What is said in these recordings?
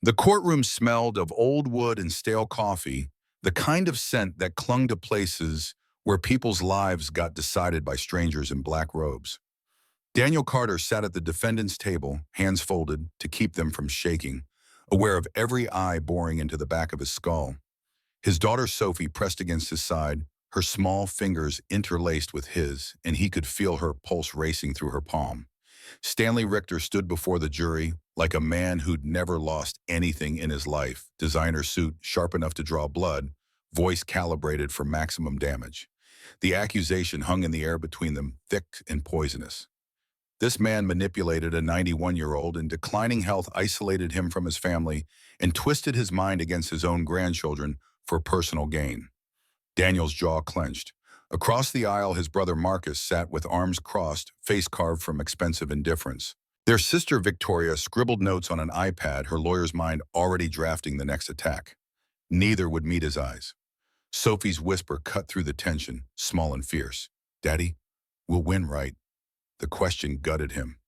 The courtroom smelled of old wood and stale coffee, the kind of scent that clung to places where people's lives got decided by strangers in black robes. Daniel Carter sat at the defendant's table, hands folded to keep them from shaking, aware of every eye boring into the back of his skull. His daughter Sophie pressed against his side, her small fingers interlaced with his, and he could feel her pulse racing through her palm. Stanley Richter stood before the jury like a man who'd never lost anything in his life, designer suit sharp enough to draw blood, voice calibrated for maximum damage. The accusation hung in the air between them, thick and poisonous. This man manipulated a 91-year-old in declining health, isolated him from his family, and twisted his mind against his own grandchildren for personal gain. Daniel's jaw clenched. Across the aisle, his brother Marcus sat with arms crossed, face carved from expensive indifference. Their sister Victoria scribbled notes on an iPad, her lawyer's mind already drafting the next attack. Neither would meet his eyes. Sophie's whisper cut through the tension, small and fierce. "Daddy, we'll win, right?" The question gutted him.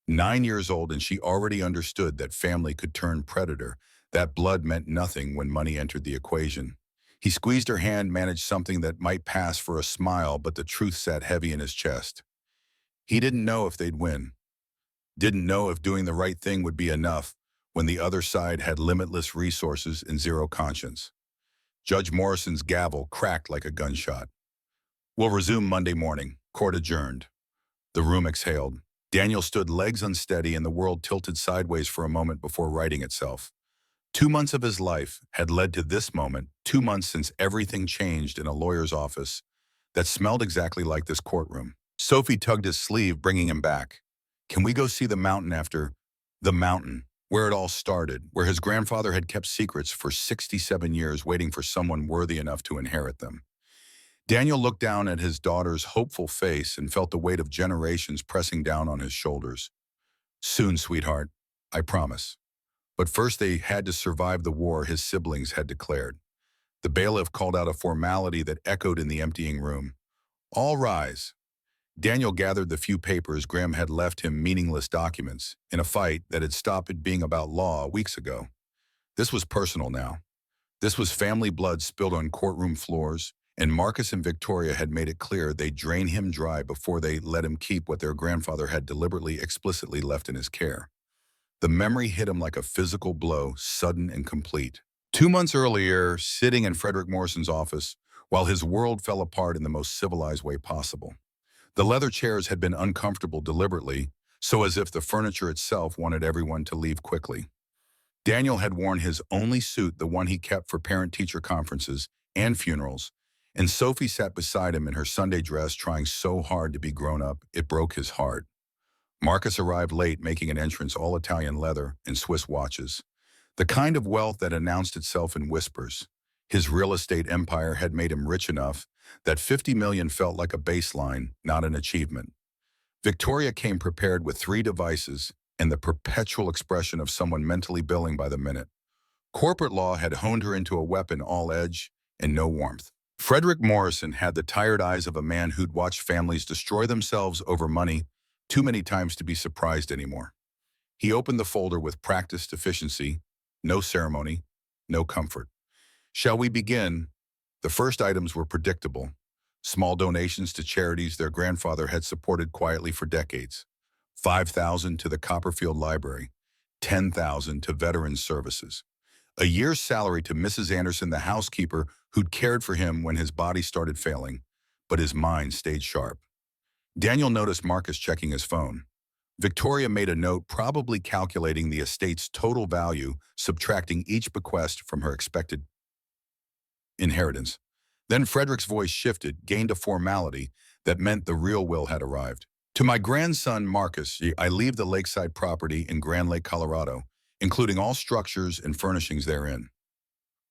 9 years old, and she already understood that family could turn predator, that blood meant nothing when money entered the equation. He squeezed her hand, managed something that might pass for a smile, but the truth sat heavy in his chest. He didn't know if they'd win. Didn't know if doing the right thing would be enough when the other side had limitless resources and zero conscience. Judge Morrison's gavel cracked like a gunshot. "We'll resume Monday morning." Court adjourned. The room exhaled. Daniel stood, legs unsteady, and the world tilted sideways for a moment before righting itself. 2 months of his life had led to this moment, 2 months since everything changed in a lawyer's office that smelled exactly like this courtroom. Sophie tugged his sleeve, bringing him back. "Can we go see the mountain after?" The mountain, where it all started, where his grandfather had kept secrets for 67 years, waiting for someone worthy enough to inherit them. Daniel looked down at his daughter's hopeful face and felt the weight of generations pressing down on his shoulders. "Soon, sweetheart, I promise." But first they had to survive the war his siblings had declared. The bailiff called out a formality that echoed in the emptying room. "All rise." Daniel gathered the few papers Graham had left him, meaningless documents, in a fight that had stopped it being about law weeks ago. This was personal now. This was family blood spilled on courtroom floors, and Marcus and Victoria had made it clear they'd drain him dry before they let him keep what their grandfather had deliberately, explicitly left in his care. The memory hit him like a physical blow, sudden and complete. 2 months earlier, sitting in Frederick Morrison's office, while his world fell apart in the most civilized way possible. The leather chairs had been uncomfortable deliberately, so as if the furniture itself wanted everyone to leave quickly. Daniel had worn his only suit, the one he kept for parent-teacher conferences and funerals, and Sophie sat beside him in her Sunday dress, trying so hard to be grown up, it broke his heart. Marcus arrived late, making an entrance, all Italian leather and Swiss watches. The kind of wealth that announced itself in whispers. His real estate empire had made him rich enough that 50 million felt like a baseline, not an achievement. Victoria came prepared with 3 devices and the perpetual expression of someone mentally billing by the minute. Corporate law had honed her into a weapon, all edge and no warmth. Frederick Morrison had the tired eyes of a man who'd watched families destroy themselves over money too many times to be surprised anymore. He opened the folder with practiced efficiency, no ceremony, no comfort. "Shall we begin?" The first items were predictable. Small donations to charities their grandfather had supported quietly for decades. 5,000 to the Copperfield Library, 10,000 to Veterans Services. A year's salary to Mrs. Anderson, the housekeeper who'd cared for him when his body started failing, but his mind stayed sharp. Daniel noticed Marcus checking his phone. Victoria made a note, probably calculating the estate's total value, subtracting each bequest from her expected inheritance. Then Frederick's voice shifted, gained a formality that meant the real will had arrived. "To my grandson, Marcus, I leave the lakeside property in Grand Lake, Colorado, including all structures and furnishings therein."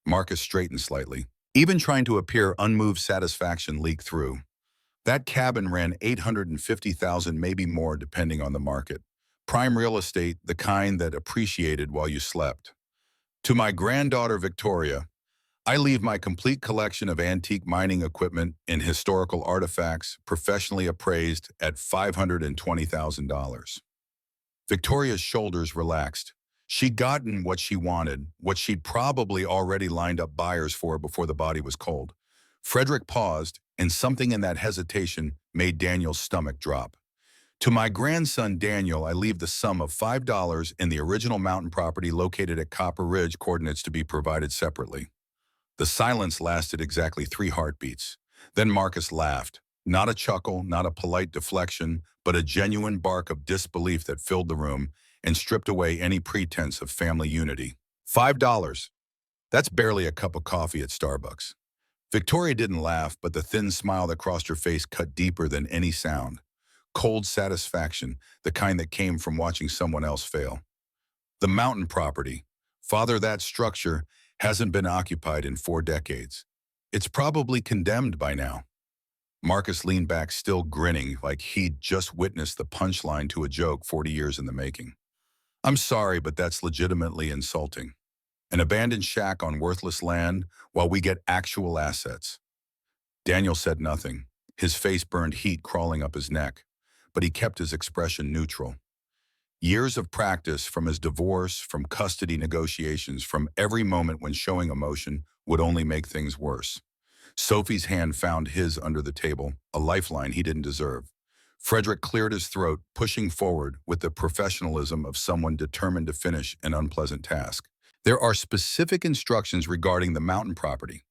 Marcus straightened slightly. Even trying to appear unmoved, satisfaction leaked through. That cabin ran $850,000, maybe more depending on the market. Prime real estate, the kind that appreciated while you slept. "To my granddaughter Victoria, I leave my complete collection of antique mining equipment and historical artifacts, professionally appraised at $520,000. Victoria's shoulders relaxed. She'd gotten what she wanted, what she'd probably already lined up buyers for before the body was cold. Frederick paused, and something in that hesitation made Daniel's stomach drop. To my grandson Daniel, I leave the sum of $5 in the original mountain property located at Copper Ridge, coordinates to be provided separately. The silence lasted exactly 3 heartbeats. Then Marcus laughed. Not a chuckle, not a polite deflection, but a genuine bark of disbelief that filled the room and stripped away any pretense of family unity. $5. That's barely a cup of coffee at Starbucks. Victoria didn't laugh, but the thin smile that crossed her face cut deeper than any sound. Cold satisfaction, the kind that came from watching someone else fail. The mountain property. Father, that structure hasn't been occupied in 4 decades. It's probably condemned by now. Marcus leaned back, still grinning like he'd just witnessed the punchline to a joke 40 years in the making. I'm sorry, but that's legitimately insulting. An abandoned shack on worthless land while we get actual assets. Daniel said nothing. His face burned heat crawling up his neck, but he kept his expression neutral. Years of practice, from his divorce, from custody negotiations, from every moment when showing emotion would only make things worse. Sophie's hand found his under the table, a lifeline he didn't deserve. Frederick cleared his throat, pushing forward with the professionalism of someone determined to finish an unpleasant task. There are specific instructions regarding the mountain property.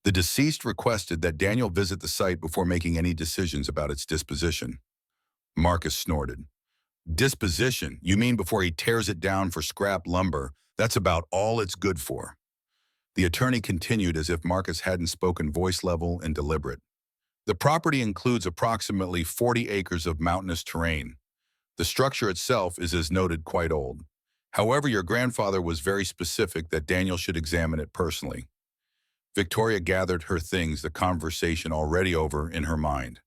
The deceased requested that Daniel visit the site before making any decisions about its disposition. Marcus snorted. Disposition? You mean before he tears it down for scrap lumber? That's about all it's good for. The attorney continued as if Marcus hadn't spoken, voice level and deliberate. The property includes approximately 40 acres of mountainous terrain. The structure itself is, as noted, quite old. However, your grandfather was very specific that Daniel should examine it personally. Victoria gathered her things, the conversation already over in her mind.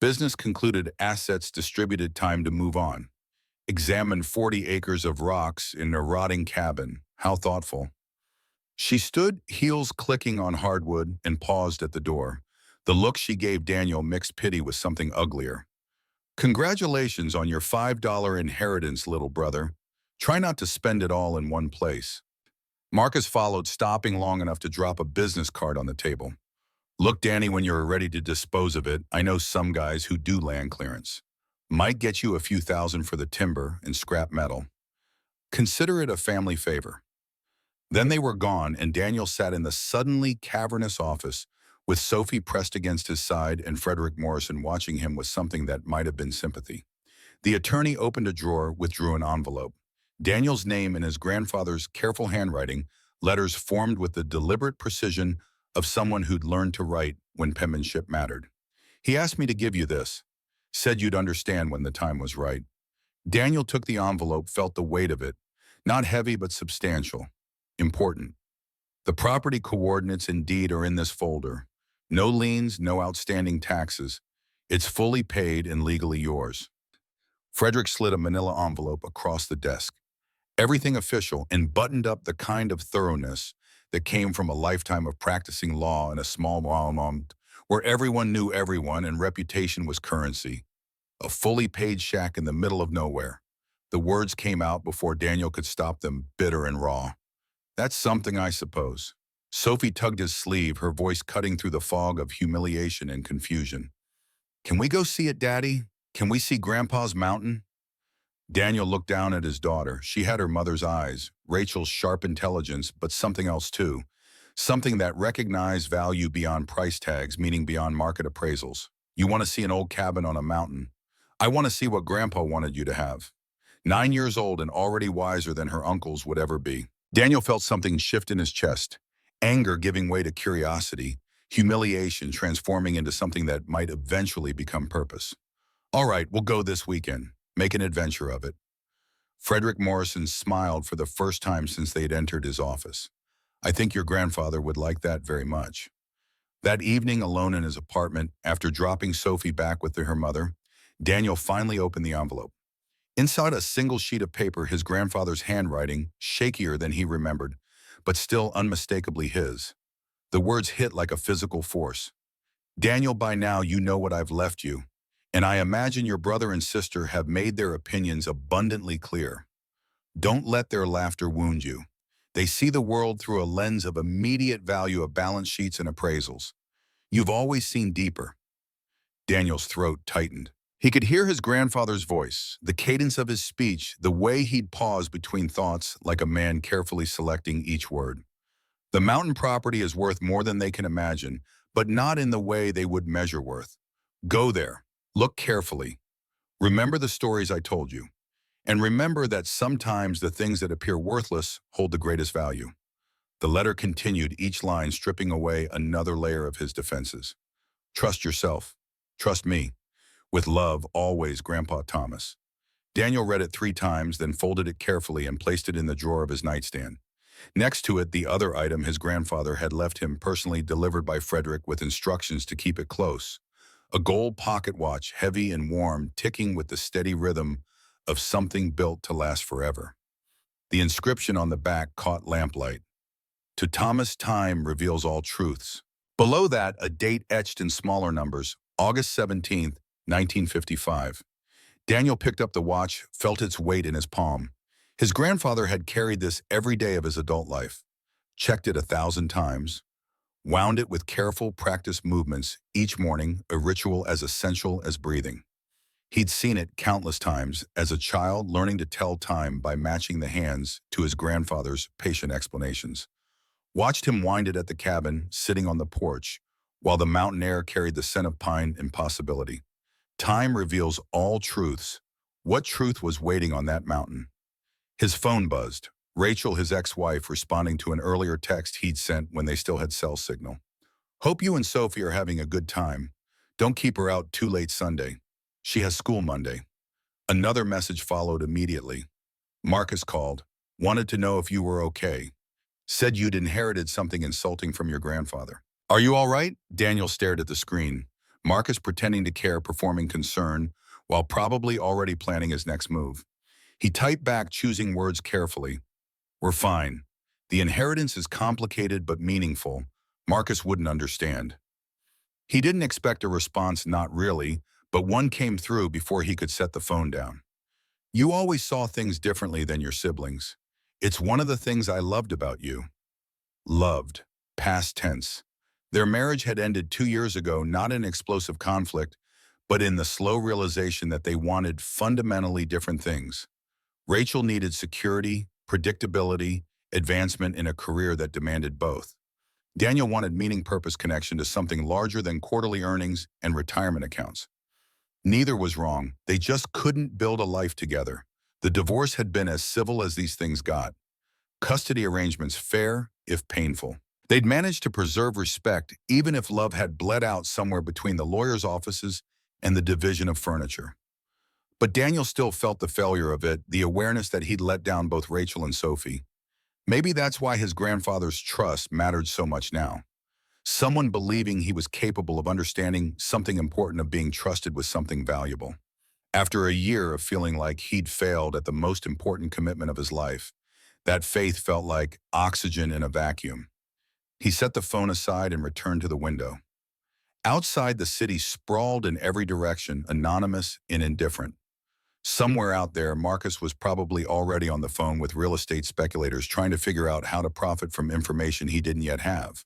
Business concluded, assets distributed, time to move on. Examined 40 acres of rocks in a rotting cabin. How thoughtful. She stood, heels clicking on hardwood, and paused at the door. The look she gave Daniel mixed pity with something uglier. Congratulations on your $5 inheritance, little brother. Try not to spend it all in one place. Marcus followed, stopping long enough to drop a business card on the table. Look, Danny, when you're ready to dispose of it, I know some guys who do land clearance. Might get you a few thousand for the timber and scrap metal. Consider it a family favor. Then they were gone, and Daniel sat in the suddenly cavernous office with Sophie pressed against his side and Frederick Morrison watching him with something that might have been sympathy. The attorney opened a drawer, withdrew an envelope. Daniel's name in his grandfather's careful handwriting, letters formed with the deliberate precision of someone who'd learned to write when penmanship mattered. He asked me to give you this. Said you'd understand when the time was right. Daniel took the envelope, felt the weight of it. Not heavy, but substantial. Important. The property coordinates indeed are in this folder. No liens, no outstanding taxes. It's fully paid and legally yours. Frederick slid a manila envelope across the desk. Everything official and buttoned up, the kind of thoroughness that came from a lifetime of practicing law in a small town where everyone knew everyone and reputation was currency. A fully paid shack in the middle of nowhere. The words came out before Daniel could stop them, bitter and raw. That's something, I suppose. Sophie tugged his sleeve, her voice cutting through the fog of humiliation and confusion. Can we go see it, Daddy? Can we see Grandpa's mountain? Daniel looked down at his daughter. She had her mother's eyes, Rachel's sharp intelligence, but something else too. Something that recognized value beyond price tags, meaning beyond market appraisals. You want to see an old cabin on a mountain? I want to see what Grandpa wanted you to have. 9 years old and already wiser than her uncles would ever be. Daniel felt something shift in his chest. Anger giving way to curiosity. Humiliation transforming into something that might eventually become purpose. All right, we'll go this weekend. Make an adventure of it. Frederick Morrison smiled for the first time since they had entered his office. I think your grandfather would like that very much. That evening, alone in his apartment, after dropping Sophie back with her mother, Daniel finally opened the envelope. Inside a single sheet of paper, his grandfather's handwriting, shakier than he remembered, but still unmistakably his. The words hit like a physical force. Daniel, by now you know what I've left you, and I imagine your brother and sister have made their opinions abundantly clear. Don't let their laughter wound you. They see the world through a lens of immediate value of balance sheets and appraisals. You've always seen deeper. Daniel's throat tightened. He could hear his grandfather's voice, the cadence of his speech, the way he'd pause between thoughts like a man carefully selecting each word. The mountain property is worth more than they can imagine, but not in the way they would measure worth. Go there. Look carefully. Remember the stories I told you. And remember that sometimes the things that appear worthless hold the greatest value. The letter continued, each line stripping away another layer of his defenses. Trust yourself. Trust me. With love, always, Grandpa Thomas. Daniel read it 3 times, then folded it carefully and placed it in the drawer of his nightstand. Next to it, the other item his grandfather had left him, personally delivered by Frederick with instructions to keep it close. A gold pocket watch, heavy and warm, ticking with the steady rhythm of something built to last forever. The inscription on the back caught lamplight. To Thomas, time reveals all truths. Below that, a date etched in smaller numbers, August 17th, 1955. Daniel picked up the watch, felt its weight in his palm. His grandfather had carried this every day of his adult life, checked it 1,000 times, wound it with careful, practiced movements each morning, a ritual as essential as breathing. He'd seen it countless times as a child, learning to tell time by matching the hands to his grandfather's patient explanations. Watched him wind it at the cabin, sitting on the porch, while the mountain air carried the scent of pine and possibility. Time reveals all truths. What truth was waiting on that mountain? His phone buzzed. Rachel, his ex-wife, responding to an earlier text he'd sent when they still had cell signal. Hope you and Sophie are having a good time. Don't keep her out too late Sunday. She has school Monday. Another message followed immediately. Marcus called. Wanted to know if you were okay. Said you'd inherited something insulting from your grandfather. Are you all right? Daniel stared at the screen. Marcus pretending to care, performing concern, while probably already planning his next move. He typed back, choosing words carefully. We're fine. The inheritance is complicated but meaningful. Marcus wouldn't understand. He didn't expect a response, not really, but one came through before he could set the phone down. You always saw things differently than your siblings. It's one of the things I loved about you. Loved. Past tense. Their marriage had ended 2 years ago, not in explosive conflict, but in the slow realization that they wanted fundamentally different things. Rachel needed security, predictability, advancement in a career that demanded both. Daniel wanted meaning, purpose, connection to something larger than quarterly earnings and retirement accounts. Neither was wrong. They just couldn't build a life together. The divorce had been as civil as these things got. Custody arrangements fair, if painful. They'd managed to preserve respect even if love had bled out somewhere between the lawyer's offices and the division of furniture. But Daniel still felt the failure of it, the awareness that he'd let down both Rachel and Sophie. Maybe that's why his grandfather's trust mattered so much now. Someone believing he was capable of understanding something important, of being trusted with something valuable. After a year of feeling like he'd failed at the most important commitment of his life, that faith felt like oxygen in a vacuum. He set the phone aside and returned to the window. Outside, the city sprawled in every direction, anonymous and indifferent. Somewhere out there, Marcus was probably already on the phone with real estate speculators trying to figure out how to profit from information he didn't yet have.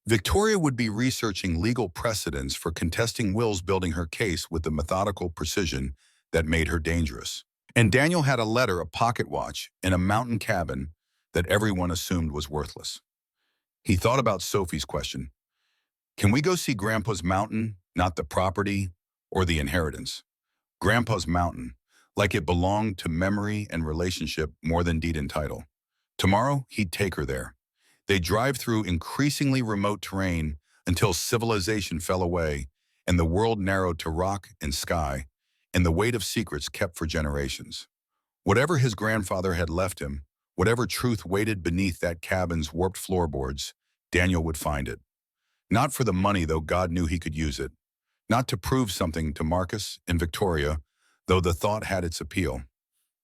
Victoria would be researching legal precedents for contesting wills, building her case with the methodical precision that made her dangerous. And Daniel had a letter, a pocket watch, and a mountain cabin that everyone assumed was worthless. He thought about Sophie's question. Can we go see Grandpa's mountain, not the property or the inheritance? Grandpa's mountain, like it belonged to memory and relationship more than deed and title. Tomorrow, he'd take her there. They'd drive through increasingly remote terrain until civilization fell away and the world narrowed to rock and sky, and the weight of secrets kept for generations. Whatever his grandfather had left him, whatever truth waited beneath that cabin's warped floorboards, Daniel would find it. Not for the money, though God knew he could use it. Not to prove something to Marcus and Victoria, though the thought had its appeal.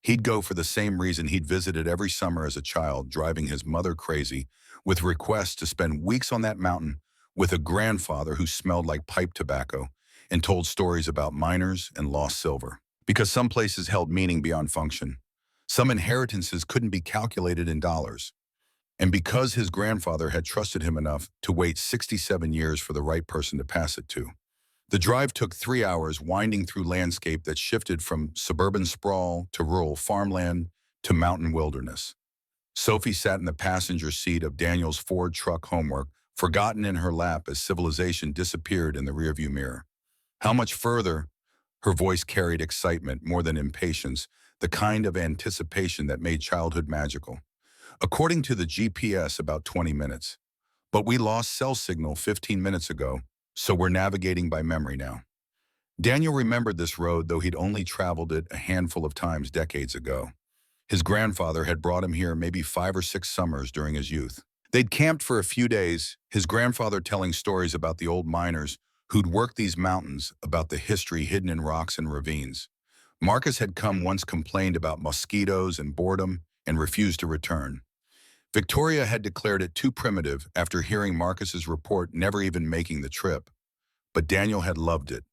He'd go for the same reason he'd visited every summer as a child, driving his mother crazy, with requests to spend weeks on that mountain with a grandfather who smelled like pipe tobacco and told stories about miners and lost silver. Because some places held meaning beyond function. Some inheritances couldn't be calculated in dollars. And because his grandfather had trusted him enough to wait 67 years for the right person to pass it to. The drive took 3 hours, winding through landscape that shifted from suburban sprawl to rural farmland to mountain wilderness. Sophie sat in the passenger seat of Daniel's Ford truck homework, forgotten in her lap as civilization disappeared in the rearview mirror. How much further? Her voice carried excitement more than impatience, the kind of anticipation that made childhood magical. According to the GPS, about 20 minutes. But we lost cell signal 15 minutes ago, so we're navigating by memory now. Daniel remembered this road, though he'd only traveled it a handful of times decades ago. His grandfather had brought him here maybe 5 or 6 summers during his youth. They'd camped for a few days, his grandfather telling stories about the old miners who'd worked these mountains, about the history hidden in rocks and ravines. Marcus had come once, complained about mosquitoes and boredom, and refused to return. Victoria had declared it too primitive after hearing Marcus's report, never even making the trip. But Daniel had loved it.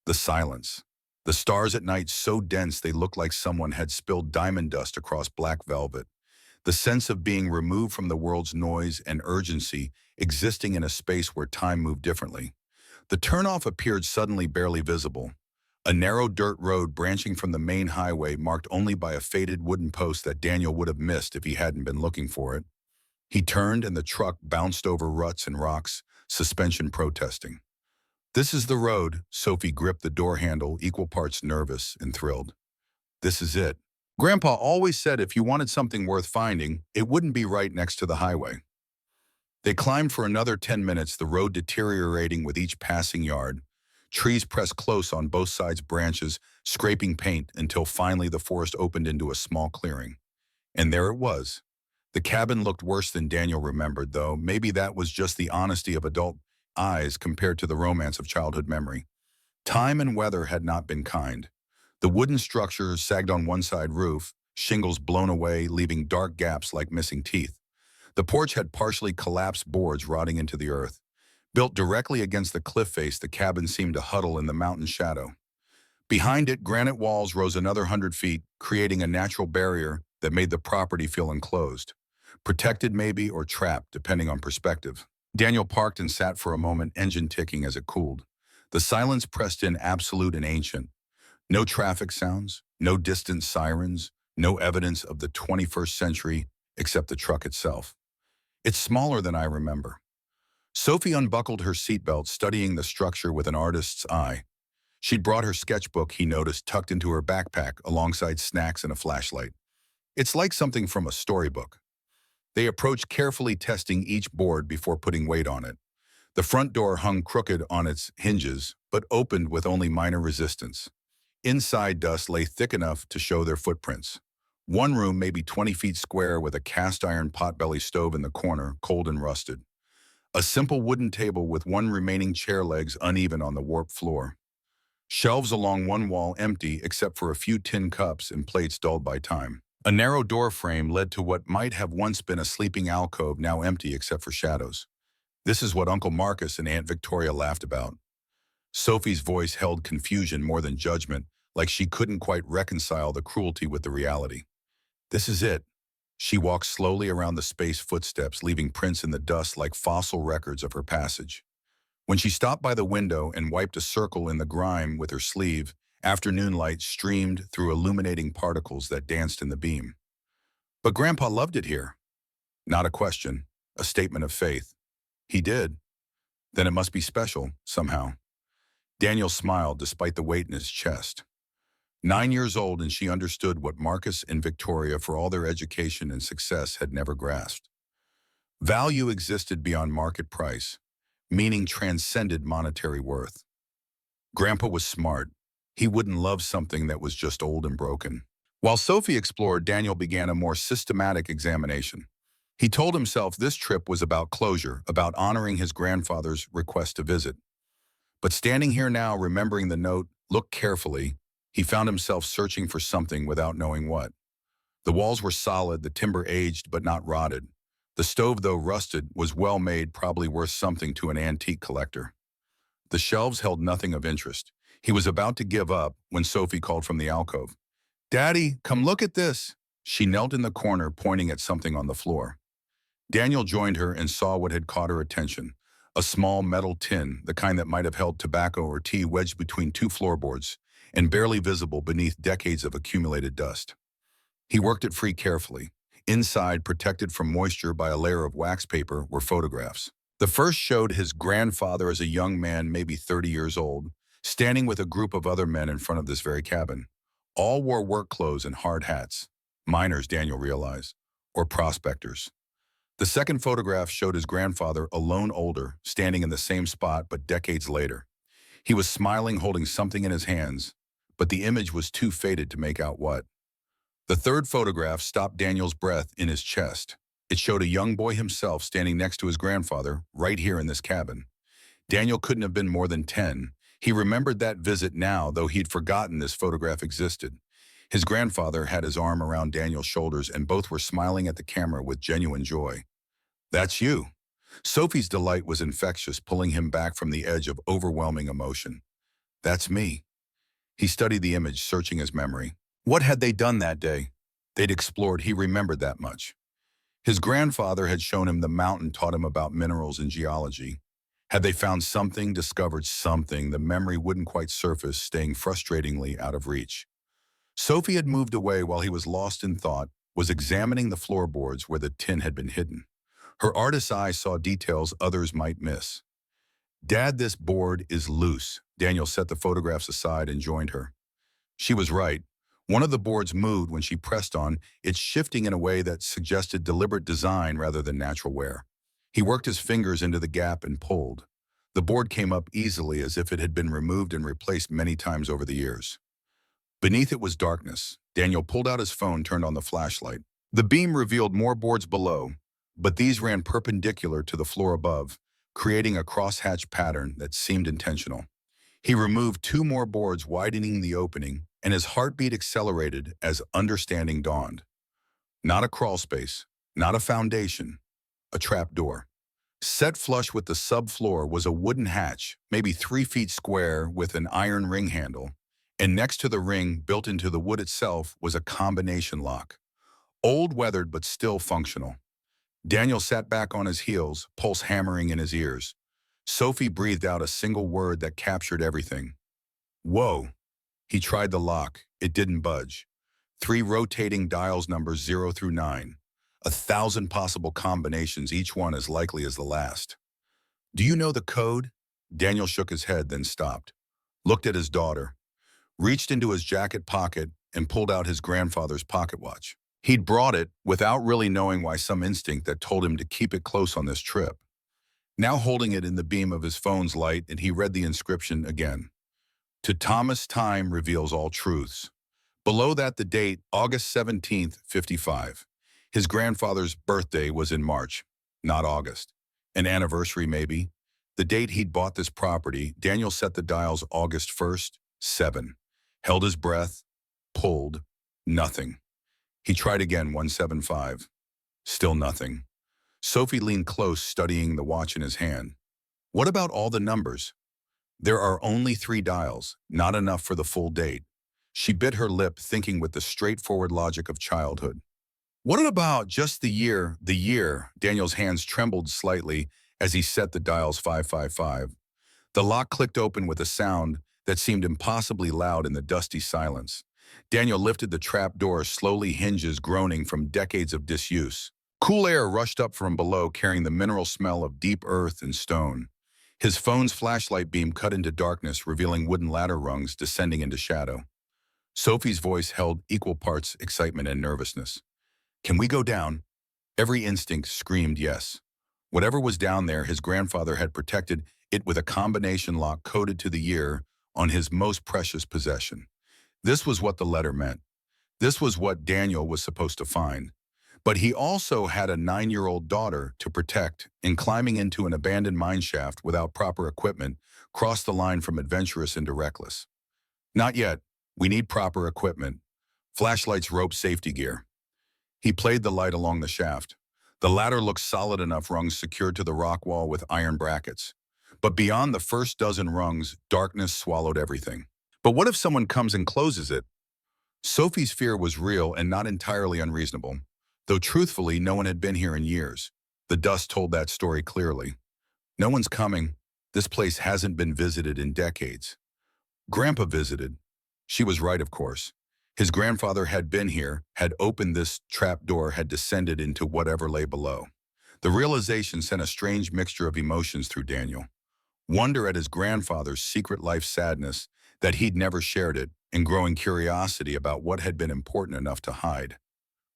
The silence. The stars at night so dense they looked like someone had spilled diamond dust across black velvet. The sense of being removed from the world's noise and urgency, existing in a space where time moved differently. The turnoff appeared suddenly, barely visible. A narrow dirt road branching from the main highway, marked only by a faded wooden post that Daniel would have missed if he hadn't been looking for it. He turned and the truck bounced over ruts and rocks, suspension protesting. This is the road. Sophie gripped the door handle, equal parts nervous and thrilled. This is it. Grandpa always said if you wanted something worth finding, it wouldn't be right next to the highway. They climbed for another 10 minutes, the road deteriorating with each passing yard. Trees pressed close on both sides, branches scraping paint, until finally the forest opened into a small clearing. And there it was. The cabin looked worse than Daniel remembered, though maybe that was just the honesty of adult eyes compared to the romance of childhood memory. Time and weather had not been kind. The wooden structure sagged on one side roof, shingles blown away, leaving dark gaps like missing teeth. The porch had partially collapsed boards rotting into the earth. Built directly against the cliff face, the cabin seemed to huddle in the mountain shadow. Behind it, granite walls rose another 100 feet, creating a natural barrier that made the property feel enclosed. Protected maybe, or trapped, depending on perspective. Daniel parked and sat for a moment, engine ticking as it cooled. The silence pressed in, absolute and ancient. No traffic sounds, no distant sirens, no evidence of the 21st century except the truck itself. It's smaller than I remember. Sophie unbuckled her seatbelt, studying the structure with an artist's eye. She'd brought her sketchbook, he noticed, tucked into her backpack alongside snacks and a flashlight. It's like something from a storybook. They approached, carefully testing each board before putting weight on it. The front door hung crooked on its hinges, but opened with only minor resistance. Inside, dust lay thick enough to show their footprints. One room, maybe 20 feet square, with a cast-iron potbelly stove in the corner, cold and rusted. A simple wooden table with one remaining chair, legs uneven on the warped floor. Shelves along one wall empty except for a few tin cups and plates dulled by time. A narrow door frame led to what might have once been a sleeping alcove, now empty except for shadows. This is what Uncle Marcus and Aunt Victoria laughed about. Sophie's voice held confusion more than judgment, like she couldn't quite reconcile the cruelty with the reality. This is it. She walked slowly around the space, footsteps leaving prints in the dust like fossil records of her passage. When she stopped by the window and wiped a circle in the grime with her sleeve, afternoon light streamed through illuminating particles that danced in the beam. But Grandpa loved it here. Not a question, a statement of faith. He did. Then it must be special, somehow. Daniel smiled despite the weight in his chest. 9 years old, and she understood what Marcus and Victoria, for all their education and success, had never grasped. Value existed beyond market price. Meaning transcended monetary worth. Grandpa was smart. He wouldn't love something that was just old and broken. While Sophie explored, Daniel began a more systematic examination. He told himself this trip was about closure, about honoring his grandfather's request to visit. But standing here now, remembering the note, looked carefully, he found himself searching for something without knowing what. The walls were solid, the timber aged but not rotted. The stove, though rusted, was well made, probably worth something to an antique collector. The shelves held nothing of interest. He was about to give up when Sophie called from the alcove. "Daddy, come look at this." She knelt in the corner, pointing at something on the floor. Daniel joined her and saw what had caught her attention. A small metal tin, the kind that might have held tobacco or tea, wedged between two floorboards and barely visible beneath decades of accumulated dust. He worked it free carefully. Inside, protected from moisture by a layer of wax paper, were photographs. The first showed his grandfather as a young man, maybe 30 years old, standing with a group of other men in front of this very cabin. All wore work clothes and hard hats. Miners, Daniel realized, or prospectors. The second photograph showed his grandfather, alone older, standing in the same spot but decades later. He was smiling, holding something in his hands, but the image was too faded to make out what. The third photograph stopped Daniel's breath in his chest. It showed a young boy himself standing next to his grandfather, right here in this cabin. Daniel couldn't have been more than 10. He remembered that visit now, though he'd forgotten this photograph existed. His grandfather had his arm around Daniel's shoulders, and both were smiling at the camera with genuine joy. "That's you." Sophie's delight was infectious, pulling him back from the edge of overwhelming emotion. "That's me." He studied the image, searching his memory. What had they done that day? They'd explored. He remembered that much. His grandfather had shown him the mountain, taught him about minerals and geology. Had they found something, discovered something, the memory wouldn't quite surface, staying frustratingly out of reach. Sophie had moved away while he was lost in thought, was examining the floorboards where the tin had been hidden. Her artist's eye saw details others might miss. "Dad, this board is loose." Daniel set the photographs aside and joined her. She was right. One of the boards moved when she pressed on it, shifting in a way that suggested deliberate design rather than natural wear. He worked his fingers into the gap and pulled. The board came up easily, as if it had been removed and replaced many times over the years. Beneath it was darkness. Daniel pulled out his phone, turned on the flashlight. The beam revealed more boards below, but these ran perpendicular to the floor above, creating a crosshatch pattern that seemed intentional. He removed two more boards, widening the opening, and his heartbeat accelerated as understanding dawned. Not a crawl space, not a foundation, a trap door. Set flush with the subfloor was a wooden hatch, maybe 3 feet square, with an iron ring handle, and next to the ring, built into the wood itself, was a combination lock. Old, weathered, but still functional. Daniel sat back on his heels, pulse hammering in his ears. Sophie breathed out a single word that captured everything. "Whoa." He tried the lock. It didn't budge. 3 rotating dials, numbers 0 through 9. 1,000 possible combinations, each one as likely as the last. "Do you know the code?" Daniel shook his head, then stopped. Looked at his daughter. Reached into his jacket pocket and pulled out his grandfather's pocket watch. He'd brought it without really knowing why, some instinct that told him to keep it close on this trip. Now holding it in the beam of his phone's light, and he read the inscription again. "To Thomas, time reveals all truths." Below that, the date, August 17th, 55. His grandfather's birthday was in March, not August. An anniversary, maybe. The date he'd bought this property. Daniel set the dials August 1st, 7. Held his breath, pulled, nothing. He tried again, 175. Still nothing. Sophie leaned close, studying the watch in his hand. "What about all the numbers?" "There are only 3 dials, not enough for the full date." She bit her lip, thinking with the straightforward logic of childhood. "What about just the year, the year?" Daniel's hands trembled slightly as he set the dials 555. The lock clicked open with a sound that seemed impossibly loud in the dusty silence. Daniel lifted the trap door, slowly, hinges groaning from decades of disuse. Cool air rushed up from below, carrying the mineral smell of deep earth and stone. His phone's flashlight beam cut into darkness, revealing wooden ladder rungs descending into shadow. Sophie's voice held equal parts excitement and nervousness. "Can we go down?" Every instinct screamed yes. Whatever was down there, his grandfather had protected it with a combination lock coded to the year on his most precious possession. This was what the letter meant. This was what Daniel was supposed to find. But he also had a 9-year-old daughter to protect, and climbing into an abandoned mine shaft without proper equipment crossed the line from adventurous into reckless. "Not yet. We need proper equipment. Flashlights, rope, safety gear." He played the light along the shaft. The ladder looked solid enough, rungs secured to the rock wall with iron brackets. But beyond the first dozen rungs, darkness swallowed everything. "But what if someone comes and closes it?" Sophie's fear was real and not entirely unreasonable, though truthfully no one had been here in years. The dust told that story clearly. No one's coming. This place hasn't been visited in decades. Grandpa visited. She was right, of course. His grandfather had been here, had opened this trap door, had descended into whatever lay below. The realization sent a strange mixture of emotions through Daniel. Wonder at his grandfather's secret life sadness that he'd never shared it, and growing curiosity about what had been important enough to hide.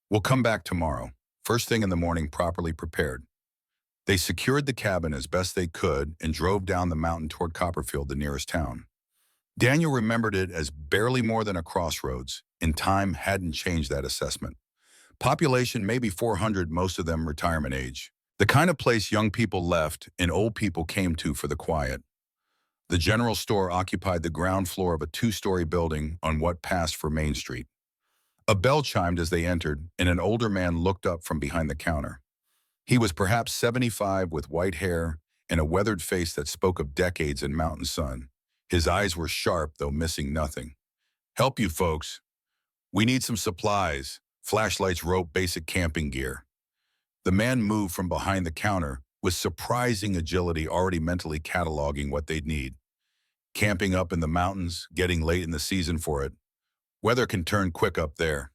We'll come back tomorrow, first thing in the morning, properly prepared. They secured the cabin as best they could and drove down the mountain toward Copperfield, the nearest town. Daniel remembered it as barely more than a crossroads, and time hadn't changed that assessment. Population maybe 400, most of them retirement age. The kind of place young people left and old people came to for the quiet. The general store occupied the ground floor of a two-story building on what passed for Main Street. A bell chimed as they entered, and an older man looked up from behind the counter. He was perhaps 75 with white hair and a weathered face that spoke of decades in mountain sun. His eyes were sharp, though missing nothing. "Help you folks. We need some supplies, flashlights, rope, basic camping gear." The man moved from behind the counter with surprising agility, already mentally cataloging what they'd need. Camping up in the mountains, getting late in the season for it. Weather can turn quick up there.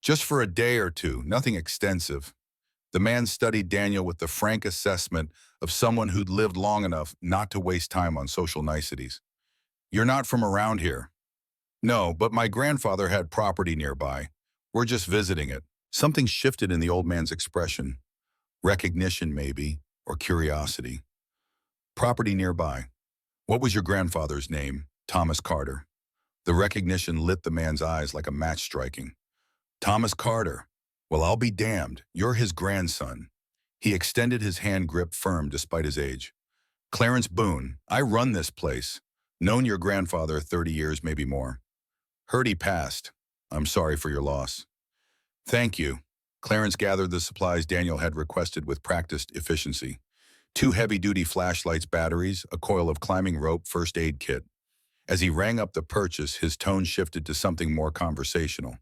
Just for a day or two, nothing extensive. The man studied Daniel with the frank assessment of someone who'd lived long enough not to waste time on social niceties. "You're not from around here." "No, but my grandfather had property nearby. We're just visiting it." Something shifted in the old man's expression. Recognition, maybe, or curiosity. "Property nearby. What was your grandfather's name?" "Thomas Carter." The recognition lit the man's eyes like a match striking. "Thomas Carter. Well, I'll be damned. You're his grandson." He extended his hand, grip firm despite his age. "Clarence Boone. I run this place. Known your grandfather 30 years, maybe more. Heard he passed. I'm sorry for your loss." "Thank you." Clarence gathered the supplies Daniel had requested with practiced efficiency. 2 heavy-duty flashlights, batteries, a coil of climbing rope, first aid kit. As he rang up the purchase, his tone shifted to something more conversational.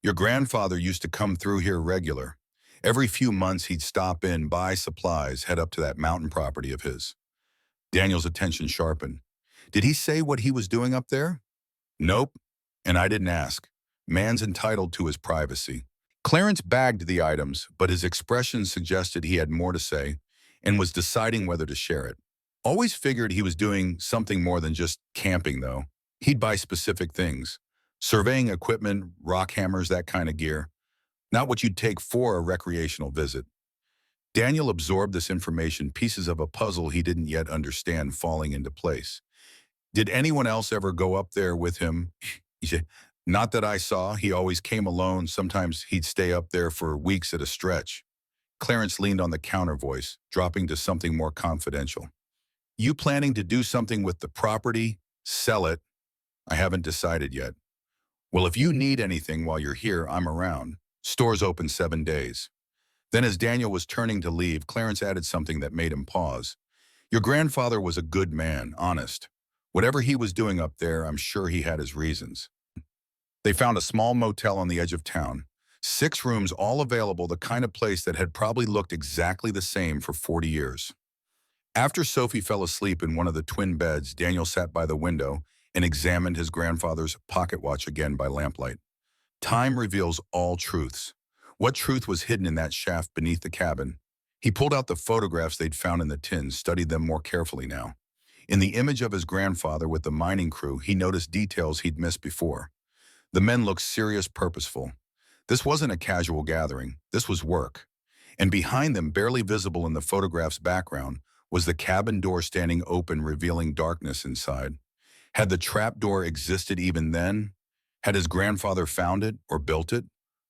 "Your grandfather used to come through here regular. Every few months he'd stop in, buy supplies, head up to that mountain property of his." Daniel's attention sharpened. "Did he say what he was doing up there?" "Nope, and I didn't ask. Man's entitled to his privacy." Clarence bagged the items, but his expression suggested he had more to say and was deciding whether to share it. Always figured he was doing something more than just camping, though. He'd buy specific things. Surveying equipment, rock hammers, that kind of gear. Not what you'd take for a recreational visit. Daniel absorbed this information, pieces of a puzzle he didn't yet understand falling into place. "Did anyone else ever go up there with him?" He said, "Not that I saw. He always came alone. Sometimes he'd stay up there for weeks at a stretch." Clarence leaned on the counter, voice dropping to something more confidential. "You planning to do something with the property? Sell it?" "I haven't decided yet." "Well, if you need anything while you're here, I'm around. Store's open 7 days." Then as Daniel was turning to leave, Clarence added something that made him pause. "Your grandfather was a good man, honest. Whatever he was doing up there, I'm sure he had his reasons." They found a small motel on the edge of town. 6 rooms, all available, the kind of place that had probably looked exactly the same for 40 years. After Sophie fell asleep in one of the twin beds, Daniel sat by the window and examined his grandfather's pocket watch again by lamplight. Time reveals all truths. What truth was hidden in that shaft beneath the cabin? He pulled out the photographs they'd found in the tins, studied them more carefully now. In the image of his grandfather with the mining crew, he noticed details he'd missed before. The men looked serious, purposeful. This wasn't a casual gathering. This was work. And behind them, barely visible in the photograph's background, was the cabin door standing open, revealing darkness inside. Had the trap door existed even then? Had his grandfather found it or built it?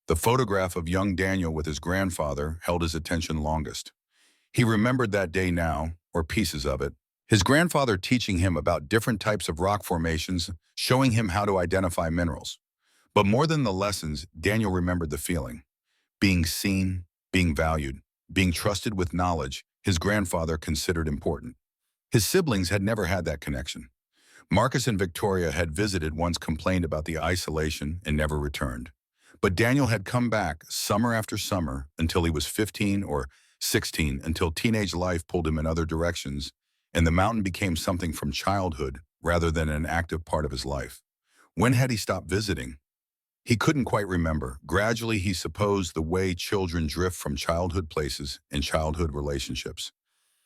The photograph of young Daniel with his grandfather held his attention longest. He remembered that day now, or pieces of it. His grandfather teaching him about different types of rock formations, showing him how to identify minerals. But more than the lessons, Daniel remembered the feeling. Being seen, being valued, being trusted with knowledge his grandfather considered important. His siblings had never had that connection. Marcus and Victoria had visited, once complained about the isolation, and never returned. But Daniel had come back summer after summer until he was 15 or 16, until teenage life pulled him in other directions, and the mountain became something from childhood rather than an active part of his life. When had he stopped visiting? He couldn't quite remember. Gradually, he supposed the way children drift from childhood places and childhood relationships.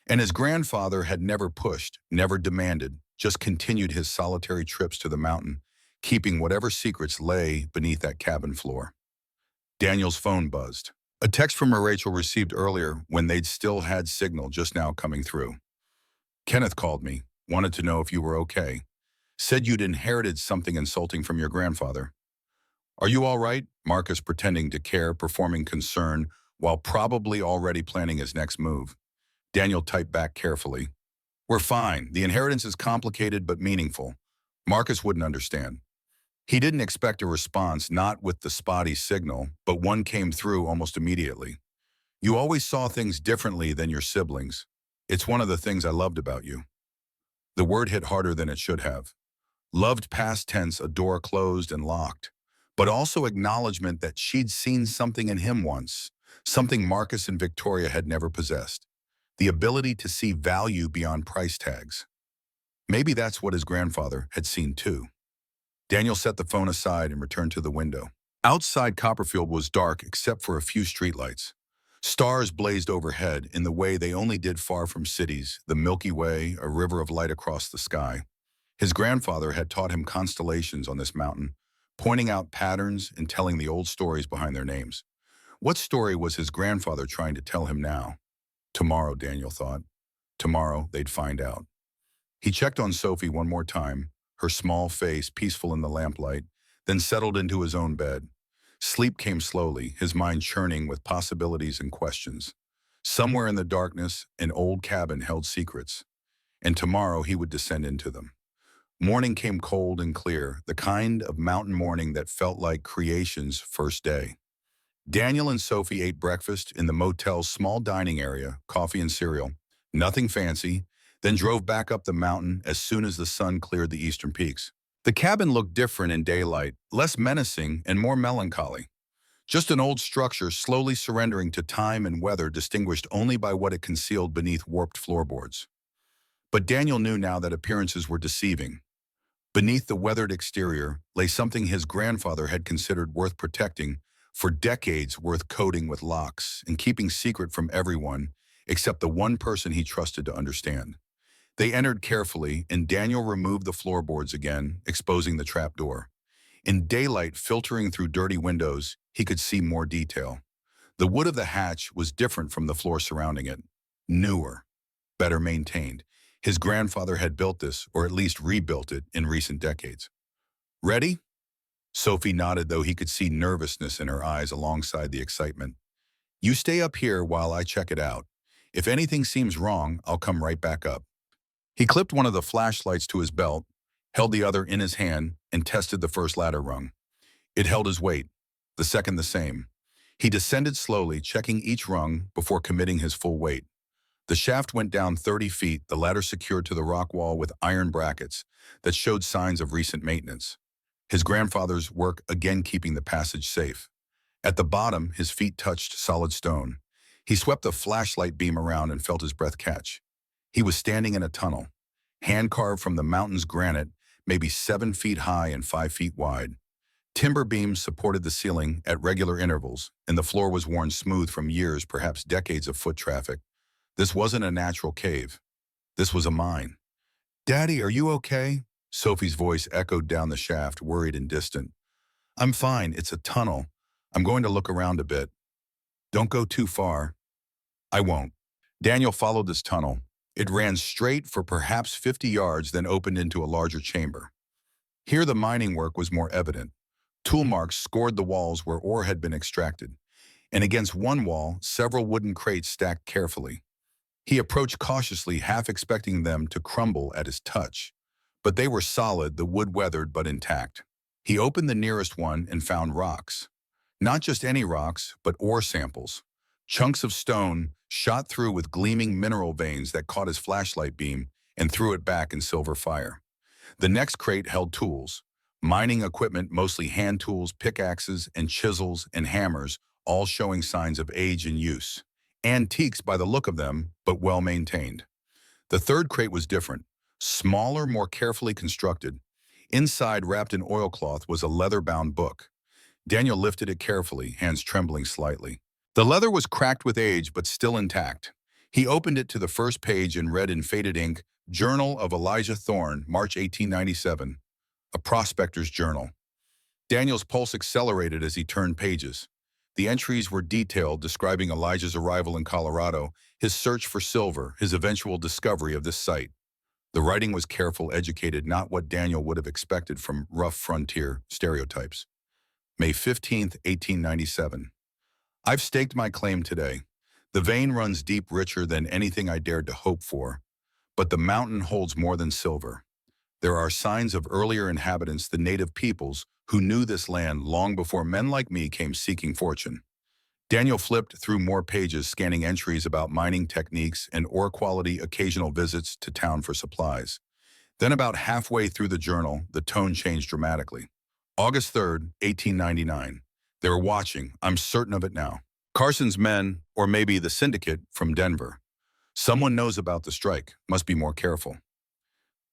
And his grandfather had never pushed, never demanded, just continued his solitary trips to the mountain, keeping whatever secrets lay beneath that cabin floor. Daniel's phone buzzed. A text from Rachel received earlier when they'd still had signal just now coming through. Kenneth called me, wanted to know if you were okay. Said you'd inherited something insulting from your grandfather. Are you all right? Marcus, pretending to care, performing concern, while probably already planning his next move. Daniel typed back carefully. We're fine. The inheritance is complicated but meaningful. Marcus wouldn't understand. He didn't expect a response, not with the spotty signal, but one came through almost immediately. You always saw things differently than your siblings. It's one of the things I loved about you. The word hit harder than it should have. Loved past tense, a door closed and locked, but also acknowledgement that she'd seen something in him once, something Marcus and Victoria had never possessed. The ability to see value beyond price tags. Maybe that's what his grandfather had seen too. Daniel set the phone aside and returned to the window. Outside, Copperfield was dark except for a few streetlights. Stars blazed overhead in the way they only did far from cities, the Milky Way, a river of light across the sky. His grandfather had taught him constellations on this mountain, pointing out patterns and telling the old stories behind their names. What story was his grandfather trying to tell him now? Tomorrow, Daniel thought. Tomorrow, they'd find out. He checked on Sophie one more time, her small face peaceful in the lamplight, then settled into his own bed. Sleep came slowly, his mind churning with possibilities and questions. Somewhere in the darkness, an old cabin held secrets, and tomorrow he would descend into them. Morning came cold and clear, the kind of mountain morning that felt like creation's first day. Daniel and Sophie ate breakfast in the motel's small dining area, coffee and cereal, nothing fancy, then drove back up the mountain as soon as the sun cleared the eastern peaks. The cabin looked different in daylight, less menacing and more melancholy. Just an old structure slowly surrendering to time and weather, distinguished only by what it concealed beneath warped floorboards. But Daniel knew now that appearances were deceiving. Beneath the weathered exterior lay something his grandfather had considered worth protecting, for decades worth coating with locks and keeping secret from everyone except the one person he trusted to understand. They entered carefully, and Daniel removed the floorboards again, exposing the trapdoor. In daylight filtering through dirty windows, he could see more detail. The wood of the hatch was different from the floor surrounding it. Newer, better maintained. His grandfather had built this, or at least rebuilt it, in recent decades. Ready? Sophie nodded, though he could see nervousness in her eyes alongside the excitement. You stay up here while I check it out. If anything seems wrong, I'll come right back up. He clipped one of the flashlights to his belt, held the other in his hand, and tested the first ladder rung. It held his weight, the second the same. He descended slowly, checking each rung before committing his full weight. The shaft went down 30 feet, the ladder secured to the rock wall with iron brackets that showed signs of recent maintenance. His grandfather's work again keeping the passage safe. At the bottom, his feet touched solid stone. He swept the flashlight beam around and felt his breath catch. He was standing in a tunnel, hand-carved from the mountain's granite, maybe 7 feet high and 5 feet wide. Timber beams supported the ceiling at regular intervals, and the floor was worn smooth from years, perhaps decades of foot traffic. This wasn't a natural cave. This was a mine. Daddy, are you okay? Sophie's voice echoed down the shaft, worried and distant. I'm fine, it's a tunnel. I'm going to look around a bit. Don't go too far. I won't. Daniel followed this tunnel. It ran straight for perhaps 50 yards, then opened into a larger chamber. Here the mining work was more evident. Tool marks scored the walls where ore had been extracted, and against one wall, several wooden crates stacked carefully. He approached cautiously, half expecting them to crumble at his touch. But they were solid, the wood weathered but intact. He opened the nearest one and found rocks. Not just any rocks, but ore samples. Chunks of stone shot through with gleaming mineral veins that caught his flashlight beam and threw it back in silver fire. The next crate held tools, mining equipment, mostly hand tools, pickaxes and chisels and hammers, all showing signs of age and use. Antiques by the look of them, but well maintained. The third crate was different, smaller, more carefully constructed. Inside, wrapped in oilcloth, was a leather-bound book. Daniel lifted it carefully, hands trembling slightly. The leather was cracked with age, but still intact. He opened it to the first page and read in faded ink, Journal of Elijah Thorne, March 1897, a prospector's journal. Daniel's pulse accelerated as he turned pages. The entries were detailed, describing Elijah's arrival in Colorado, his search for silver, his eventual discovery of this site. The writing was careful, educated, not what Daniel would have expected from rough frontier stereotypes. May 15th, 1897. I've staked my claim today. The vein runs deep, richer than anything I dared to hope for. But the mountain holds more than silver. There are signs of earlier inhabitants, the native peoples, who knew this land long before men like me came seeking fortune. Daniel flipped through more pages, scanning entries about mining techniques and ore quality, occasional visits to town for supplies. Then about halfway through the journal, the tone changed dramatically. August 3rd, 1899. They were watching, I'm certain of it now. Carson's men, or maybe the syndicate from Denver. Someone knows about the strike, must be more careful.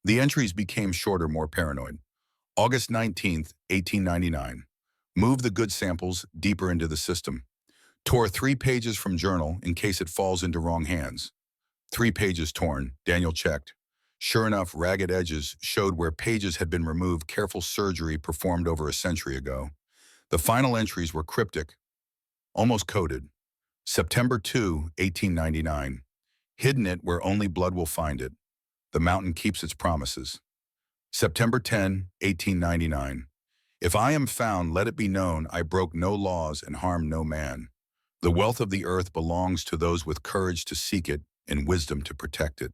The entries became shorter, more paranoid. August 19th, 1899. Move the good samples deeper into the system. Tore 3 pages from journal in case it falls into wrong hands. 3 pages torn, Daniel checked. Sure enough, ragged edges showed where pages had been removed, careful surgery performed over a century ago. The final entries were cryptic, almost coded. September 2, 1899. Hidden it where only blood will find it. The mountain keeps its promises. September 10, 1899. If I am found, let it be known I broke no laws and harmed no man. The wealth of the earth belongs to those with courage to seek it and wisdom to protect it.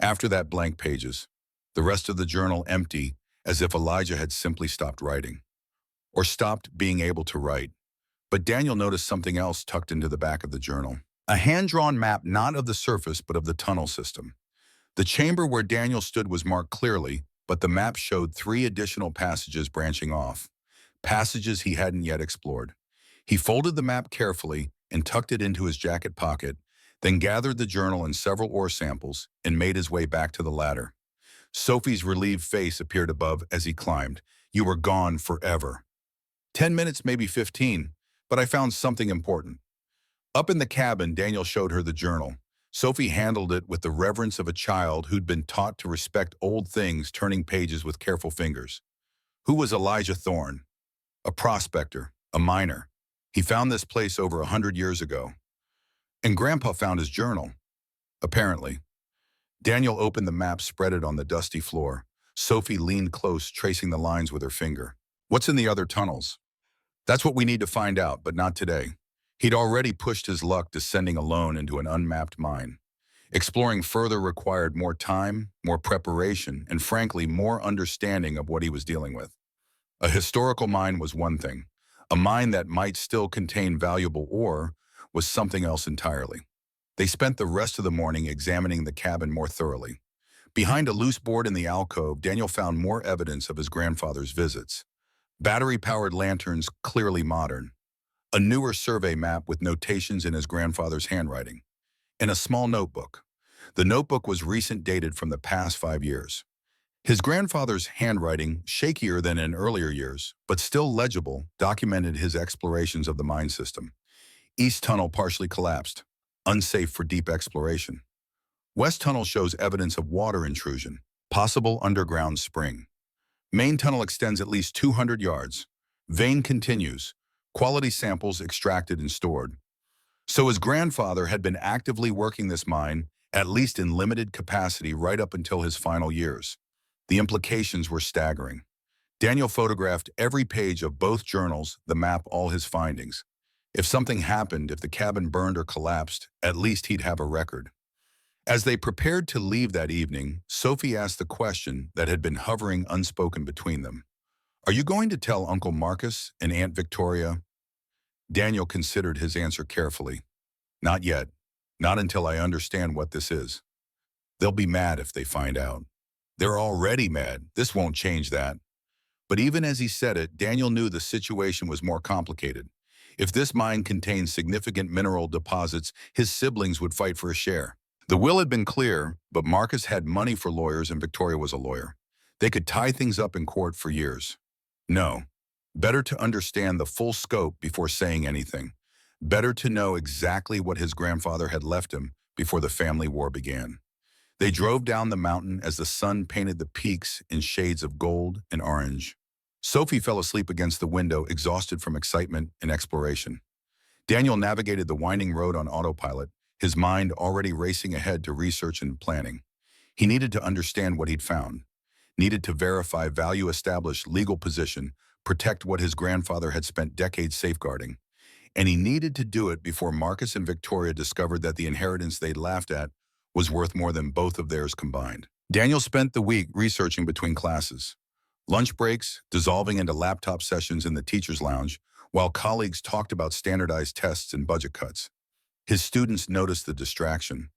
After that, blank pages. The rest of the journal empty, as if Elijah had simply stopped writing. Or stopped being able to write. But Daniel noticed something else tucked into the back of the journal. A hand-drawn map, not of the surface, but of the tunnel system. The chamber where Daniel stood was marked clearly, but the map showed 3 additional passages branching off. Passages he hadn't yet explored. He folded the map carefully and tucked it into his jacket pocket, then gathered the journal and several ore samples and made his way back to the ladder. Sophie's relieved face appeared above as he climbed. You were gone forever. 10 minutes, maybe 15, but I found something important. Up in the cabin, Daniel showed her the journal. Sophie handled it with the reverence of a child who'd been taught to respect old things, turning pages with careful fingers. Who was Elijah Thorne? A prospector, a miner. He found this place over 100 years ago. And Grandpa found his journal. Apparently. Daniel opened the map, spread it on the dusty floor. Sophie leaned close, tracing the lines with her finger. What's in the other tunnels? That's what we need to find out, but not today. He'd already pushed his luck, descending alone into an unmapped mine. Exploring further required more time, more preparation, and frankly, more understanding of what he was dealing with. A historical mine was one thing. A mine that might still contain valuable ore was something else entirely. They spent the rest of the morning examining the cabin more thoroughly. Behind a loose board in the alcove, Daniel found more evidence of his grandfather's visits. Battery-powered lanterns, clearly modern. A newer survey map with notations in his grandfather's handwriting. And a small notebook. The notebook was recent, dated from the past 5 years. His grandfather's handwriting, shakier than in earlier years, but still legible, documented his explorations of the mine system. East Tunnel partially collapsed, unsafe for deep exploration. West Tunnel shows evidence of water intrusion, possible underground spring. Main Tunnel extends at least 200 yards. Vein continues, quality samples extracted and stored. So his grandfather had been actively working this mine, at least in limited capacity, right up until his final years. The implications were staggering. Daniel photographed every page of both journals, the map, all his findings. If something happened, if the cabin burned or collapsed, at least he'd have a record. As they prepared to leave that evening, Sophie asked the question that had been hovering unspoken between them. Are you going to tell Uncle Marcus and Aunt Victoria? Daniel considered his answer carefully. Not yet. Not until I understand what this is. They'll be mad if they find out. They're already mad. This won't change that. But even as he said it, Daniel knew the situation was more complicated. If this mine contained significant mineral deposits, his siblings would fight for a share. The will had been clear, but Marcus had money for lawyers and Victoria was a lawyer. They could tie things up in court for years. No. Better to understand the full scope before saying anything. Better to know exactly what his grandfather had left him before the family war began. They drove down the mountain as the sun painted the peaks in shades of gold and orange. Sophie fell asleep against the window, exhausted from excitement and exploration. Daniel navigated the winding road on autopilot, his mind already racing ahead to research and planning. He needed to understand what he'd found, needed to verify value-established legal position, protect what his grandfather had spent decades safeguarding. And he needed to do it before Marcus and Victoria discovered that the inheritance they'd laughed at was worth more than both of theirs combined. Daniel spent the week researching between classes. Lunch breaks dissolving into laptop sessions in the teacher's lounge, while colleagues talked about standardized tests and budget cuts. His students noticed the distraction.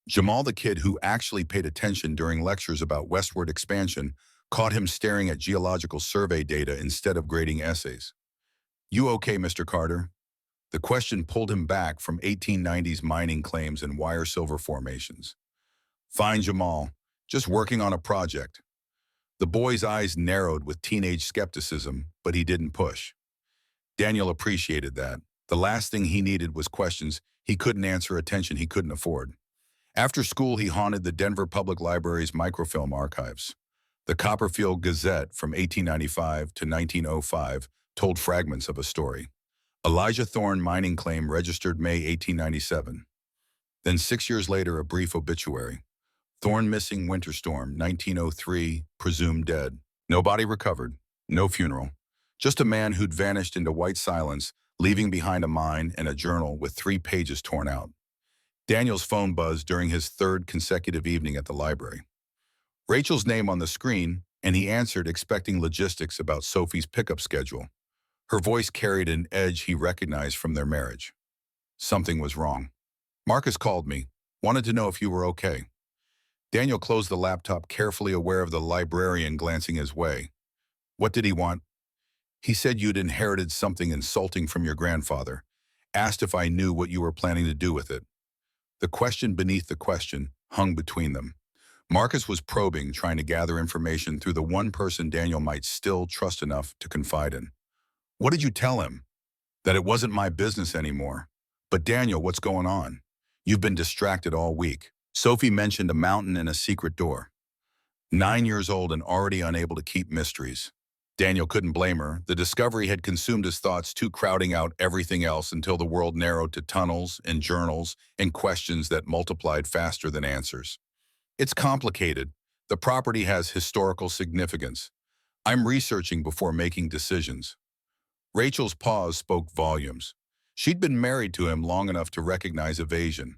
Jamal, the kid who actually paid attention during lectures about westward expansion, caught him staring at geological survey data instead of grading essays. "You okay, Mr. Carter?" The question pulled him back from 1890s mining claims and wire silver formations. "Fine, Jamal. Just working on a project." The boy's eyes narrowed with teenage skepticism, but he didn't push. Daniel appreciated that. The last thing he needed was questions he couldn't answer, attention he couldn't afford. After school, he haunted the Denver Public Library's microfilm archives. The Copperfield Gazette from 1895 to 1905 told fragments of a story. Elijah Thorne mining claim registered May 1897. Then 6 years later, a brief obituary. Thorne missing winter storm, 1903, presumed dead. No body recovered, no funeral. Just a man who'd vanished into white silence, leaving behind a mine and a journal with 3 pages torn out. Daniel's phone buzzed during his 3rd consecutive evening at the library. Rachel's name on the screen, and he answered, expecting logistics about Sophie's pickup schedule. Her voice carried an edge he recognized from their marriage. Something was wrong. "Marcus called me. Wanted to know if you were okay." Daniel closed the laptop, carefully aware of the librarian glancing his way. "What did he want?" "He said you'd inherited something insulting from your grandfather. Asked if I knew what you were planning to do with it." The question beneath the question hung between them. Marcus was probing, trying to gather information through the one person Daniel might still trust enough to confide in. "What did you tell him?" "That it wasn't my business anymore." "But Daniel, what's going on? You've been distracted all week." Sophie mentioned a mountain and a secret door. 9 years old and already unable to keep mysteries. Daniel couldn't blame her. The discovery had consumed his thoughts, too, crowding out everything else until the world narrowed to tunnels and journals and questions that multiplied faster than answers. "It's complicated. The property has historical significance. I'm researching before making decisions." Rachel's pause spoke volumes. She'd been married to him long enough to recognize evasion.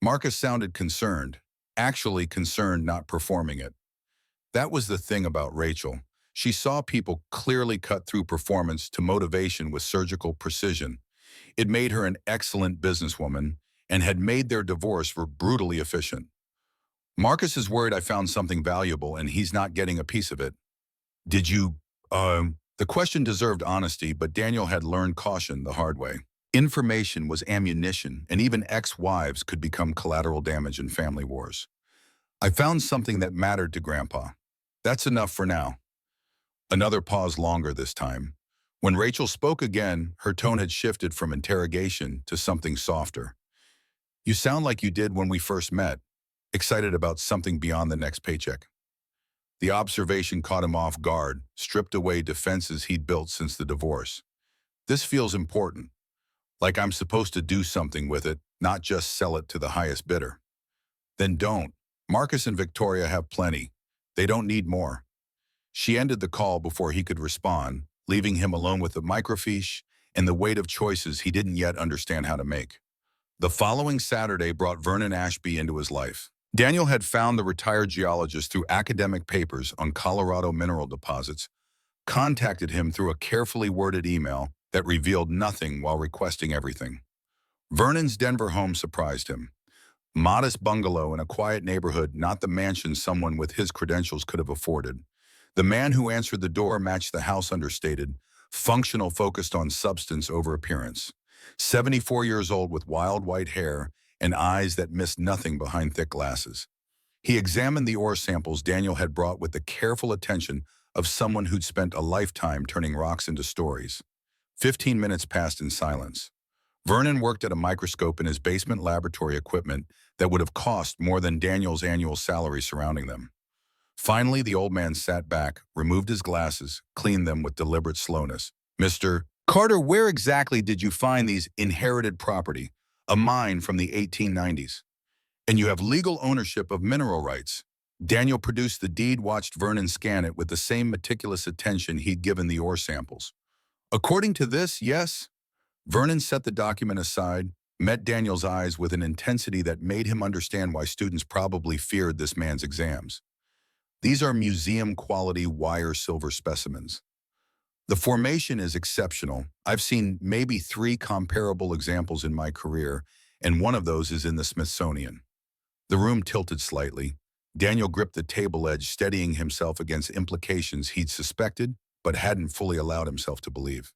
Marcus sounded concerned, actually concerned not performing it. That was the thing about Rachel. She saw people clearly cut through performance to motivation with surgical precision. It made her an excellent businesswoman and had made their divorce brutally efficient. "Marcus is worried I found something valuable and he's not getting a piece of it." "Did you, The question deserved honesty, but Daniel had learned caution the hard way. Information was ammunition, and even ex-wives could become collateral damage in family wars. "I found something that mattered to Grandpa. That's enough for now." Another pause, longer this time. When Rachel spoke again, her tone had shifted from interrogation to something softer. "You sound like you did when we first met, excited about something beyond the next paycheck." The observation caught him off guard, stripped away defenses he'd built since the divorce. "This feels important. Like I'm supposed to do something with it, not just sell it to the highest bidder." "Then don't. Marcus and Victoria have plenty. They don't need more." She ended the call before he could respond, leaving him alone with the microfiche and the weight of choices he didn't yet understand how to make. The following Saturday brought Vernon Ashby into his life. Daniel had found the retired geologist through academic papers on Colorado mineral deposits, contacted him through a carefully worded email that revealed nothing while requesting everything. Vernon's Denver home surprised him. Modest bungalow in a quiet neighborhood, not the mansion someone with his credentials could have afforded. The man who answered the door matched the house understated, functional, focused on substance over appearance. 74 years old with wild white hair and eyes that missed nothing behind thick glasses. He examined the ore samples Daniel had brought with the careful attention of someone who'd spent a lifetime turning rocks into stories. 15 minutes passed in silence. Vernon worked at a microscope in his basement laboratory equipment that would have cost more than Daniel's annual salary surrounding them. Finally, the old man sat back, removed his glasses, cleaned them with deliberate slowness. Mr. Carter, where exactly did you find these inherited property? A mine from the 1890s. And you have legal ownership of mineral rights. Daniel produced the deed, watched Vernon scan it with the same meticulous attention he'd given the ore samples. According to this, yes. Vernon set the document aside, met Daniel's eyes with an intensity that made him understand why students probably feared this man's exams. These are museum-quality wire silver specimens. The formation is exceptional. I've seen maybe 3 comparable examples in my career, and one of those is in the Smithsonian. The room tilted slightly. Daniel gripped the table edge, steadying himself against implications he'd suspected but hadn't fully allowed himself to believe.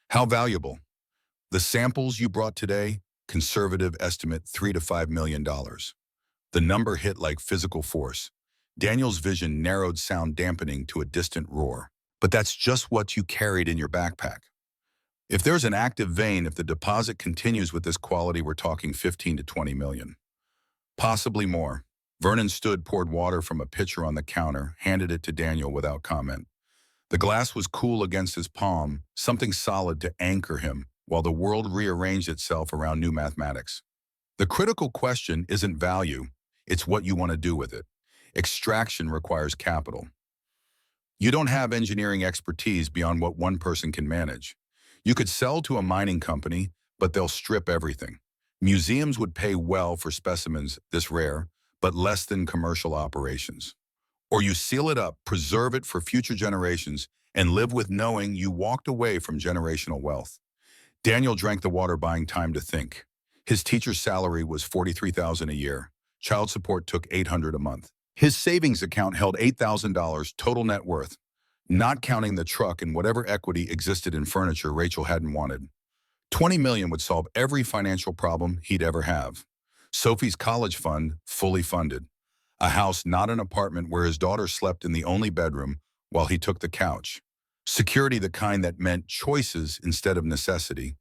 How valuable? The samples you brought today, conservative estimate $3 to $5 million. The number hit like physical force. Daniel's vision narrowed, sound dampening to a distant roar. But that's just what you carried in your backpack. If there's an active vein, if the deposit continues with this quality, we're talking 15 to 20 million. Possibly more. Vernon stood, poured water from a pitcher on the counter, handed it to Daniel without comment. The glass was cool against his palm, something solid to anchor him, while the world rearranged itself around new mathematics. The critical question isn't value, it's what you want to do with it. Extraction requires capital. You don't have engineering expertise beyond what one person can manage. You could sell to a mining company, but they'll strip everything. Museums would pay well for specimens this rare, but less than commercial operations. Or you seal it up, preserve it for future generations, and live with knowing you walked away from generational wealth. Daniel drank the water, buying time to think. His teacher's salary was $43,000 a year. Child support took $800 a month. His savings account held $8,000 total net worth, not counting the truck and whatever equity existed in furniture Rachel hadn't wanted. 20 million would solve every financial problem he'd ever have. Sophie's college fund fully funded. A house, not an apartment, where his daughter slept in the only bedroom while he took the couch. Security, the kind that meant choices instead of necessity.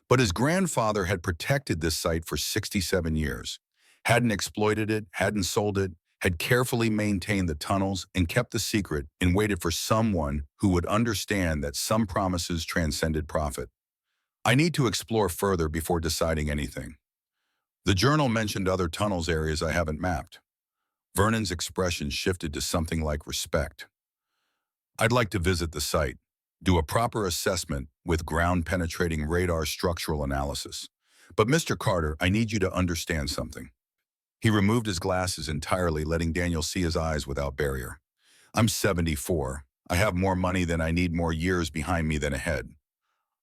But his grandfather had protected this site for 67 years. Hadn't exploited it, hadn't sold it, had carefully maintained the tunnels and kept the secret, and waited for someone who would understand that some promises transcended profit. I need to explore further before deciding anything. The journal mentioned other tunnels areas I haven't mapped. Vernon's expression shifted to something like respect. I'd like to visit the site, do a proper assessment with ground-penetrating radar structural analysis. But Mr. Carter, I need you to understand something. He removed his glasses entirely, letting Daniel see his eyes without barrier. I'm 74. I have more money than I need, more years behind me than ahead.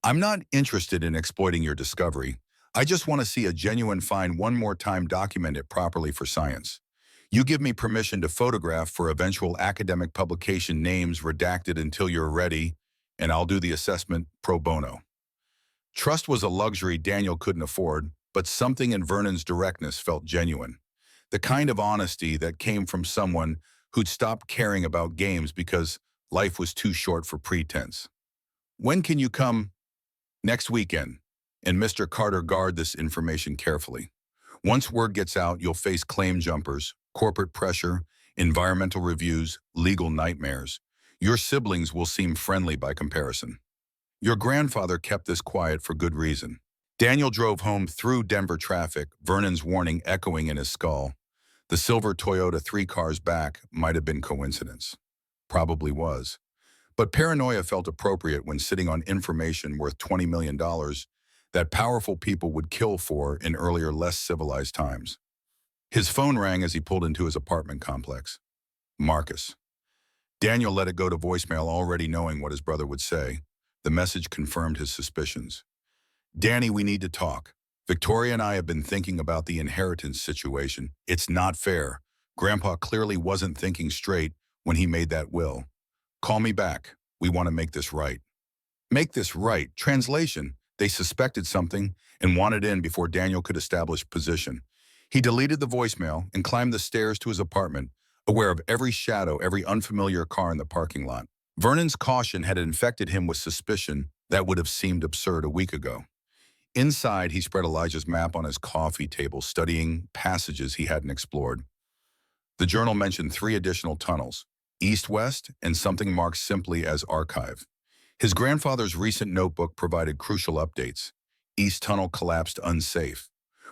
I'm not interested in exploiting your discovery. I just want to see a genuine find one more time, document it properly for science. You give me permission to photograph for eventual academic publication, names redacted until you're ready, and I'll do the assessment pro bono. Trust was a luxury Daniel couldn't afford, but something in Vernon's directness felt genuine. The kind of honesty that came from someone who'd stopped caring about games because life was too short for pretense. When can you come? Next weekend. And Mr. Carter, guard this information carefully. Once word gets out, you'll face claim jumpers, corporate pressure, environmental reviews, legal nightmares. Your siblings will seem friendly by comparison. Your grandfather kept this quiet for good reason. Daniel drove home through Denver traffic, Vernon's warning echoing in his skull. The silver Toyota 3 cars back might have been coincidence. Probably was. But paranoia felt appropriate when sitting on information worth $20 million that powerful people would kill for in earlier, less civilized times. His phone rang as he pulled into his apartment complex. Marcus. Daniel let it go to voicemail, already knowing what his brother would say. The message confirmed his suspicions. Danny, we need to talk. Victoria and I have been thinking about the inheritance situation. It's not fair. Grandpa clearly wasn't thinking straight when he made that will. Call me back. We want to make this right. Make this right. Translation. They suspected something and wanted in before Daniel could establish position. He deleted the voicemail and climbed the stairs to his apartment, aware of every shadow, every unfamiliar car in the parking lot. Vernon's caution had infected him with suspicion that would have seemed absurd a week ago. Inside, he spread Elijah's map on his coffee table, studying passages he hadn't explored. The journal mentioned 3 additional tunnels, east-west and something marked simply as archive. His grandfather's recent notebook provided crucial updates. East Tunnel collapsed unsafe.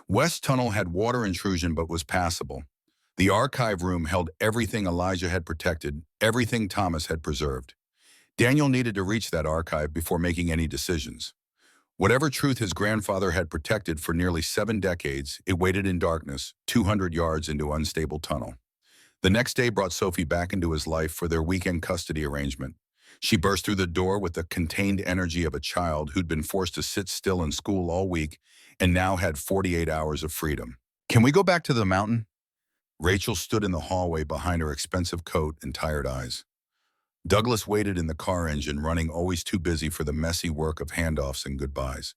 West Tunnel had water intrusion but was passable. The archive room held everything Elijah had protected, everything Thomas had preserved. Daniel needed to reach that archive before making any decisions. Whatever truth his grandfather had protected for nearly 7 decades, it waited in darkness, 200 yards into unstable tunnel. The next day brought Sophie back into his life for their weekend custody arrangement. She burst through the door with the contained energy of a child who'd been forced to sit still in school all week and now had 48 hours of freedom. Can we go back to the mountain? Rachel stood in the hallway behind her expensive coat and tired eyes. Douglas waited in the car engine, running, always too busy for the messy work of handoffs and goodbyes.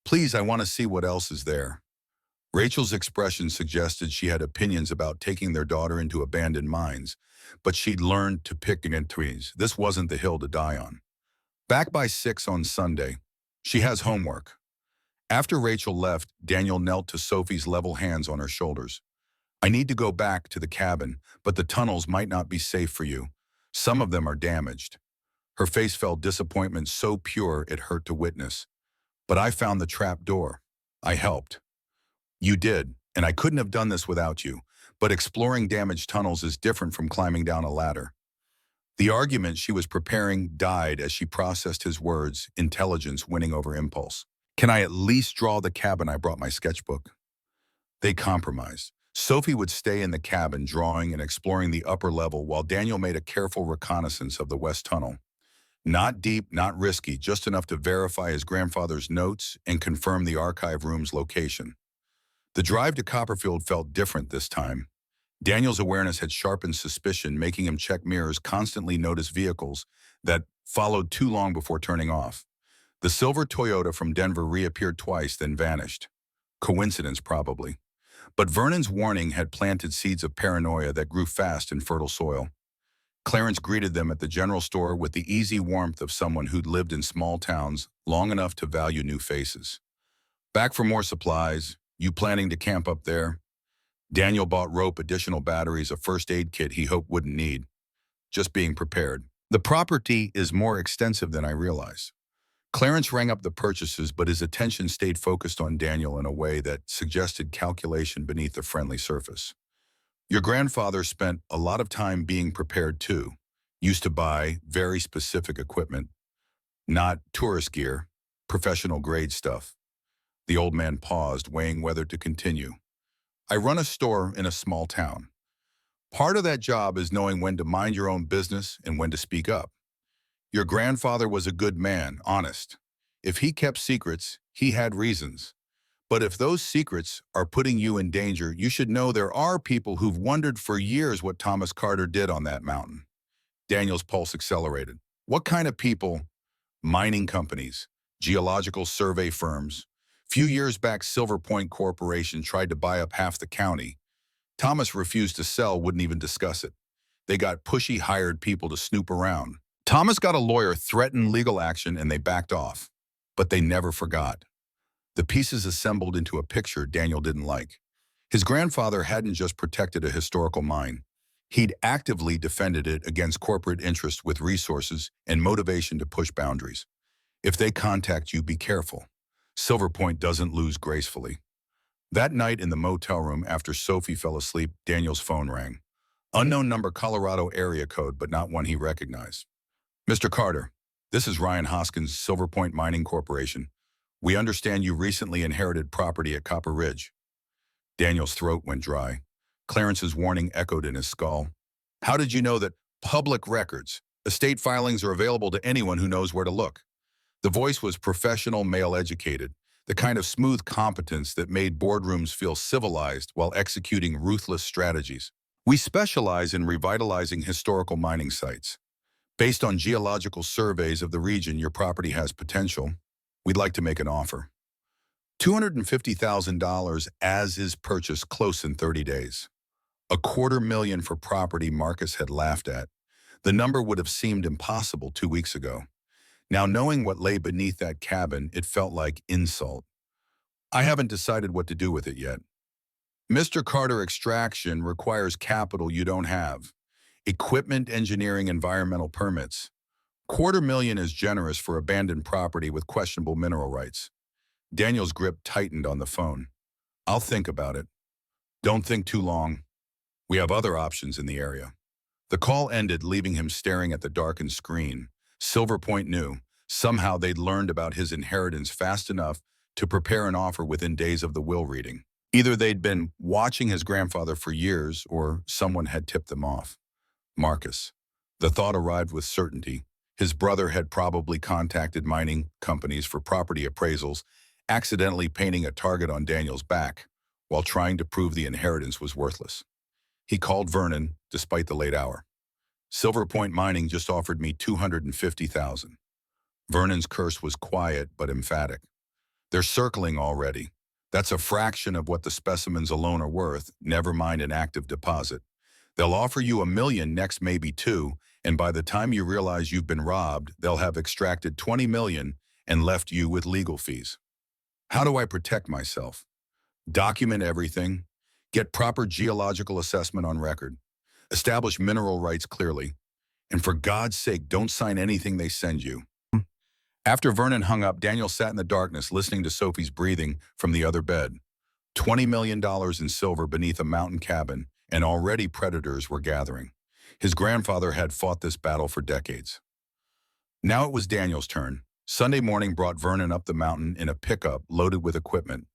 Please, I want to see what else is there. Rachel's expression suggested she had opinions about taking their daughter into abandoned mines, but she'd learned to pick against trees. This wasn't the hill to die on. Back by 6 on Sunday. She has homework. After Rachel left, Daniel knelt to Sophie's level hands on her shoulders. I need to go back to the cabin, but the tunnels might not be safe for you. Some of them are damaged. Her face felt disappointment so pure it hurt to witness. But I found the trap door. I helped. You did, and I couldn't have done this without you. But exploring damaged tunnels is different from climbing down a ladder. The argument she was preparing died as she processed his words, intelligence winning over impulse. Can I at least draw the cabin? I brought my sketchbook. They compromised. Sophie would stay in the cabin drawing and exploring the upper level while Daniel made a careful reconnaissance of the west tunnel. Not deep, not risky, just enough to verify his grandfather's notes and confirm the archive room's location. The drive to Copperfield felt different this time. Daniel's awareness had sharpened suspicion, making him check mirrors, constantly notice vehicles that followed too long before turning off. The silver Toyota from Denver reappeared twice, then vanished. Coincidence, probably. But Vernon's warning had planted seeds of paranoia that grew fast in fertile soil. Clarence greeted them at the general store with the easy warmth of someone who'd lived in small towns long enough to value new faces. Back for more supplies. You planning to camp up there? Daniel bought rope, additional batteries, a first aid kit he hoped wouldn't need. Just being prepared. The property is more extensive than I realized. Clarence rang up the purchases, but his attention stayed focused on Daniel in a way that suggested calculation beneath the friendly surface. Your grandfather spent a lot of time being prepared too. Used to buy very specific equipment. Not tourist gear, professional grade stuff. The old man paused, weighing whether to continue. I run a store in a small town. Part of that job is knowing when to mind your own business and when to speak up. Your grandfather was a good man, honest. If he kept secrets, he had reasons. But if those secrets are putting you in danger, you should know there are people who've wondered for years what Thomas Carter did on that mountain. Daniel's pulse accelerated. What kind of people? Mining companies, geological survey firms. Few years back, Silver Point Corporation tried to buy up half the county. Thomas refused to sell, wouldn't even discuss it. They got pushy hired people to snoop around. Thomas got a lawyer, threatened legal action, and they backed off. But they never forgot. The pieces assembled into a picture Daniel didn't like. His grandfather hadn't just protected a historical mine. He'd actively defended it against corporate interests with resources and motivation to push boundaries. If they contact you, be careful. Silver Point doesn't lose gracefully. That night in the motel room after Sophie fell asleep, Daniel's phone rang. Unknown number, Colorado area code, but not one he recognized. Mr. Carter, this is Ryan Hoskins, Silver Point Mining Corporation. We understand you recently inherited property at Copper Ridge. Daniel's throat went dry. Clarence's warning echoed in his skull. How did you know that? Public records? Estate filings are available to anyone who knows where to look. The voice was professional, male-educated. the kind of smooth competence that made boardrooms feel civilized while executing ruthless strategies. We specialize in revitalizing historical mining sites. Based on geological surveys of the region your property has potential, we'd like to make an offer. $250,000 as is purchase close in 30 days. $250,000 for property Marcus had laughed at. The number would have seemed impossible 2 weeks ago. Now, knowing what lay beneath that cabin, it felt like insult. I haven't decided what to do with it yet. Mr. Carter, extraction requires capital you don't have. Equipment, engineering, environmental permits. $250,000 is generous for abandoned property with questionable mineral rights. Daniel's grip tightened on the phone. I'll think about it. Don't think too long. We have other options in the area. The call ended, leaving him staring at the darkened screen. Silver Point knew. Somehow they'd learned about his inheritance fast enough to prepare an offer within days of the will reading. Either they'd been watching his grandfather for years, or someone had tipped them off. Marcus. The thought arrived with certainty. His brother had probably contacted mining companies for property appraisals, accidentally painting a target on Daniel's back, while trying to prove the inheritance was worthless. He called Vernon, despite the late hour. Silver Point Mining just offered me $250,000. Vernon's curse was quiet but emphatic. They're circling already. That's a fraction of what the specimens alone are worth, never mind an active deposit. They'll offer you $1 million, next maybe $2 million, and by the time you realize you've been robbed, they'll have extracted $20 million and left you with legal fees. How do I protect myself? Document everything. Get proper geological assessment on record. Establish mineral rights clearly. And for God's sake, don't sign anything they send you. After Vernon hung up, Daniel sat in the darkness listening to Sophie's breathing from the other bed. $20 million in silver beneath a mountain cabin, and already predators were gathering. His grandfather had fought this battle for decades. Now it was Daniel's turn. Sunday morning brought Vernon up the mountain in a pickup loaded with equipment.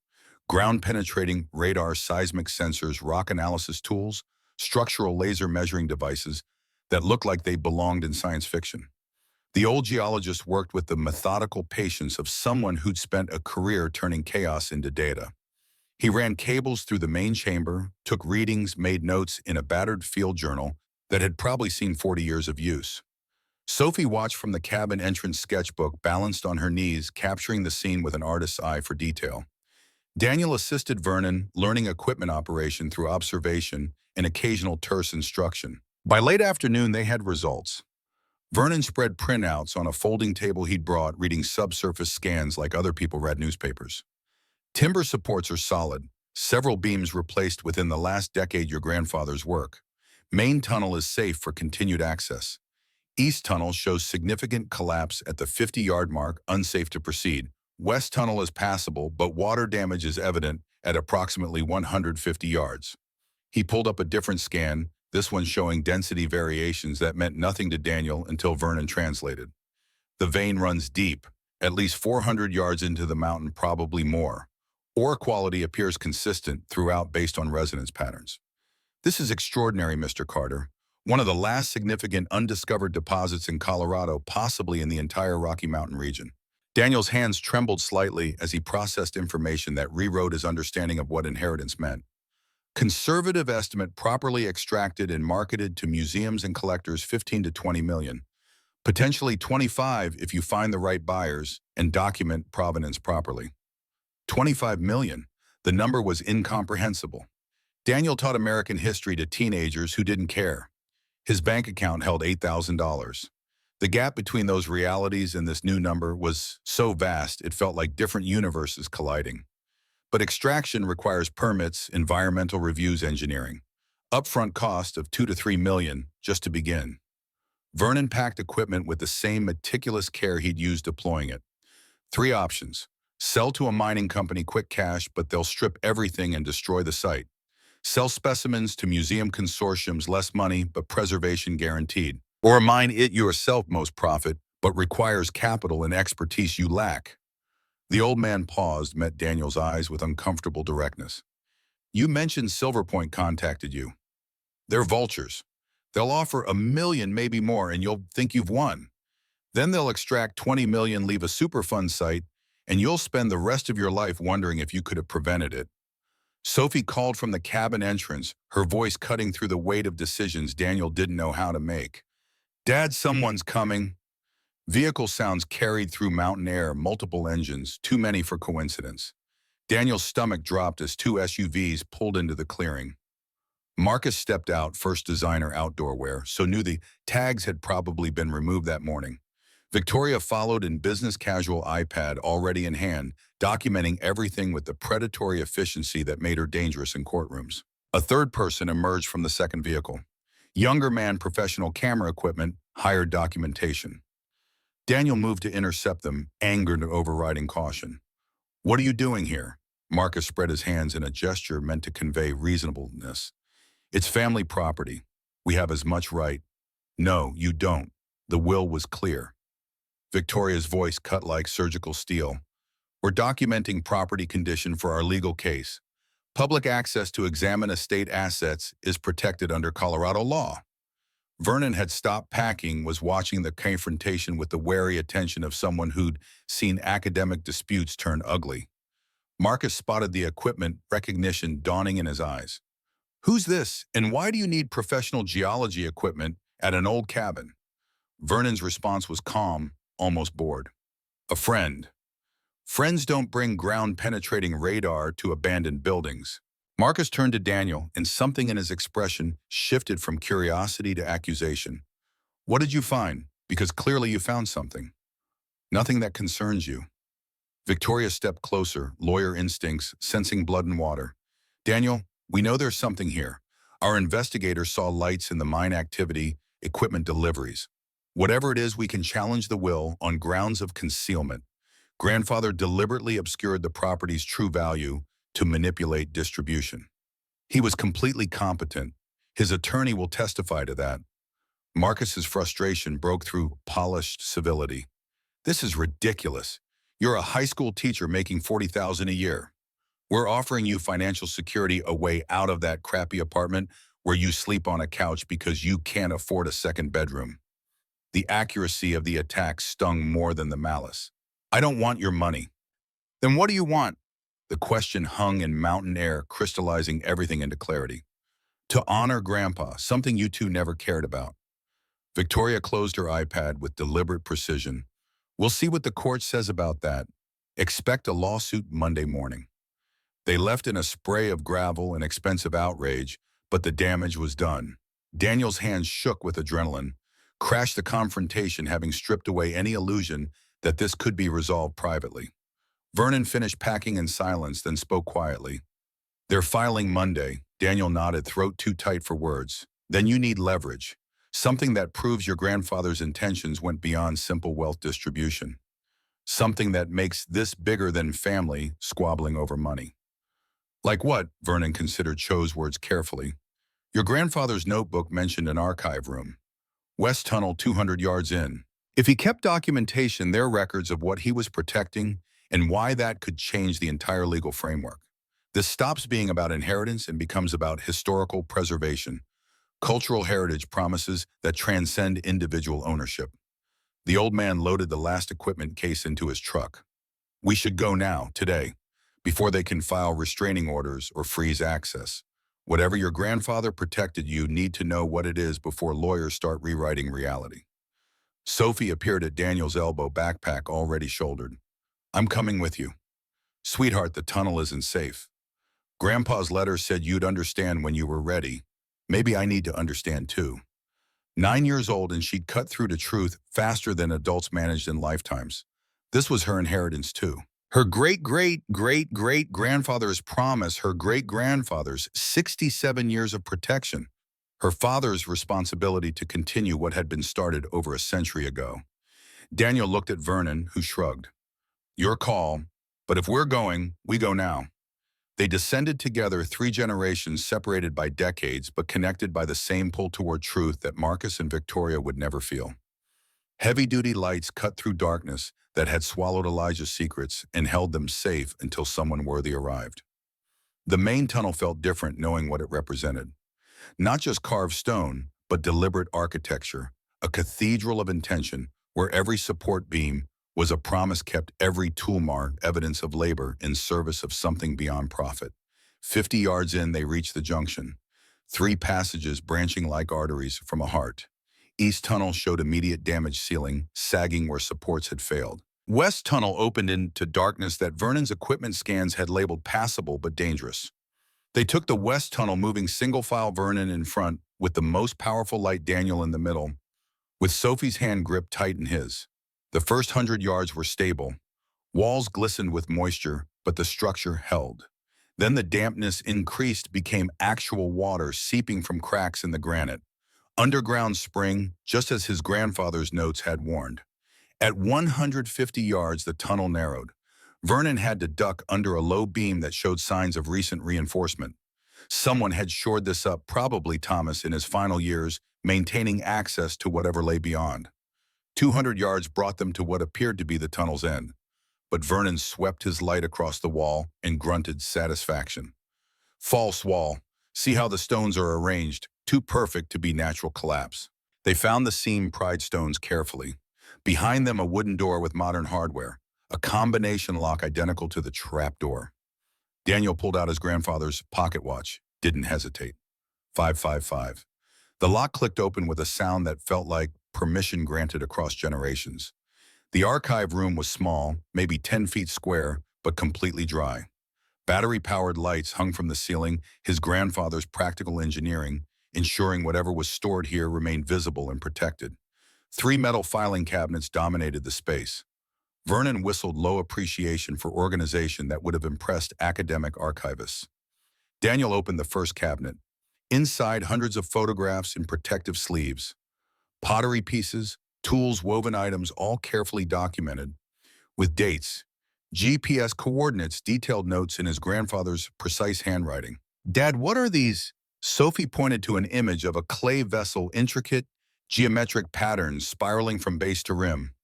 Ground-penetrating radar, seismic sensors, rock analysis tools, structural laser measuring devices that looked like they belonged in science fiction. The old geologist worked with the methodical patience of someone who'd spent a career turning chaos into data. He ran cables through the main chamber, took readings, made notes in a battered field journal that had probably seen 40 years of use. Sophie watched from the cabin entrance sketchbook, balanced on her knees, capturing the scene with an artist's eye for detail. Daniel assisted Vernon, learning equipment operation through observation and occasional terse instruction. By late afternoon, they had results. Vernon spread printouts on a folding table he'd brought, reading subsurface scans like other people read newspapers. Timber supports are solid, several beams replaced within the last decade your grandfather's work. Main tunnel is safe for continued access. East tunnel shows significant collapse at the 50-yard mark, unsafe to proceed. West tunnel is passable, but water damage is evident at approximately 150 yards. He pulled up a different scan, this one showing density variations that meant nothing to Daniel until Vernon translated. The vein runs deep, at least 400 yards into the mountain, probably more. Ore quality appears consistent throughout based on resonance patterns. This is extraordinary, Mr. Carter. One of the last significant undiscovered deposits in Colorado, possibly in the entire Rocky Mountain region. Daniel's hands trembled slightly as he processed information that rewrote his understanding of what inheritance meant. Conservative estimate, properly extracted and marketed to museums and collectors, 15 to 20 million. Potentially 25 if you find the right buyers and document provenance properly. 25 million. The number was incomprehensible. Daniel taught American history to teenagers who didn't care. His bank account held $8,000. The gap between those realities and this new number was so vast it felt like different universes colliding. But extraction requires permits, environmental reviews, engineering. Upfront cost of 2 to 3 million just to begin. Vernon packed equipment with the same meticulous care he'd used deploying it. 3 options. Sell to a mining company, quick cash, but they'll strip everything and destroy the site. Sell specimens to museum consortiums, less money, but preservation guaranteed. Or mine it yourself, most profit, but requires capital and expertise you lack. The old man paused, met Daniel's eyes with uncomfortable directness. You mentioned Silver Point contacted you. They're vultures. They'll offer $1 million, maybe more, and you'll think you've won. Then they'll extract 20 million, leave a Superfund site, and you'll spend the rest of your life wondering if you could have prevented it. Sophie called from the cabin entrance, her voice cutting through the weight of decisions Daniel didn't know how to make. "Dad, someone's coming." Vehicle sounds carried through mountain air, multiple engines, too many for coincidence. Daniel's stomach dropped as two SUVs pulled into the clearing. Marcus stepped out, first designer outdoor wear, so knew the tags had probably been removed that morning. Victoria followed in business casual iPad already in hand, documenting everything with the predatory efficiency that made her dangerous in courtrooms. A third person emerged from the second vehicle. Younger man, professional camera equipment, hired documentation. Daniel moved to intercept them, angered overriding caution. "What are you doing here?" Marcus spread his hands in a gesture meant to convey reasonableness. "It's family property. We have as much right." "No, you don't." The will was clear. Victoria's voice cut like surgical steel. "We're documenting property condition for our legal case. Public access to examine estate assets is protected under Colorado law." Vernon had stopped packing, was watching the confrontation with the wary attention of someone who'd seen academic disputes turn ugly. Marcus spotted the equipment recognition dawning in his eyes. "Who's this, and why do you need professional geology equipment at an old cabin?" Vernon's response was calm, almost bored. "A friend. Friends don't bring ground-penetrating radar to abandoned buildings." Marcus turned to Daniel, and something in his expression shifted from curiosity to accusation. "What did you find? Because clearly you found something." "Nothing that concerns you." Victoria stepped closer, lawyer instincts, sensing blood and water. "Daniel, we know there's something here. Our investigators saw lights in the mine activity, equipment deliveries. Whatever it is, we can challenge the will on grounds of concealment. Grandfather deliberately obscured the property's true value to manipulate distribution. He was completely competent. His attorney will testify to that." Marcus's frustration broke through polished civility. "This is ridiculous. You're a high school teacher making $40,000 a year. We're offering you financial security, a way out of that crappy apartment where you sleep on a couch because you can't afford a second bedroom." The accuracy of the attack stung more than the malice. "I don't want your money." "Then what do you want?" The question hung in mountain air, crystallizing everything into clarity. "To honor Grandpa, something you two never cared about." Victoria closed her iPad with deliberate precision. "We'll see what the court says about that. Expect a lawsuit Monday morning." They left in a spray of gravel and expensive outrage, but the damage was done. Daniel's hands shook with adrenaline, crashed the confrontation, having stripped away any illusion that this could be resolved privately. Vernon finished packing in silence, then spoke quietly. "They're filing Monday." Daniel nodded, throat too tight for words. "Then you need leverage. Something that proves your grandfather's intentions went beyond simple wealth distribution. Something that makes this bigger than family squabbling over money." "Like what?" Vernon considered Cho's words carefully. "Your grandfather's notebook mentioned an archive room. West Tunnel 200 yards in. If he kept documentation, there are records of what he was protecting and why that could change the entire legal framework. This stops being about inheritance and becomes about historical preservation, cultural heritage promises that transcend individual ownership." The old man loaded the last equipment case into his truck. "We should go now, today, before they can file restraining orders or freeze access. Whatever your grandfather protected, you need to know what it is before lawyers start rewriting reality." Sophie appeared at Daniel's elbow, backpack already shouldered. "I'm coming with you." "Sweetheart, the tunnel isn't safe. Grandpa's letter said you'd understand when you were ready. Maybe I need to understand too." 9 years old, and she'd cut through to truth faster than adults managed in lifetimes. This was her inheritance too. Her great-great-great-great-grandfather's promise, her great-grandfather's 67 years of protection, her father's responsibility to continue what had been started over a century ago. Daniel looked at Vernon, who shrugged. "Your call, but if we're going, we go now." They descended together, 3 generations separated by decades but connected by the same pull toward truth that Marcus and Victoria would never feel. Heavy-duty lights cut through darkness that had swallowed Elijah's secrets and held them safe until someone worthy arrived. The main tunnel felt different, knowing what it represented. Not just carved stone, but deliberate architecture, a cathedral of intention where every support beam was a promise kept every tool mark, evidence of labor in service of something beyond profit. 50 yards in, they reached the junction. 3 passages branching like arteries from a heart. East Tunnel showed immediate damage ceiling, sagging where supports had failed. West Tunnel opened into darkness that Vernon's equipment scans had labeled passable but dangerous. They took the West Tunnel, moving single-file Vernon in front, with the most powerful light Daniel in the middle, with Sophie's hand gripped tight in his. The first 100 yards were stable. Walls glistened with moisture, but the structure held. Then the dampness increased, became actual water seeping from cracks in the granite. Underground spring, just as his grandfather's notes had warned. At 150 yards, the tunnel narrowed. Vernon had to duck under a low beam that showed signs of recent reinforcement. Someone had shored this up, probably Thomas in his final years, maintaining access to whatever lay beyond. 200 yards brought them to what appeared to be the tunnel's end. But Vernon swept his light across the wall and grunted satisfaction. False wall. See how the stones are arranged, too perfect to be natural collapse. They found the seam pried stones carefully. Behind them, a wooden door with modern hardware, a combination lock identical to the trap door. Daniel pulled out his grandfather's pocket watch, didn't hesitate. 555. The lock clicked open with a sound that felt like permission granted across generations. The archive room was small, maybe 10 feet square, but completely dry. Battery-powered lights hung from the ceiling, his grandfather's practical engineering, ensuring whatever was stored here remained visible and protected. 3 metal filing cabinets dominated the space. Vernon whistled low appreciation for organization that would have impressed academic archivists. Daniel opened the first cabinet. Inside, hundreds of photographs in protective sleeves. Pottery pieces, tools, woven items, all carefully documented, with dates, GPS coordinates, detailed notes in his grandfather's precise handwriting. "Dad, what are these?" Sophie pointed to an image of a clay vessel, intricate, geometric patterns spiraling from base to rim.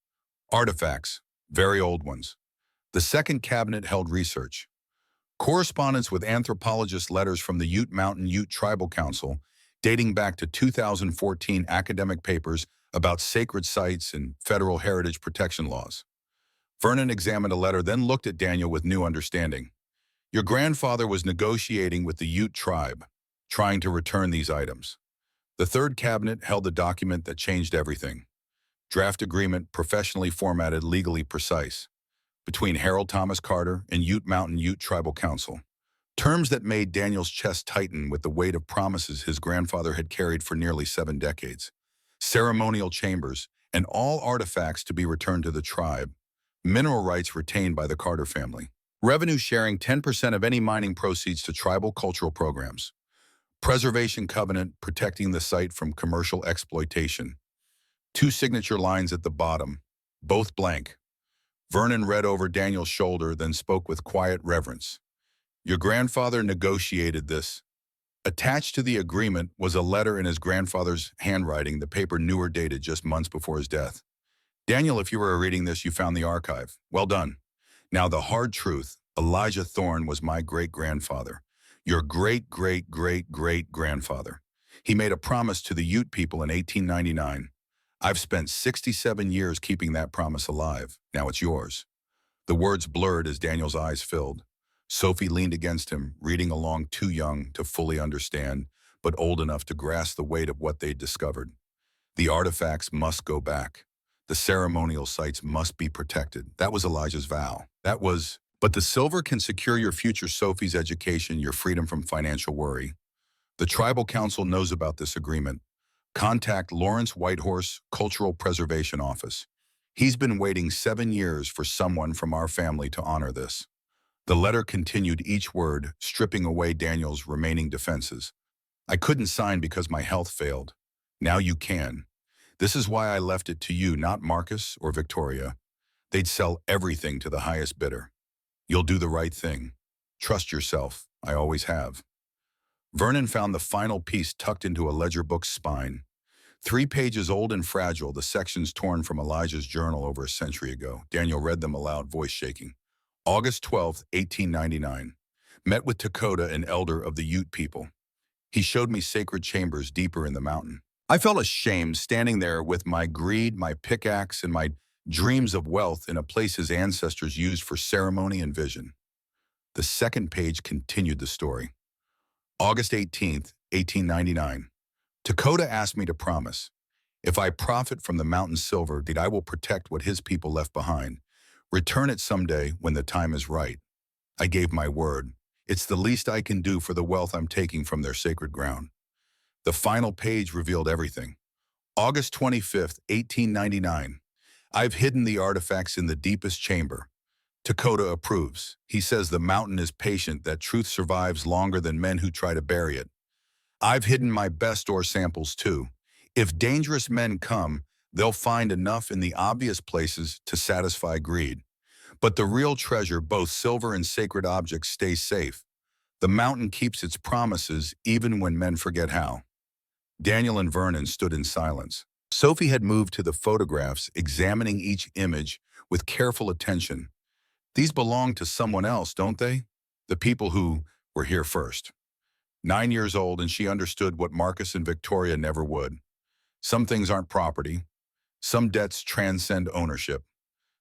Artifacts, very old ones. The second cabinet held research. Correspondence with anthropologists, letters from the Ute Mountain Ute Tribal Council, dating back to 2014, academic papers about sacred sites and federal heritage protection laws. Vernon examined a letter, then looked at Daniel with new understanding. Your grandfather was negotiating with the Ute tribe, trying to return these items. The third cabinet held the document that changed everything. Draft agreement, professionally formatted, legally precise, between Harold Thomas Carter and Ute Mountain Ute Tribal Council. Terms that made Daniel's chest tighten with the weight of promises his grandfather had carried for nearly 7 decades. Ceremonial chambers, and all artifacts to be returned to the tribe. Mineral rights retained by the Carter family. Revenue sharing 10% of any mining proceeds to tribal cultural programs. Preservation covenant protecting the site from commercial exploitation. 2 signature lines at the bottom, both blank. Vernon read over Daniel's shoulder, then spoke with quiet reverence. Your grandfather negotiated this. Attached to the agreement was a letter in his grandfather's handwriting, the paper newer, dated just months before his death. Daniel, if you were reading this, you found the archive. Well done. Now the hard truth, Elijah Thorne was my great-grandfather. Your great-great-great-great-grandfather. He made a promise to the Ute people in 1899. I've spent 67 years keeping that promise alive. Now it's yours. The words blurred as Daniel's eyes filled. Sophie leaned against him, reading along, too young to fully understand, but old enough to grasp the weight of what they'd discovered. The artifacts must go back. The ceremonial sites must be protected. That was Elijah's vow. But the silver can secure your future, Sophie's education, your freedom from financial worry. The Tribal Council knows about this agreement. Contact Lawrence Whitehorse, Cultural Preservation Office. He's been waiting 7 years for someone from our family to honor this. The letter continued, each word stripping away Daniel's remaining defenses. I couldn't sign because my health failed. Now you can. This is why I left it to you, not Marcus or Victoria. They'd sell everything to the highest bidder. You'll do the right thing. Trust yourself. I always have. Vernon found the final piece tucked into a ledger book's spine. 3 pages old and fragile, the sections torn from Elijah's journal over a century ago. Daniel read them aloud, voice shaking. August 12th, 1899. Met with Dakota, an elder of the Ute people. He showed me sacred chambers deeper in the mountain. I felt ashamed standing there with my greed, my pickaxe, and my dreams of wealth in a place his ancestors used for ceremony and vision. The second page continued the story. August 18th, 1899. Dakota asked me to promise, if I profit from the mountain silver, that I will protect what his people left behind, return it someday when the time is right. I gave my word. It's the least I can do for the wealth I'm taking from their sacred ground. The final page revealed everything. August 25th, 1899. I've hidden the artifacts in the deepest chamber. Dakota approves. He says the mountain is patient, that truth survives longer than men who try to bury it. I've hidden my best ore samples too. If dangerous men come, they'll find enough in the obvious places to satisfy greed. But the real treasure, both silver and sacred objects, stays safe. The mountain keeps its promises even when men forget how. Daniel and Vernon stood in silence. Sophie had moved to the photographs, examining each image with careful attention. These belong to someone else, don't they? The people who were here first. 9 years old, and she understood what Marcus and Victoria never would. Some things aren't property. Some debts transcend ownership.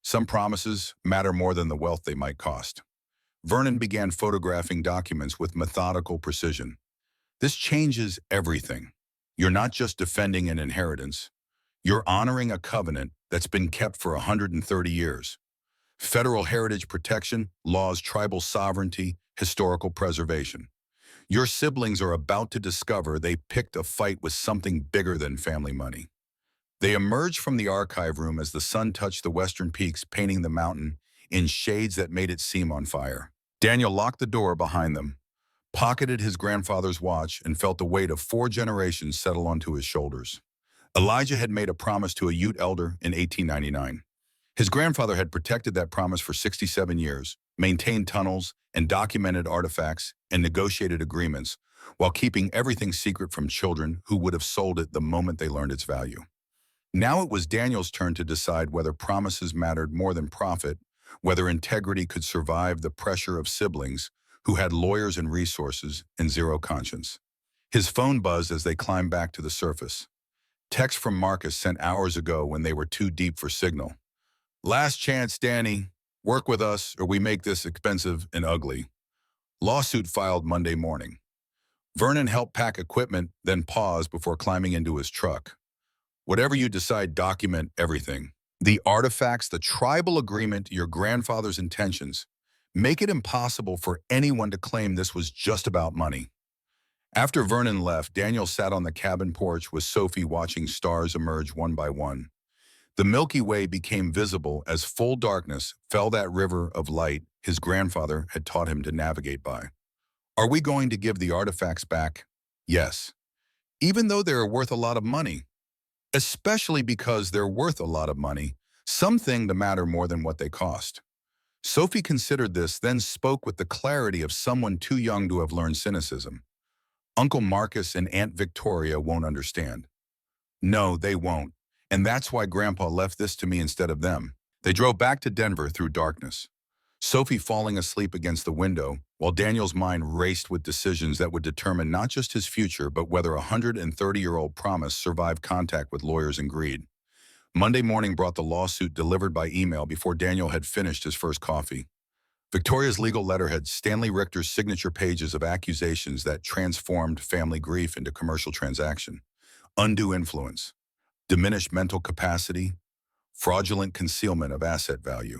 Some promises matter more than the wealth they might cost. Vernon began photographing documents with methodical precision. This changes everything. You're not just defending an inheritance. You're honoring a covenant that's been kept for 130 years. Federal heritage protection, laws, tribal sovereignty, historical preservation. Your siblings are about to discover they picked a fight with something bigger than family money. They emerged from the archive room as the sun touched the western peaks, painting the mountain in shades that made it seem on fire. Daniel locked the door behind them, pocketed his grandfather's watch, and felt the weight of 4 generations settle onto his shoulders. Elijah had made a promise to a Ute elder in 1899. His grandfather had protected that promise for 67 years, maintained tunnels and documented artifacts and negotiated agreements, while keeping everything secret from children who would have sold it the moment they learned its value. Now it was Daniel's turn to decide whether promises mattered more than profit, whether integrity could survive the pressure of siblings who had lawyers and resources and zero conscience. His phone buzzed as they climbed back to the surface. Text from Marcus sent hours ago when they were too deep for signal. Last chance, Danny. Work with us or we make this expensive and ugly. Lawsuit filed Monday morning. Vernon helped pack equipment, then paused before climbing into his truck. Whatever you decide, document everything. The artifacts, the tribal agreement, your grandfather's intentions. Make it impossible for anyone to claim this was just about money. After Vernon left, Daniel sat on the cabin porch with Sophie, watching stars emerge one by one. The Milky Way became visible as full darkness fell that river of light his grandfather had taught him to navigate by. Are we going to give the artifacts back? Yes. Even though they are worth a lot of money. Especially because they're worth a lot of money, something that matter more than what they cost. Sophie considered this, then spoke with the clarity of someone too young to have learned cynicism. Uncle Marcus and Aunt Victoria won't understand. No, they won't. And that's why Grandpa left this to me instead of them. They drove back to Denver through darkness. Sophie falling asleep against the window, while Daniel's mind raced with decisions that would determine not just his future, but whether a 130-year-old promise survived contact with lawyers and greed. Monday morning brought the lawsuit delivered by email before Daniel had finished his first coffee. Victoria's legal letterhead, Stanley Richter's signature pages of accusations that transformed family grief into commercial transaction. Undue influence, diminished mental capacity, fraudulent concealment of asset value.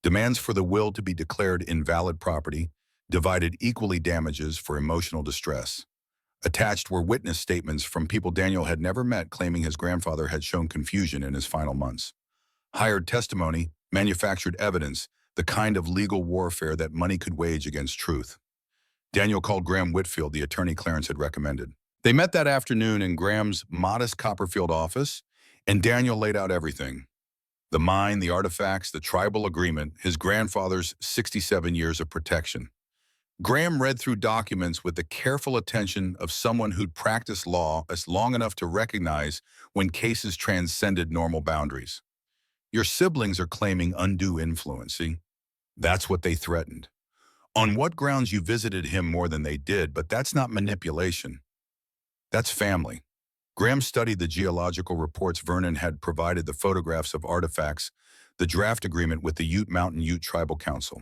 Demands for the will to be declared invalid property, divided equally damages for emotional distress. Attached were witness statements from people Daniel had never met claiming his grandfather had shown confusion in his final months. Hired testimony, manufactured evidence, the kind of legal warfare that money could wage against truth. Daniel called Graham Whitfield, the attorney Clarence had recommended. They met that afternoon in Graham's modest Copperfield office, and Daniel laid out everything. The mine, the artifacts, the tribal agreement, his grandfather's 67 years of protection. Graham read through documents with the careful attention of someone who'd practiced law as long enough to recognize when cases transcended normal boundaries. Your siblings are claiming undue influence, see? That's what they threatened. On what grounds you visited him more than they did, but that's not manipulation. That's family. Graham studied the geological reports Vernon had provided, the photographs of artifacts, the draft agreement with the Ute Mountain Ute Tribal Council.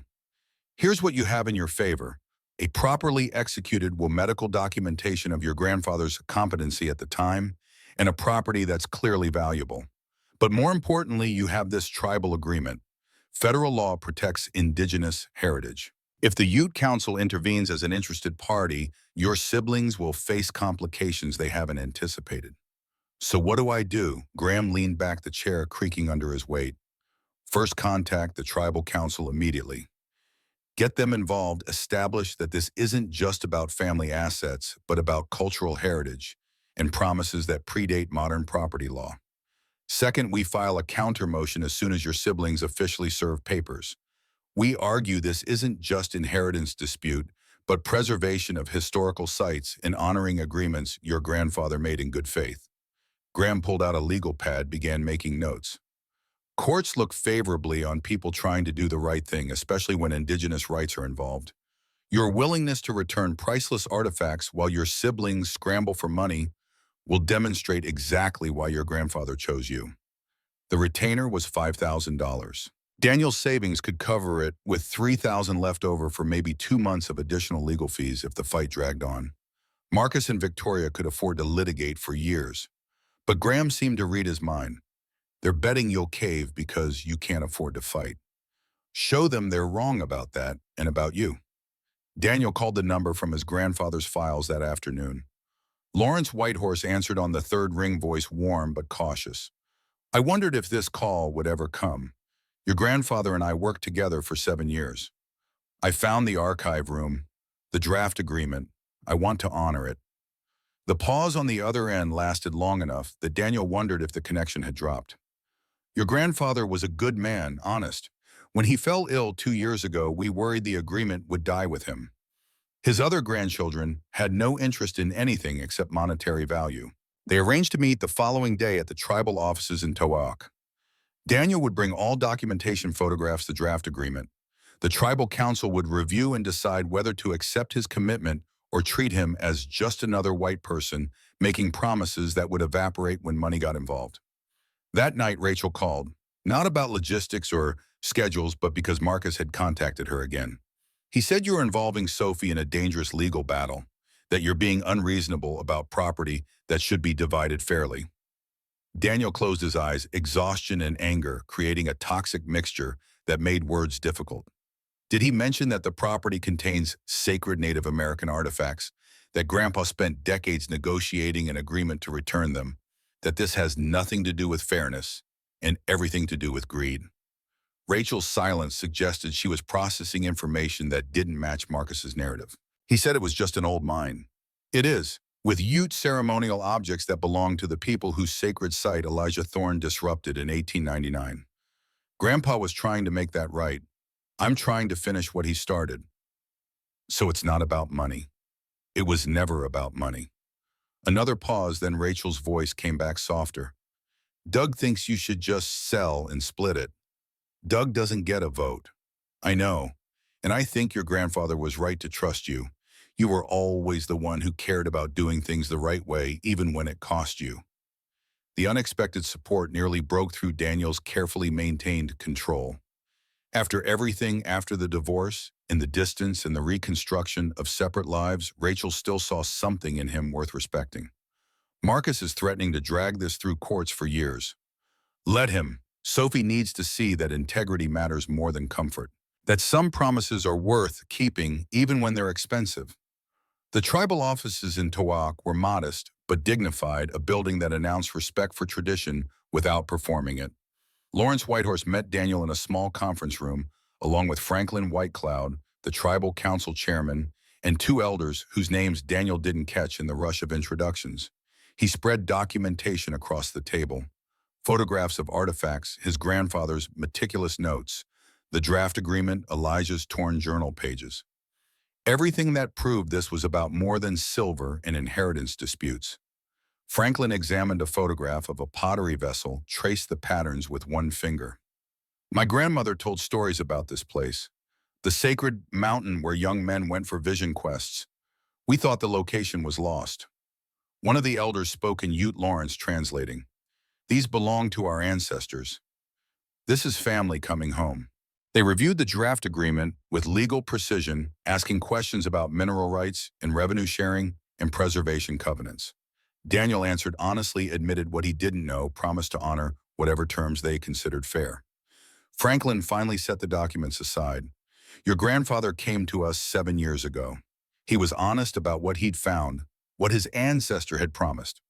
Here's what you have in your favor: a properly executed medical documentation of your grandfather's competency at the time, and a property that's clearly valuable. But more importantly, you have this tribal agreement. Federal law protects indigenous heritage. If the Ute Council intervenes as an interested party, your siblings will face complications they haven't anticipated. So what do I do? Graham leaned back, the chair creaking under his weight. First, contact the tribal council immediately. Get them involved, establish that this isn't just about family assets, but about cultural heritage and promises that predate modern property law. Second, we file a counter motion as soon as your siblings officially serve papers. We argue this isn't just inheritance dispute, but preservation of historical sites and honoring agreements your grandfather made in good faith. Graham pulled out a legal pad, began making notes. Courts look favorably on people trying to do the right thing, especially when indigenous rights are involved. Your willingness to return priceless artifacts while your siblings scramble for money will demonstrate exactly why your grandfather chose you. The retainer was $5,000. Daniel's savings could cover it, with $3,000 left over for maybe 2 months of additional legal fees if the fight dragged on. Marcus and Victoria could afford to litigate for years, but Graham seemed to read his mind. They're betting you'll cave because you can't afford to fight. Show them they're wrong about that and about you. Daniel called the number from his grandfather's files that afternoon. Lawrence Whitehorse answered on the third ring, voice warm but cautious. I wondered if this call would ever come. Your grandfather and I worked together for 7 years. I found the archive room, the draft agreement. I want to honor it. The pause on the other end lasted long enough that Daniel wondered if the connection had dropped. Your grandfather was a good man, honest. When he fell ill 2 years ago, we worried the agreement would die with him. His other grandchildren had no interest in anything except monetary value. They arranged to meet the following day at the tribal offices in Towaoc. Daniel would bring all documentation, photographs, the draft agreement. The tribal council would review and decide whether to accept his commitment or treat him as just another white person making promises that would evaporate when money got involved. That night, Rachel called, not about logistics or schedules, but because Marcus had contacted her again. He said you're involving Sophie in a dangerous legal battle, that you're being unreasonable about property that should be divided fairly. Daniel closed his eyes, exhaustion and anger creating a toxic mixture that made words difficult. Did he mention that the property contains sacred Native American artifacts, that Grandpa spent decades negotiating an agreement to return them, that this has nothing to do with fairness and everything to do with greed? Rachel's silence suggested she was processing information that didn't match Marcus's narrative. He said it was just an old mine. It is, with Ute ceremonial objects that belong to the people whose sacred site Elijah Thorne disrupted in 1899. Grandpa was trying to make that right. I'm trying to finish what he started. So it's not about money. It was never about money. Another pause, then Rachel's voice came back softer. Doug thinks you should just sell and split it. Doug doesn't get a vote. I know, and I think your grandfather was right to trust you. You were always the one who cared about doing things the right way, even when it cost you. The unexpected support nearly broke through Daniel's carefully maintained control. After everything, after the divorce, in the distance and the reconstruction of separate lives, Rachel still saw something in him worth respecting. Marcus is threatening to drag this through courts for years. Let him. Sophie needs to see that integrity matters more than comfort, that some promises are worth keeping even when they're expensive. The tribal offices in Towaoc were modest but dignified, a building that announced respect for tradition without performing it. Lawrence Whitehorse met Daniel in a small conference room, along with Franklin Whitecloud, the tribal council chairman, and 2 elders whose names Daniel didn't catch in the rush of introductions. He spread documentation across the table. Photographs of artifacts, his grandfather's meticulous notes, the draft agreement, Elijah's torn journal pages. Everything that proved this was about more than silver and inheritance disputes. Franklin examined a photograph of a pottery vessel, traced the patterns with one finger. My grandmother told stories about this place, the sacred mountain where young men went for vision quests. We thought the location was lost. One of the elders spoke in Ute Lawrence, translating. These belong to our ancestors. This is family coming home. They reviewed the draft agreement with legal precision, asking questions about mineral rights and revenue sharing and preservation covenants. Daniel answered honestly, admitted what he didn't know, promised to honor whatever terms they considered fair. Franklin finally set the documents aside. Your grandfather came to us 7 years ago. He was honest about what he'd found, what his ancestor had promised.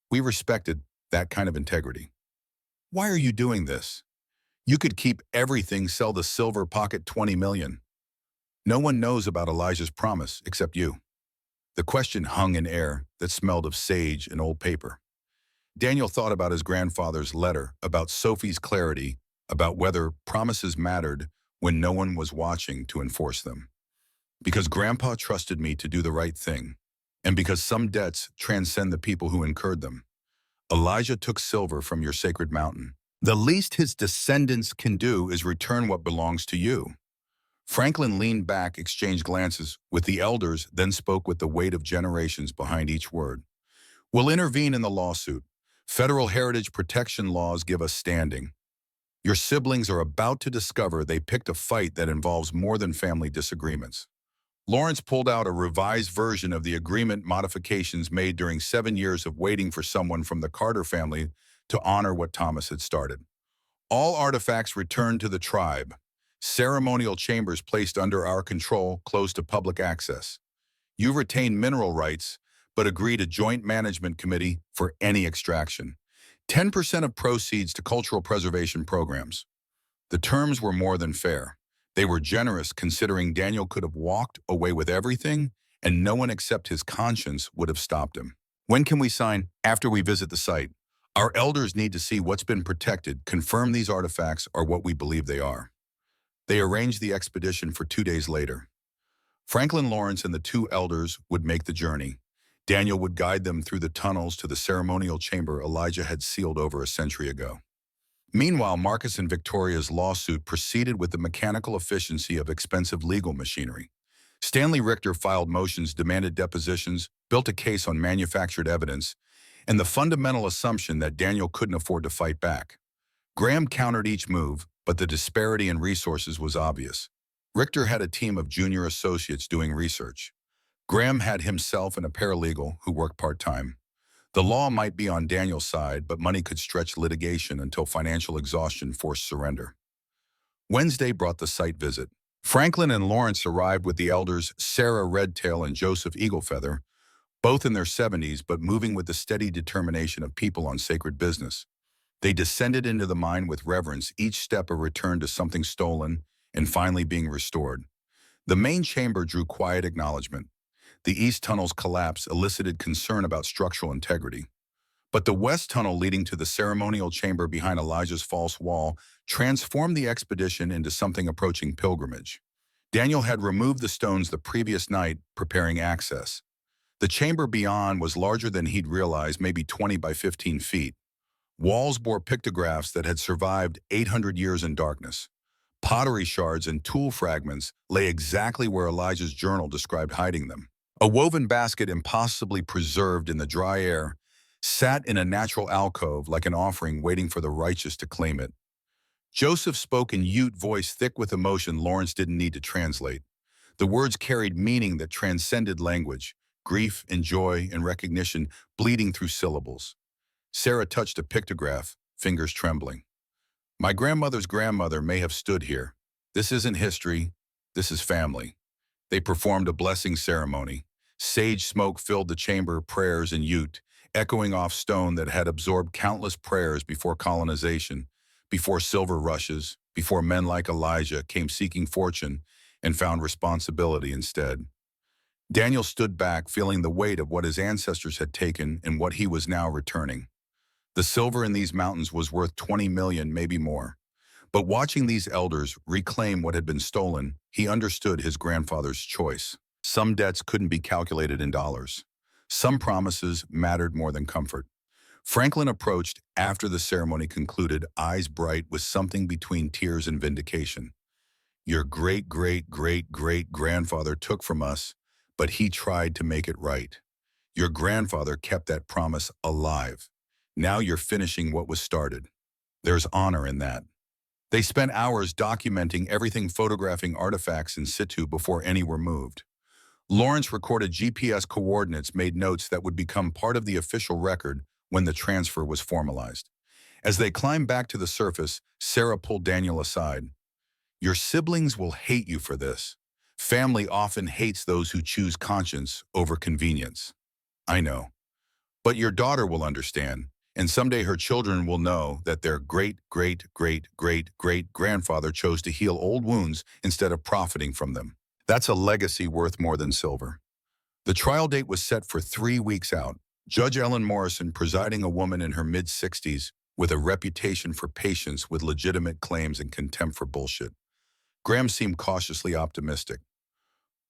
We respected that kind of integrity. Why are you doing this? You could keep everything, sell the silver, pocket 20 million. No one knows about Elijah's promise except you. The question hung in air that smelled of sage and old paper. Daniel thought about his grandfather's letter, about Sophie's clarity, about whether promises mattered when no one was watching to enforce them. Because Grandpa trusted me to do the right thing, and because some debts transcend the people who incurred them. Elijah took silver from your sacred mountain. The least his descendants can do is return what belongs to you. Franklin leaned back, exchanged glances with the elders, then spoke with the weight of generations behind each word. We'll intervene in the lawsuit. Federal heritage protection laws give us standing. Your siblings are about to discover they picked a fight that involves more than family disagreements. Lawrence pulled out a revised version of the agreement, modifications made during 7 years of waiting for someone from the Carter family to honor what Thomas had started. All artifacts returned to the tribe. Ceremonial chambers placed under our control, closed to public access. You retain mineral rights, but agreed a joint management committee for any extraction. 10% of proceeds to cultural preservation programs. The terms were more than fair. They were generous, considering Daniel could have walked away with everything, and no one except his conscience would have stopped him. When can we sign? After we visit the site. Our elders need to see what's been protected, confirm these artifacts are what we believe they are. They arranged the expedition for 2 days later. Franklin Lawrence and the 2 elders would make the journey. Daniel would guide them through the tunnels to the ceremonial chamber Elijah had sealed over a century ago. Meanwhile, Marcus and Victoria's lawsuit proceeded with the mechanical efficiency of expensive legal machinery. Stanley Richter filed motions, demanded depositions, built a case on manufactured evidence, and the fundamental assumption that Daniel couldn't afford to fight back. Graham countered each move, but the disparity in resources was obvious. Richter had a team of junior associates doing research. Graham had himself and a paralegal who worked part-time. The law might be on Daniel's side, but money could stretch litigation until financial exhaustion forced surrender. Wednesday brought the site visit. Franklin and Lawrence arrived with the elders Sarah Redtail and Joseph Eaglefeather, both in their 70s but moving with the steady determination of people on sacred business. They descended into the mine with reverence, each step a return to something stolen and finally being restored. The main chamber drew quiet acknowledgement. The east tunnel's collapse elicited concern about structural integrity. But the west tunnel leading to the ceremonial chamber behind Elijah's false wall transformed the expedition into something approaching pilgrimage. Daniel had removed the stones the previous night, preparing access. The chamber beyond was larger than he'd realized, maybe 20 by 15 feet. Walls bore pictographs that had survived 800 years in darkness. Pottery shards and tool fragments lay exactly where Elijah's journal described hiding them. A woven basket, impossibly preserved in the dry air, sat in a natural alcove like an offering waiting for the righteous to claim it. Joseph spoke in Ute voice thick with emotion Lawrence didn't need to translate. The words carried meaning that transcended language, grief and joy and recognition bleeding through syllables. Sarah touched a pictograph, fingers trembling. My grandmother's grandmother may have stood here. This isn't history, this is family. They performed a blessing ceremony. Sage smoke filled the chamber, prayers in Ute, echoing off stone that had absorbed countless prayers before colonization, before silver rushes, before men like Elijah came seeking fortune and found responsibility instead. Daniel stood back, feeling the weight of what his ancestors had taken and what he was now returning. The silver in these mountains was worth 20 million, maybe more. But watching these elders reclaim what had been stolen, he understood his grandfather's choice. Some debts couldn't be calculated in dollars. Some promises mattered more than comfort. Franklin approached after the ceremony concluded, eyes bright with something between tears and vindication. Your great-great-great-great-grandfather took from us, but he tried to make it right. Your grandfather kept that promise alive. Now you're finishing what was started. There's honor in that. They spent hours documenting everything, photographing artifacts in situ before any were moved. Lawrence recorded GPS coordinates, made notes that would become part of the official record when the transfer was formalized. As they climbed back to the surface, Sarah pulled Daniel aside. Your siblings will hate you for this. Family often hates those who choose conscience over convenience. I know. But your daughter will understand, and someday her children will know that their great-great-great-great-grandfather chose to heal old wounds instead of profiting from them. That's a legacy worth more than silver. The trial date was set for 3 weeks out. Judge Ellen Morrison presiding, a woman in her mid-60s with a reputation for patience with legitimate claims and contempt for bullshit. Graham seemed cautiously optimistic.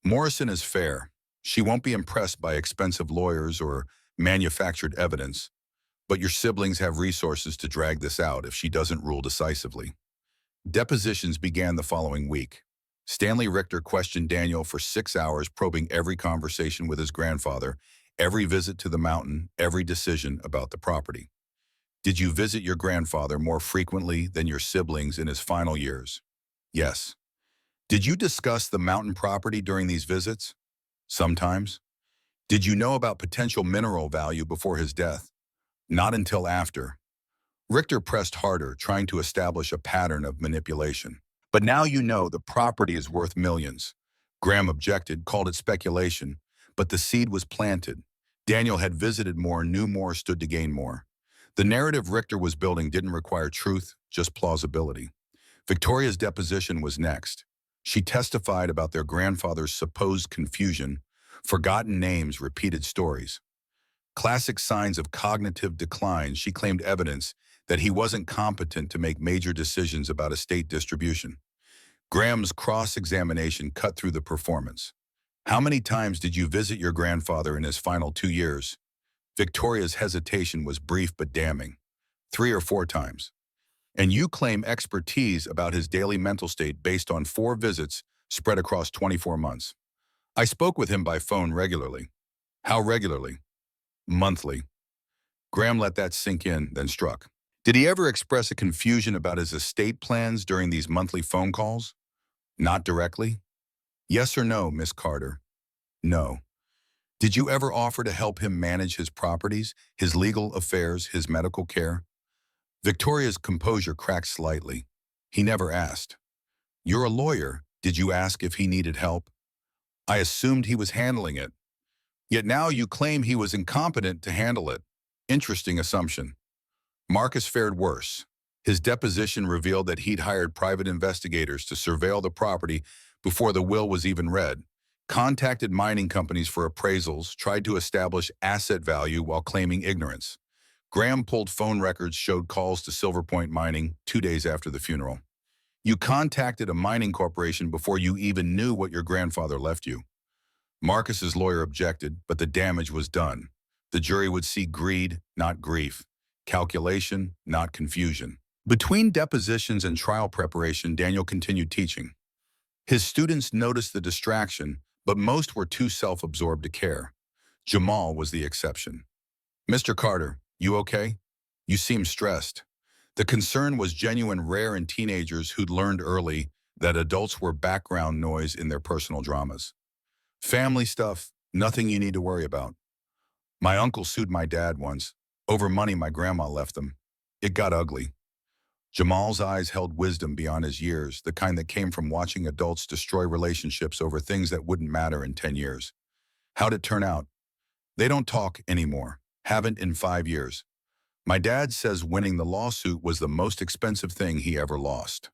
Morrison is fair. She won't be impressed by expensive lawyers or manufactured evidence, but your siblings have resources to drag this out if she doesn't rule decisively. Depositions began the following week. Stanley Richter questioned Daniel for 6 hours, probing every conversation with his grandfather, every visit to the mountain, every decision about the property. Did you visit your grandfather more frequently than your siblings in his final years? Yes. Did you discuss the mountain property during these visits? Sometimes. Did you know about potential mineral value before his death? Not until after. Richter pressed harder, trying to establish a pattern of manipulation. But now you know the property is worth millions. Graham objected, called it speculation, but the seed was planted. Daniel had visited more, knew more, stood to gain more. The narrative Richter was building didn't require truth, just plausibility. Victoria's deposition was next. She testified about their grandfather's supposed confusion, forgotten names, repeated stories. Classic signs of cognitive decline. She claimed evidence that he wasn't competent to make major decisions about estate distribution. Graham's cross-examination cut through the performance. How many times did you visit your grandfather in his final 2 years? Victoria's hesitation was brief but damning. 3 or 4 times. And you claim expertise about his daily mental state based on 4 visits spread across 24 months. I spoke with him by phone regularly. How regularly? Monthly. Graham let that sink in, then struck. Did he ever express a confusion about his estate plans during these monthly phone calls? Not directly. Yes or no, Miss Carter? No. Did you ever offer to help him manage his properties, his legal affairs, his medical care? Victoria's composure cracked slightly. He never asked. You're a lawyer. Did you ask if he needed help? I assumed he was handling it. Yet now you claim he was incompetent to handle it. Interesting assumption. Marcus fared worse. His deposition revealed that he'd hired private investigators to surveil the property before the will was even read, contacted mining companies for appraisals, tried to establish asset value while claiming ignorance. Graham pulled phone records, showed calls to Silver Point Mining 2 days after the funeral. You contacted a mining corporation before you even knew what your grandfather left you. Marcus's lawyer objected, but the damage was done. The jury would see greed, not grief. Calculation, not confusion. Between depositions and trial preparation, Daniel continued teaching. His students noticed the distraction, but most were too self-absorbed to care. Jamal was the exception. Mr. Carter, you okay? You seem stressed. The concern was genuine, rare in teenagers who'd learned early that adults were background noise in their personal dramas. Family stuff, nothing you need to worry about. My uncle sued my dad once, over money my grandma left them. It got ugly. Jamal's eyes held wisdom beyond his years, the kind that came from watching adults destroy relationships over things that wouldn't matter in 10 years. How'd it turn out? They don't talk anymore. Haven't in 5 years. My dad says winning the lawsuit was the most expensive thing he ever lost.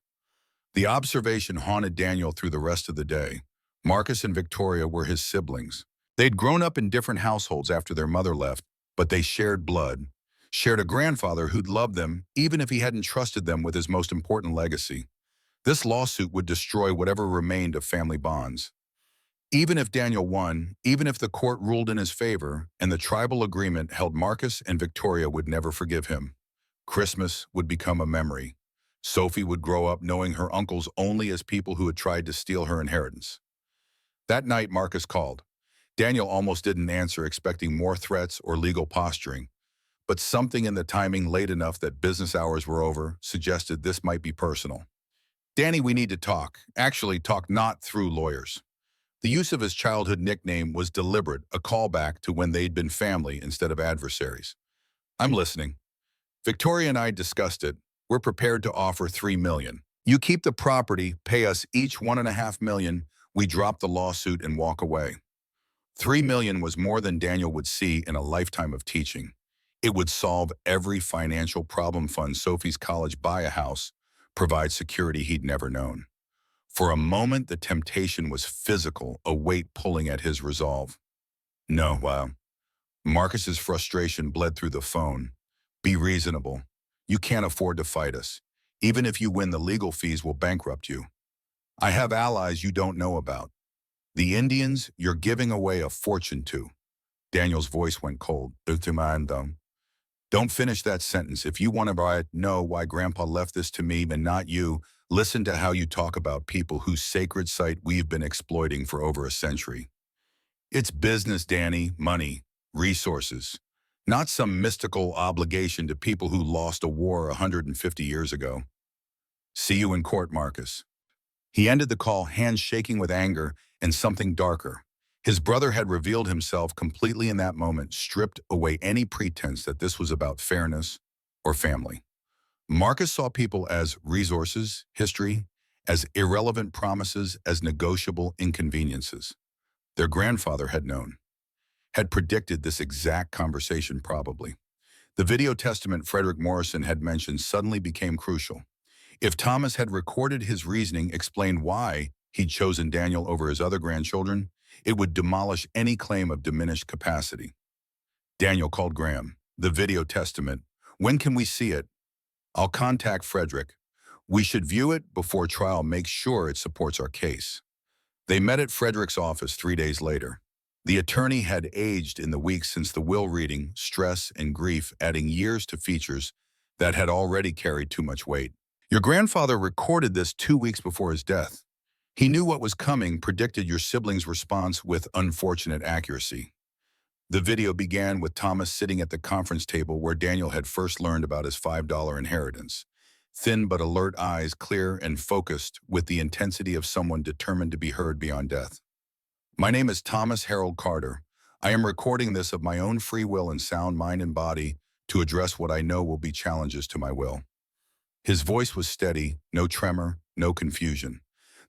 The observation haunted Daniel through the rest of the day. Marcus and Victoria were his siblings. They'd grown up in different households after their mother left, but they shared blood, shared a grandfather who'd loved them even if he hadn't trusted them with his most important legacy. This lawsuit would destroy whatever remained of family bonds. Even if Daniel won, even if the court ruled in his favor, and the tribal agreement held, Marcus and Victoria would never forgive him. Christmas would become a memory. Sophie would grow up knowing her uncles only as people who had tried to steal her inheritance. That night, Marcus called. Daniel almost didn't answer, expecting more threats or legal posturing, but something in the timing late enough that business hours were over suggested this might be personal. Danny, we need to talk. Actually, talk not through lawyers. The use of his childhood nickname was deliberate, a callback to when they'd been family instead of adversaries. I'm listening. Victoria and I discussed it. We're prepared to offer $3 million. You keep the property, pay us each $1.5 million. We drop the lawsuit and walk away. $3 million was more than Daniel would see in a lifetime of teaching. It would solve every financial problem, fund Sophie's college, buy a house, provide security he'd never known. For a moment, the temptation was physical, a weight pulling at his resolve. No, wow. Marcus's frustration bled through the phone. Be reasonable. You can't afford to fight us. Even if you win, the legal fees will bankrupt you. I have allies you don't know about. The Indians you're giving away a fortune to. Daniel's voice went cold. Don't finish that sentence. If you want to know why Grandpa left this to me and not you, listen to how you talk about people whose sacred site we've been exploiting for over a century. It's business, Danny, money, resources, not some mystical obligation to people who lost a war 150 years ago. See you in court, Marcus. He ended the call, hands shaking with anger and something darker. His brother had revealed himself completely in that moment, stripped away any pretense that this was about fairness or family. Marcus saw people as resources, history, as irrelevant promises, as negotiable inconveniences. Their grandfather had known, had predicted this exact conversation probably. The video testament Frederick Morrison had mentioned suddenly became crucial. If Thomas had recorded his reasoning, explained why he'd chosen Daniel over his other grandchildren, it would demolish any claim of diminished capacity. Daniel called Graham. The video testament. When can we see it? I'll contact Frederick. We should view it before trial, make sure it supports our case. They met at Frederick's office 3 days later. The attorney had aged in the weeks since the will reading, stress and grief adding years to features that had already carried too much weight. Your grandfather recorded this 2 weeks before his death. He knew what was coming, predicted your siblings' response with unfortunate accuracy. The video began with Thomas sitting at the conference table where Daniel had first learned about his $5 inheritance. Thin but alert eyes, clear and focused with the intensity of someone determined to be heard beyond death. My name is Thomas Harold Carter. I am recording this of my own free will and sound mind and body to address what I know will be challenges to my will. His voice was steady, no tremor, no confusion.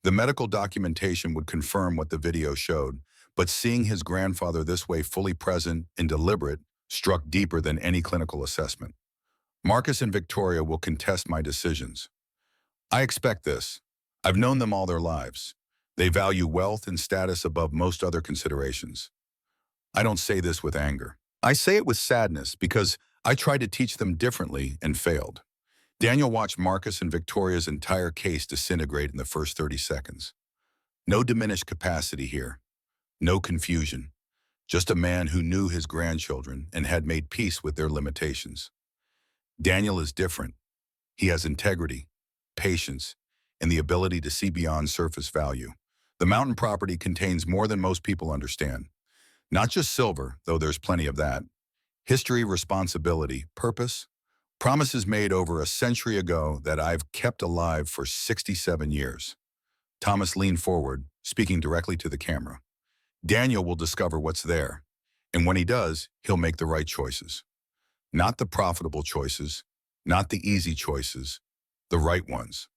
The medical documentation would confirm what the video showed, but seeing his grandfather this way, fully present and deliberate, struck deeper than any clinical assessment. Marcus and Victoria will contest my decisions. I expect this. I've known them all their lives. They value wealth and status above most other considerations. I don't say this with anger. I say it with sadness because I tried to teach them differently and failed. Daniel watched Marcus and Victoria's entire case disintegrate in the first 30 seconds. No diminished capacity here. No confusion. Just a man who knew his grandchildren and had made peace with their limitations. Daniel is different. He has integrity, patience, and the ability to see beyond surface value. The mountain property contains more than most people understand. Not just silver, though there's plenty of that. History, responsibility, purpose, promises made over a century ago that I've kept alive for 67 years. Thomas leaned forward, speaking directly to the camera. Daniel will discover what's there, and when he does, he'll make the right choices. Not the profitable choices, not the easy choices, the right ones.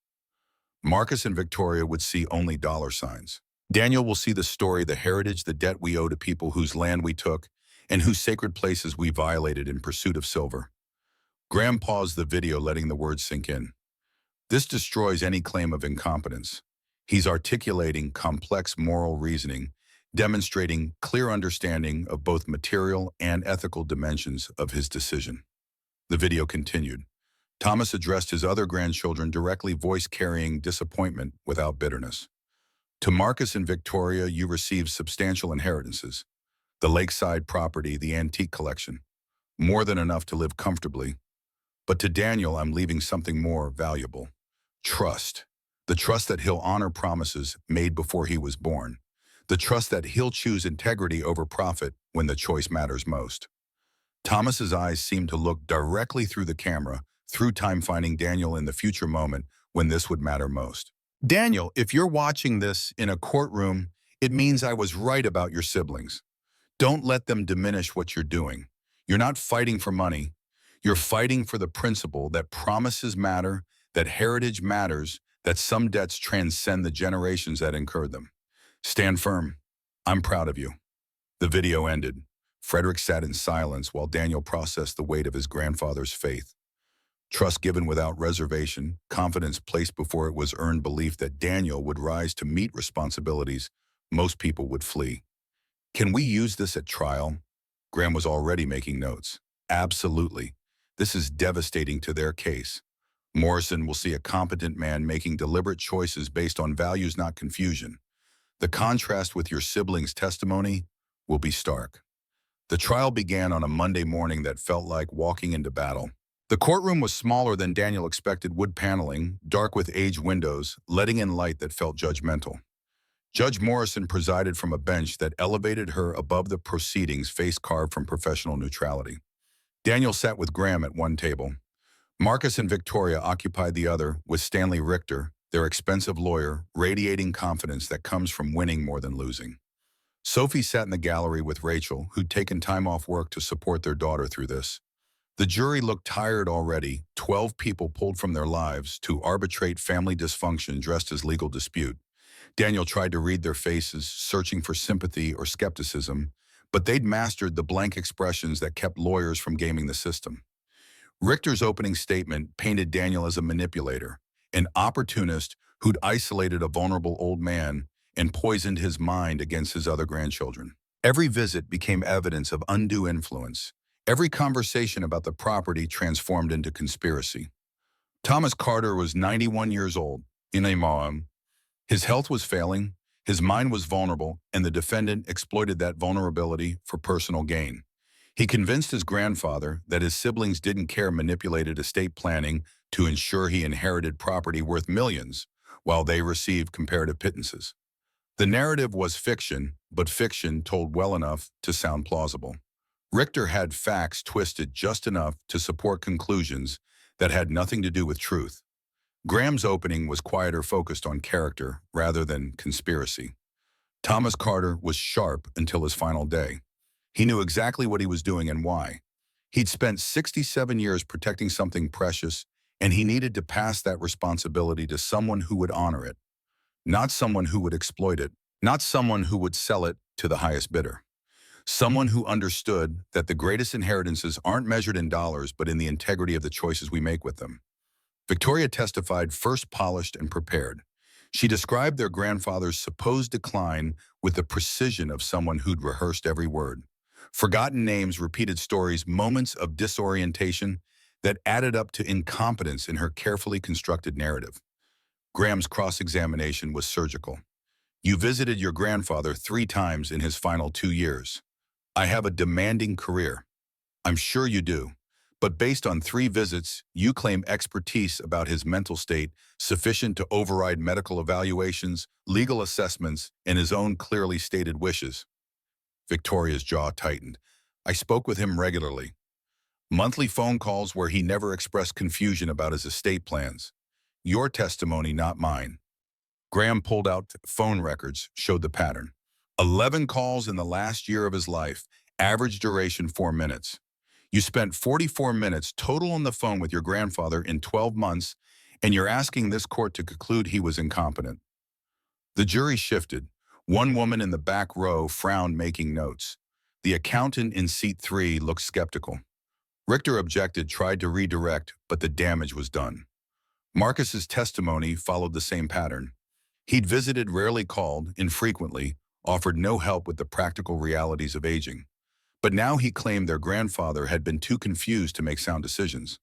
Marcus and Victoria would see only dollar signs. Daniel will see the story, the heritage, the debt we owe to people whose land we took and whose sacred places we violated in pursuit of silver. Graham paused the video, letting the words sink in. This destroys any claim of incompetence. He's articulating complex moral reasoning, demonstrating clear understanding of both material and ethical dimensions of his decision. The video continued. Thomas addressed his other grandchildren directly, voice carrying disappointment without bitterness. To Marcus and Victoria, you received substantial inheritances. The lakeside property, the antique collection. More than enough to live comfortably. But to Daniel, I'm leaving something more valuable. Trust. The trust that he'll honor promises made before he was born. The trust that he'll choose integrity over profit when the choice matters most. Thomas's eyes seemed to look directly through the camera, through time, finding Daniel in the future moment when this would matter most. Daniel, if you're watching this in a courtroom, it means I was right about your siblings. Don't let them diminish what you're doing. You're not fighting for money. You're fighting for the principle that promises matter, that heritage matters, that some debts transcend the generations that incurred them. Stand firm. I'm proud of you. The video ended. Frederick sat in silence while Daniel processed the weight of his grandfather's faith. Trust given without reservation, confidence placed before it was earned, belief that Daniel would rise to meet responsibilities most people would flee. Can we use this at trial? Graham was already making notes. Absolutely. This is devastating to their case. Morrison will see a competent man making deliberate choices based on values, not confusion. The contrast with your siblings' testimony will be stark. The trial began on a Monday morning that felt like walking into battle. The courtroom was smaller than Daniel expected, wood paneling, dark with aged windows, letting in light that felt judgmental. Judge Morrison presided from a bench that elevated her above the proceedings, face carved from professional neutrality. Daniel sat with Graham at one table. Marcus and Victoria occupied the other, with Stanley Richter, their expensive lawyer, radiating confidence that comes from winning more than losing. Sophie sat in the gallery with Rachel, who'd taken time off work to support their daughter through this. The jury looked tired already, 12 people pulled from their lives to arbitrate family dysfunction dressed as legal dispute. Daniel tried to read their faces, searching for sympathy or skepticism, but they'd mastered the blank expressions that kept lawyers from gaming the system. Richter's opening statement painted Daniel as a manipulator, an opportunist who'd isolated a vulnerable old man and poisoned his mind against his other grandchildren. Every visit became evidence of undue influence. Every conversation about the property transformed into conspiracy. Thomas Carter was 91 years old, in a Imam. His health was failing, his mind was vulnerable, and the defendant exploited that vulnerability for personal gain. He convinced his grandfather that his siblings didn't care, manipulated estate planning to ensure he inherited property worth millions, while they received comparative pittances. The narrative was fiction, but fiction told well enough to sound plausible. Richter had facts twisted just enough to support conclusions that had nothing to do with truth. Graham's opening was quieter, focused on character rather than conspiracy. Thomas Carter was sharp until his final day. He knew exactly what he was doing and why. He'd spent 67 years protecting something precious, and he needed to pass that responsibility to someone who would honor it, not someone who would exploit it, not someone who would sell it to the highest bidder. Someone who understood that the greatest inheritances aren't measured in dollars, but in the integrity of the choices we make with them. Victoria testified, first polished and prepared. She described their grandfather's supposed decline with the precision of someone who'd rehearsed every word. Forgotten names, repeated stories, moments of disorientation that added up to incompetence in her carefully constructed narrative. Graham's cross-examination was surgical. You visited your grandfather 3 times in his final 2 years. I have a demanding career. I'm sure you do. But based on 3 visits, you claim expertise about his mental state sufficient to override medical evaluations, legal assessments, and his own clearly stated wishes. Victoria's jaw tightened. I spoke with him regularly. Monthly phone calls where he never expressed confusion about his estate plans. Your testimony, not mine. Graham pulled out phone records, showed the pattern. 11 calls in the last year of his life, average duration 4 minutes. You spent 44 minutes total on the phone with your grandfather in 12 months, and you're asking this court to conclude he was incompetent. The jury shifted. One woman in the back row frowned, making notes. The accountant in seat 3 looked skeptical. Richter objected, tried to redirect, but the damage was done. Marcus's testimony followed the same pattern. He'd visited, rarely called, infrequently, offered no help with the practical realities of aging. But now he claimed their grandfather had been too confused to make sound decisions.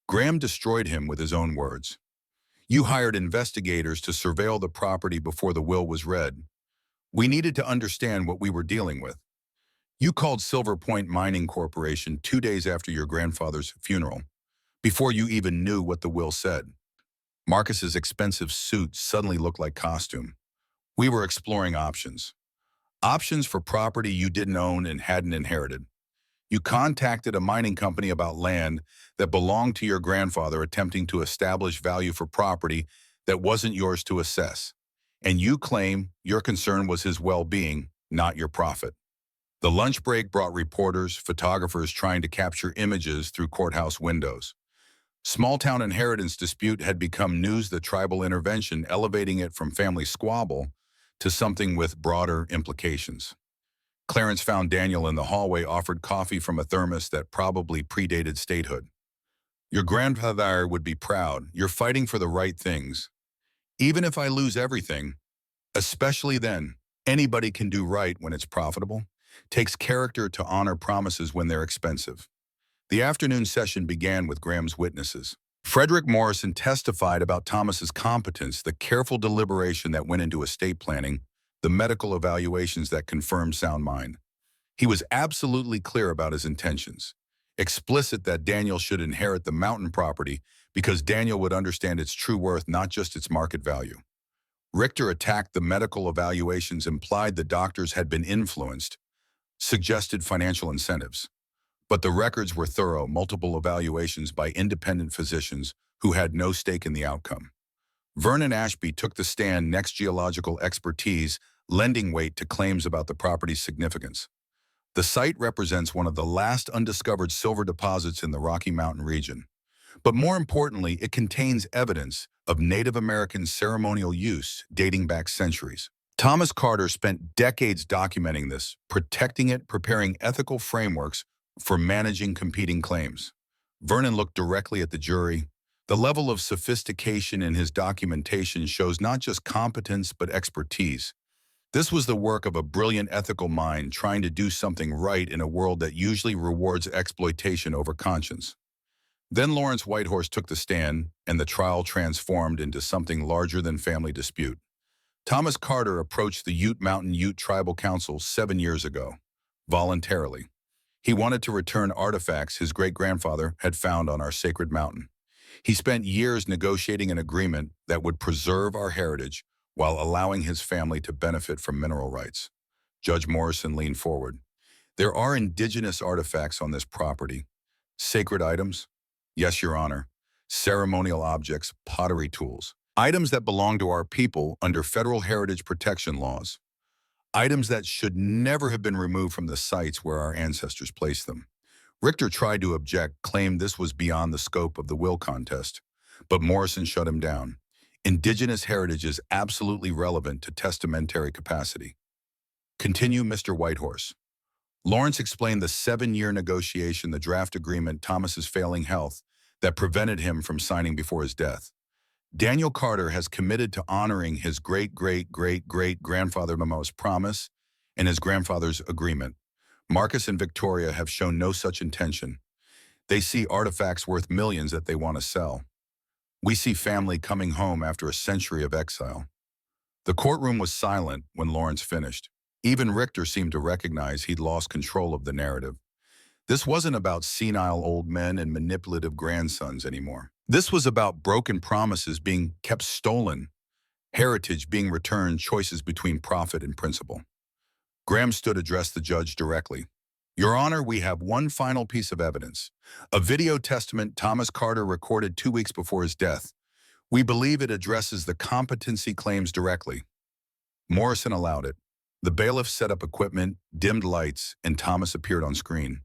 Graham destroyed him with his own words. You hired investigators to surveil the property before the will was read. We needed to understand what we were dealing with. You called Silver Point Mining Corporation 2 days after your grandfather's funeral, before you even knew what the will said. Marcus's expensive suit suddenly looked like costume. We were exploring options. Options for property you didn't own and hadn't inherited. You contacted a mining company about land that belonged to your grandfather attempting to establish value for property that wasn't yours to assess. And you claim your concern was his well-being, not your profit. The lunch break brought reporters, photographers trying to capture images through courthouse windows. Small-town inheritance dispute had become news, the tribal intervention, elevating it from family squabble to something with broader implications. Clarence found Daniel in the hallway, offered coffee from a thermos that probably predated statehood. Your grandfather would be proud. You're fighting for the right things. Even if I lose everything, especially then, anybody can do right when it's profitable. Takes character to honor promises when they're expensive. The afternoon session began with Graham's witnesses. Frederick Morrison testified about Thomas's competence, the careful deliberation that went into estate planning, the medical evaluations that confirmed sound mind. He was absolutely clear about his intentions, explicit that Daniel should inherit the mountain property because Daniel would understand its true worth, not just its market value. Richter attacked the medical evaluations, implied the doctors had been influenced, suggested financial incentives. But the records were thorough, multiple evaluations by independent physicians who had no stake in the outcome. Vernon Ashby took the stand, next geological expertise, lending weight to claims about the property's significance. The site represents one of the last undiscovered silver deposits in the Rocky Mountain region. But more importantly, it contains evidence of Native American ceremonial use dating back centuries. Thomas Carter spent decades documenting this, protecting it, preparing ethical frameworks for managing competing claims. Vernon looked directly at the jury. The level of sophistication in his documentation shows not just competence but expertise. This was the work of a brilliant ethical mind trying to do something right in a world that usually rewards exploitation over conscience. Then Lawrence Whitehorse took the stand, and the trial transformed into something larger than family dispute. Thomas Carter approached the Ute Mountain Ute Tribal Council 7 years ago, voluntarily. He wanted to return artifacts his great-grandfather had found on our sacred mountain. He spent years negotiating an agreement that would preserve our heritage while allowing his family to benefit from mineral rights. Judge Morrison leaned forward. There are indigenous artifacts on this property. Sacred items? Yes, Your Honor. Ceremonial objects, pottery tools. Items that belong to our people under federal heritage protection laws. Items that should never have been removed from the sites where our ancestors placed them. Richter tried to object, claimed this was beyond the scope of the will contest, but Morrison shut him down. Indigenous heritage is absolutely relevant to testamentary capacity. Continue, Mr. Whitehorse. Lawrence explained the 7-year negotiation, the draft agreement, Thomas's failing health, that prevented him from signing before his death. Daniel Carter has committed to honoring his great-great-great-great-grandfather Momo's promise and his grandfather's agreement. Marcus and Victoria have shown no such intention. They see artifacts worth millions that they want to sell. We see family coming home after a century of exile. The courtroom was silent when Lawrence finished. Even Richter seemed to recognize he'd lost control of the narrative. This wasn't about senile old men and manipulative grandsons anymore. This was about broken promises being kept stolen, heritage being returned, choices between profit and principle. Graham stood, addressed the judge directly. Your Honor, we have one final piece of evidence. A video testament Thomas Carter recorded 2 weeks before his death. We believe it addresses the competency claims directly. Morrison allowed it. The bailiff set up equipment, dimmed lights, and Thomas appeared on screen.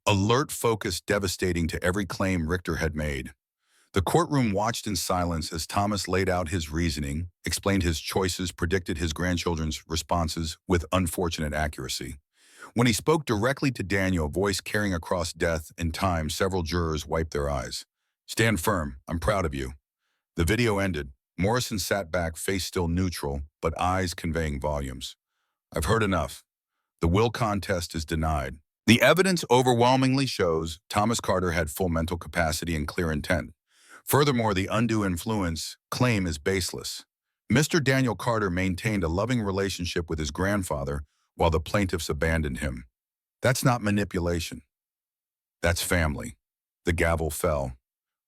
Alert, focused, devastating to every claim Richter had made. The courtroom watched in silence as Thomas laid out his reasoning, explained his choices, predicted his grandchildren's responses with unfortunate accuracy. When he spoke directly to Daniel, voice carrying across death and time, several jurors wiped their eyes. Stand firm. I'm proud of you. The video ended. Morrison sat back, face still neutral, but eyes conveying volumes. I've heard enough. The will contest is denied. The evidence overwhelmingly shows Thomas Carter had full mental capacity and clear intent. Furthermore, the undue influence claim is baseless. Mr. Daniel Carter maintained a loving relationship with his grandfather while the plaintiffs abandoned him. That's not manipulation. That's family. The gavel fell.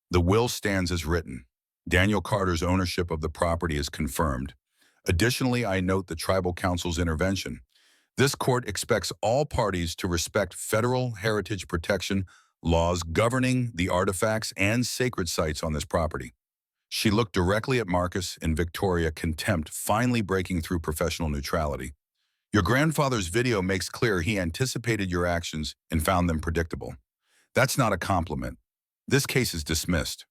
The will stands as written. Daniel Carter's ownership of the property is confirmed. Additionally, I note the tribal council's intervention. This court expects all parties to respect federal heritage protection laws governing the artifacts and sacred sites on this property. She looked directly at Marcus and Victoria, contempt finally breaking through professional neutrality. Your grandfather's video makes clear he anticipated your actions and found them predictable. That's not a compliment. This case is dismissed.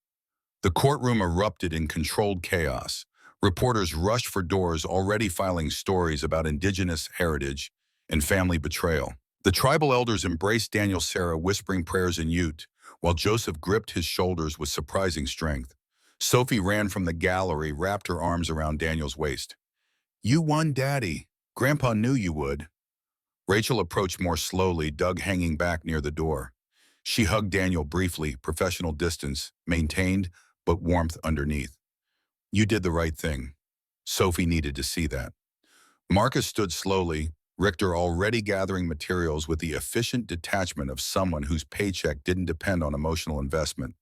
The courtroom erupted in controlled chaos. Reporters rushed for doors, already filing stories about indigenous heritage and family betrayal. The tribal elders embraced Daniel Sarah, whispering prayers in Ute, while Joseph gripped his shoulders with surprising strength. Sophie ran from the gallery, wrapped her arms around Daniel's waist. "You won, Daddy. Grandpa knew you would." Rachel approached more slowly, Doug hanging back near the door. She hugged Daniel briefly, professional distance maintained, but warmth underneath. "You did the right thing." Sophie needed to see that. Marcus stood slowly, Richter already gathering materials with the efficient detachment of someone whose paycheck didn't depend on emotional investment.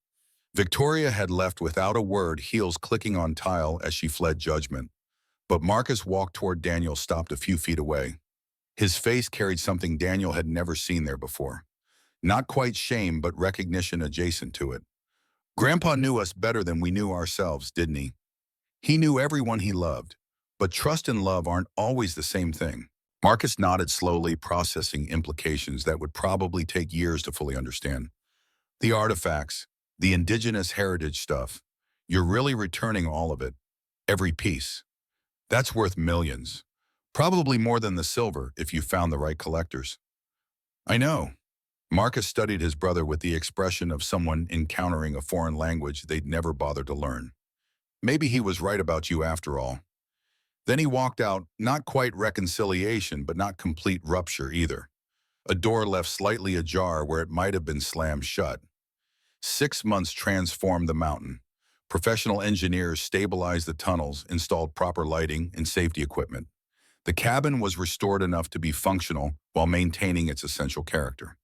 Victoria had left without a word, heels clicking on tile as she fled judgment. But Marcus walked toward Daniel, stopped a few feet away. His face carried something Daniel had never seen there before. Not quite shame, but recognition adjacent to it. "Grandpa knew us better than we knew ourselves, didn't he? He knew everyone he loved. But trust and love aren't always the same thing." Marcus nodded slowly, processing implications that would probably take years to fully understand. "The artifacts, the indigenous heritage stuff, you're really returning all of it. Every piece. That's worth millions. Probably more than the silver if you found the right collectors." "I know." Marcus studied his brother with the expression of someone encountering a foreign language they'd never bothered to learn. "Maybe he was right about you after all." Then he walked out, not quite reconciliation, but not complete rupture either. A door left slightly ajar where it might have been slammed shut. 6 months transformed the mountain. Professional engineers stabilized the tunnels, installed proper lighting and safety equipment. The cabin was restored enough to be functional while maintaining its essential character.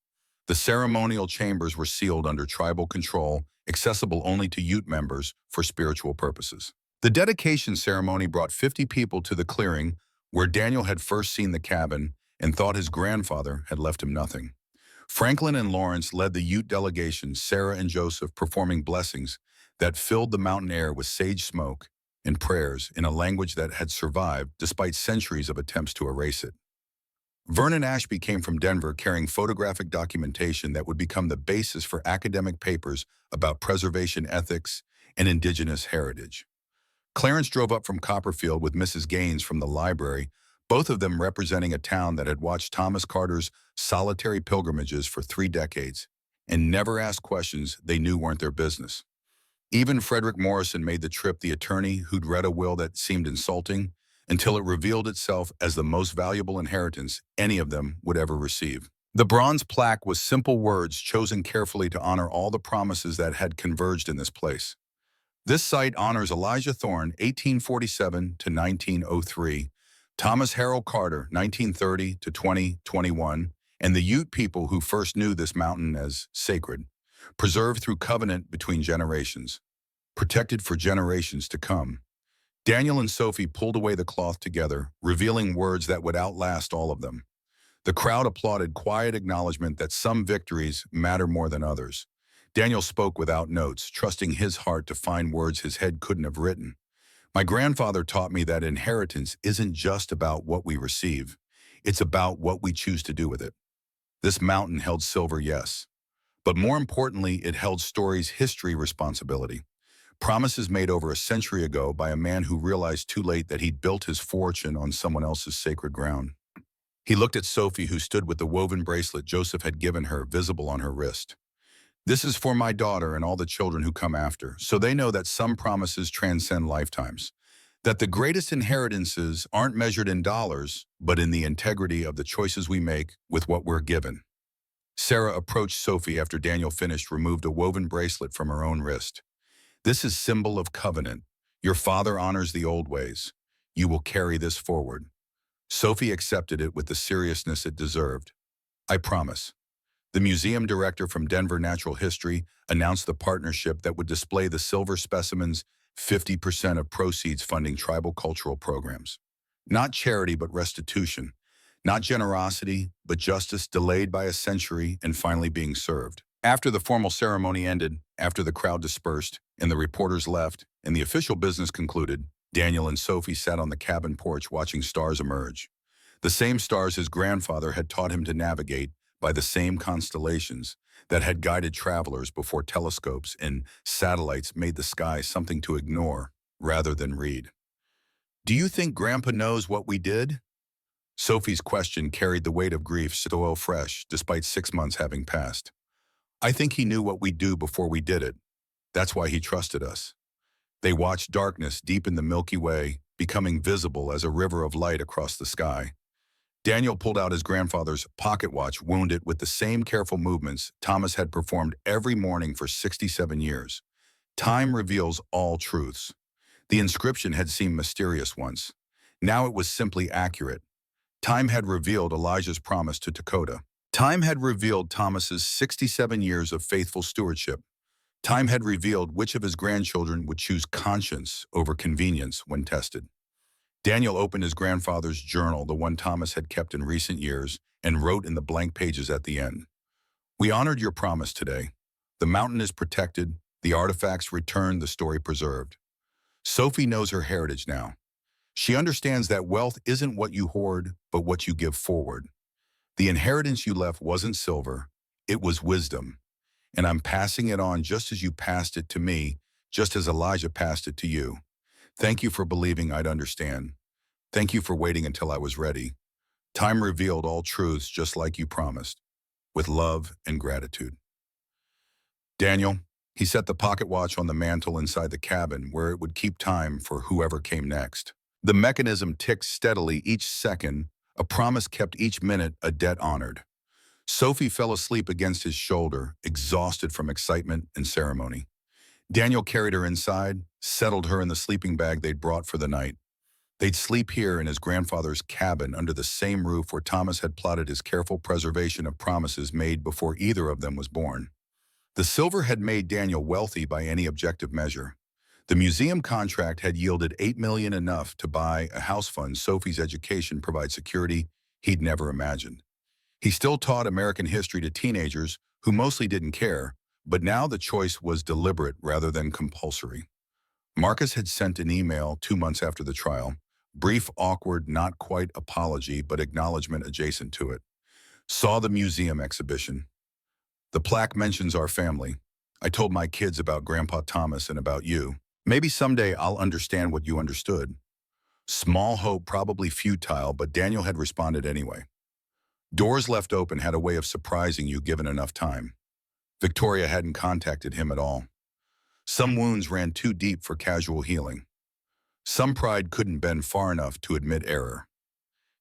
The ceremonial chambers were sealed under tribal control, accessible only to Ute members for spiritual purposes. The dedication ceremony brought 50 people to the clearing where Daniel had first seen the cabin and thought his grandfather had left him nothing. Franklin and Lawrence led the Ute delegation, Sarah and Joseph performing blessings that filled the mountain air with sage smoke and prayers in a language that had survived despite centuries of attempts to erase it. Vernon Ashby came from Denver carrying photographic documentation that would become the basis for academic papers about preservation ethics and indigenous heritage. Clarence drove up from Copperfield with Mrs. Gaines from the library, both of them representing a town that had watched Thomas Carter's solitary pilgrimages for 3 decades and never asked questions they knew weren't their business. Even Frederick Morrison made the trip, the attorney who'd read a will that seemed insulting until it revealed itself as the most valuable inheritance any of them would ever receive. The bronze plaque was simple words chosen carefully to honor all the promises that had converged in this place. This site honors Elijah Thorne, 1847 to 1903, Thomas Harold Carter, 1930 to 2021, and the Ute people who first knew this mountain as sacred, preserved through covenant between generations, protected for generations to come. Daniel and Sophie pulled away the cloth together, revealing words that would outlast all of them. The crowd applauded, quiet acknowledgement that some victories matter more than others. Daniel spoke without notes, trusting his heart to find words his head couldn't have written. "My grandfather taught me that inheritance isn't just about what we receive. It's about what we choose to do with it." This mountain held silver, yes. But more importantly, it held stories, history, responsibility. Promises made over a century ago by a man who realized too late that he'd built his fortune on someone else's sacred ground. He looked at Sophie, who stood with the woven bracelet Joseph had given her, visible on her wrist. "This is for my daughter and all the children who come after, so they know that some promises transcend lifetimes. That the greatest inheritances aren't measured in dollars, but in the integrity of the choices we make with what we're given." Sarah approached Sophie after Daniel finished, removed a woven bracelet from her own wrist. "This is symbol of covenant. Your father honors the old ways. You will carry this forward." Sophie accepted it with the seriousness it deserved. "I promise." The museum director from Denver Natural History announced the partnership that would display the silver specimens, 50% of proceeds funding tribal cultural programs. Not charity, but restitution. Not generosity, but justice delayed by a century and finally being served. After the formal ceremony ended, after the crowd dispersed, and the reporters left, and the official business concluded, Daniel and Sophie sat on the cabin porch watching stars emerge. The same stars his grandfather had taught him to navigate by the same constellations that had guided travelers before telescopes and satellites made the sky something to ignore rather than read. Do you think Grandpa knows what we did? Sophie's question carried the weight of grief still fresh, despite 6 months having passed. I think he knew what we'd do before we did it. That's why he trusted us. They watched darkness deep in the Milky Way, becoming visible as a river of light across the sky. Daniel pulled out his grandfather's pocket watch, wound it with the same careful movements Thomas had performed every morning for 67 years. Time reveals all truths. The inscription had seemed mysterious once. Now it was simply accurate. Time had revealed Elijah's promise to Dakota. Time had revealed Thomas's 67 years of faithful stewardship. Time had revealed which of his grandchildren would choose conscience over convenience when tested. Daniel opened his grandfather's journal, the one Thomas had kept in recent years, and wrote in the blank pages at the end, "We honored your promise today. The mountain is protected, the artifacts returned, the story preserved." Sophie knows her heritage now. She understands that wealth isn't what you hoard, but what you give forward. The inheritance you left wasn't silver, it was wisdom. And I'm passing it on just as you passed it to me, just as Elijah passed it to you. Thank you for believing I'd understand. Thank you for waiting until I was ready. Time revealed all truths just like you promised, with love and gratitude. Daniel, he set the pocket watch on the mantle inside the cabin where it would keep time for whoever came next. The mechanism ticked steadily each second, a promise kept each minute, a debt honored. Sophie fell asleep against his shoulder, exhausted from excitement and ceremony. Daniel carried her inside, settled her in the sleeping bag they'd brought for the night. They'd sleep here in his grandfather's cabin under the same roof where Thomas had plotted his careful preservation of promises made before either of them was born. The silver had made Daniel wealthy by any objective measure. The museum contract had yielded $8 million, enough to buy a house fund Sophie's education provide security he'd never imagined. He still taught American history to teenagers who mostly didn't care, but now the choice was deliberate rather than compulsory. Marcus had sent an email 2 months after the trial, brief, awkward, not quite apology, but acknowledgement adjacent to it. Saw the museum exhibition. The plaque mentions our family. I told my kids about Grandpa Thomas and about you. Maybe someday I'll understand what you understood. Small hope, probably futile, but Daniel had responded anyway. Doors left open had a way of surprising you given enough time. Victoria hadn't contacted him at all. Some wounds ran too deep for casual healing. Some pride couldn't bend far enough to admit error.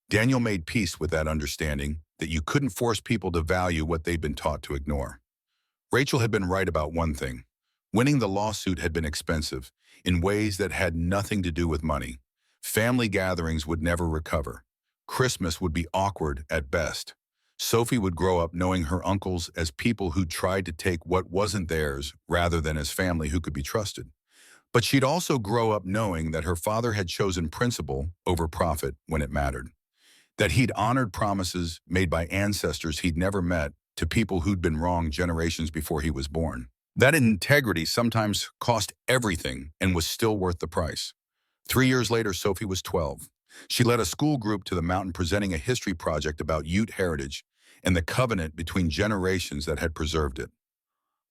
Daniel made peace with that understanding that you couldn't force people to value what they'd been taught to ignore. Rachel had been right about one thing. Winning the lawsuit had been expensive, in ways that had nothing to do with money. Family gatherings would never recover. Christmas would be awkward at best. Sophie would grow up knowing her uncles as people who tried to take what wasn't theirs rather than as family who could be trusted. But she'd also grow up knowing that her father had chosen principle over profit when it mattered. That he'd honored promises made by ancestors he'd never met to people who'd been wrong generations before he was born. That integrity sometimes cost everything and was still worth the price. 3 years later, Sophie was 12. She led a school group to the mountain presenting a history project about Ute heritage and the covenant between generations that had preserved it.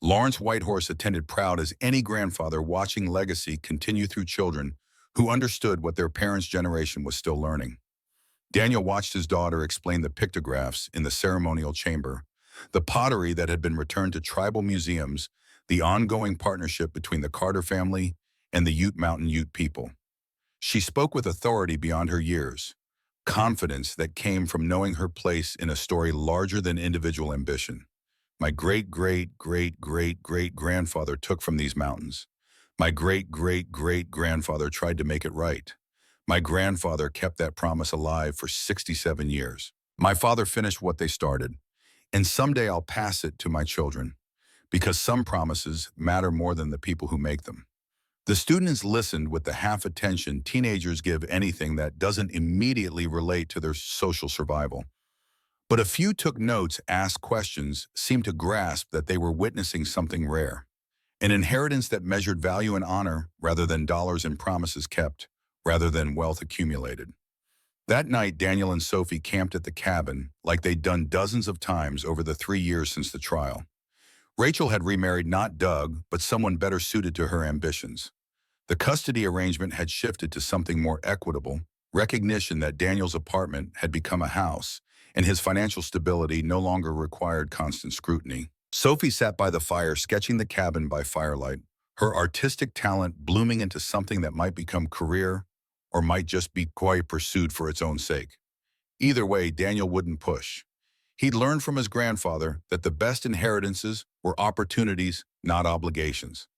Lawrence Whitehorse attended proud as any grandfather watching legacy continue through children who understood what their parents' generation was still learning. Daniel watched his daughter explain the pictographs in the ceremonial chamber, the pottery that had been returned to tribal museums, the ongoing partnership between the Carter family and the Ute Mountain Ute people. She spoke with authority beyond her years, confidence that came from knowing her place in a story larger than individual ambition. My great-great-great-great-great-grandfather took from these mountains. My great-great-great-grandfather tried to make it right. My grandfather kept that promise alive for 67 years. My father finished what they started, and someday I'll pass it to my children, because some promises matter more than the people who make them. The students listened with the half attention teenagers give anything that doesn't immediately relate to their social survival. But a few took notes, asked questions, seemed to grasp that they were witnessing something rare. An inheritance that measured value and honor rather than dollars and promises kept, rather than wealth accumulated. That night, Daniel and Sophie camped at the cabin like they'd done dozens of times over the 3 years since the trial. Rachel had remarried not Doug, but someone better suited to her ambitions. The custody arrangement had shifted to something more equitable, recognition that Daniel's apartment had become a house, and his financial stability no longer required constant scrutiny. Sophie sat by the fire sketching the cabin by firelight, her artistic talent blooming into something that might become career or might just be quiet pursued for its own sake. Either way, Daniel wouldn't push. He'd learned from his grandfather that the best inheritances were opportunities, not obligations.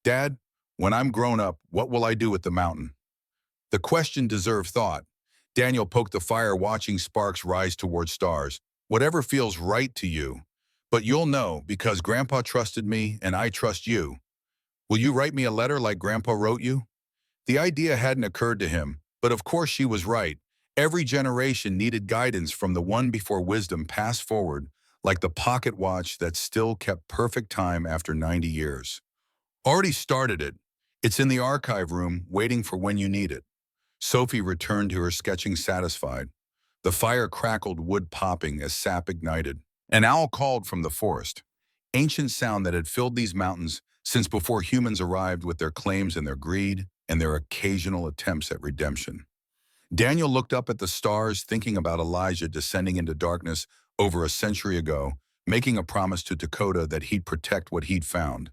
Dad, when I'm grown up, what will I do with the mountain? The question deserved thought. Daniel poked the fire, watching sparks rise toward stars. Whatever feels right to you. But you'll know, because Grandpa trusted me and I trust you. Will you write me a letter like Grandpa wrote you? The idea hadn't occurred to him, but of course she was right. Every generation needed guidance from the one before wisdom passed forward, like the pocket watch that still kept perfect time after 90 years. Already started it. It's in the archive room, waiting for when you need it. Sophie returned to her sketching satisfied. The fire crackled, wood popping as sap ignited. An owl called from the forest, ancient sound that had filled these mountains since before humans arrived with their claims and their greed and their occasional attempts at redemption. Daniel looked up at the stars, thinking about Elijah descending into darkness over a century ago, making a promise to Dakota that he'd protect what he'd found.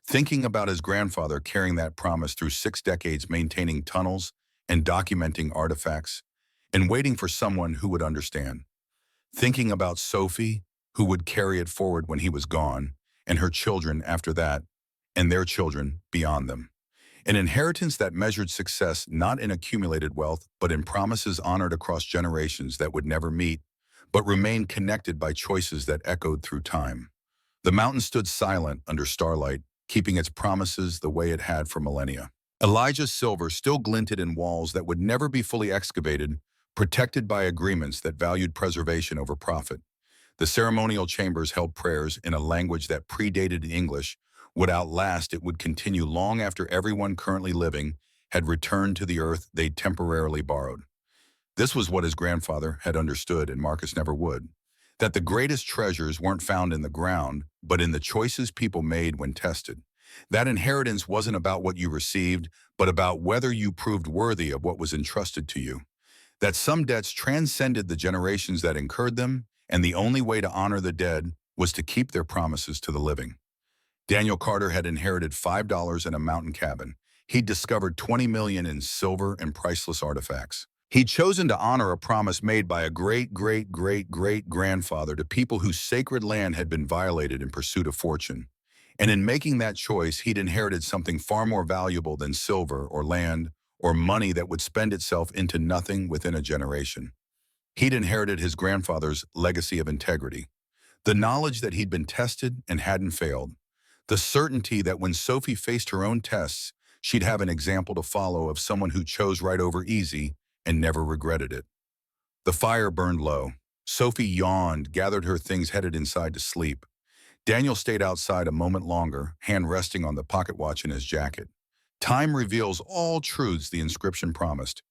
Thinking about his grandfather carrying that promise through 6 decades, maintaining tunnels and documenting artifacts, and waiting for someone who would understand. Thinking about Sophie, who would carry it forward when he was gone, and her children after that, and their children beyond them. An inheritance that measured success not in accumulated wealth, but in promises honored across generations that would never meet, but remained connected by choices that echoed through time. The mountain stood silent under starlight, keeping its promises the way it had for millennia. Elijah's silver still glinted in walls that would never be fully excavated, protected by agreements that valued preservation over profit. The ceremonial chambers held prayers in a language that predated English, would outlast, it would continue long after everyone currently living had returned to the earth they'd temporarily borrowed. This was what his grandfather had understood, and Marcus never would. That the greatest treasures weren't found in the ground, but in the choices people made when tested. That inheritance wasn't about what you received, but about whether you proved worthy of what was entrusted to you. That some debts transcended the generations that incurred them, and the only way to honor the dead was to keep their promises to the living. Daniel Carter had inherited $5 in a mountain cabin. He'd discovered $20 million in silver and priceless artifacts. He'd chosen to honor a promise made by a great-great-great-great-grandfather to people whose sacred land had been violated in pursuit of fortune. And in making that choice, he'd inherited something far more valuable than silver or land or money that would spend itself into nothing within a generation. He'd inherited his grandfather's legacy of integrity, the knowledge that he'd been tested and hadn't failed, the certainty that when Sophie faced her own tests, she'd have an example to follow of someone who chose right over easy and never regretted it. The fire burned low. Sophie yawned, gathered her things, headed inside to sleep. Daniel stayed outside a moment longer, hand resting on the pocket watch in his jacket. Time reveals all truths, the inscription promised.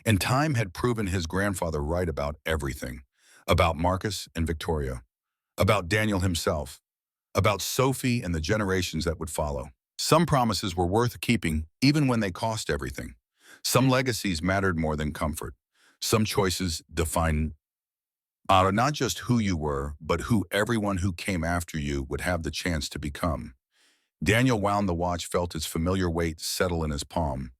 And time had proven his grandfather right about everything. About Marcus and Victoria. About Daniel himself. About Sophie and the generations that would follow. Some promises were worth keeping, even when they cost everything. Some legacies mattered more than comfort. Some choices defined not just who you were, but who everyone who came after you would have the chance to become. Daniel wound the watch, felt its familiar weight settle in his palm.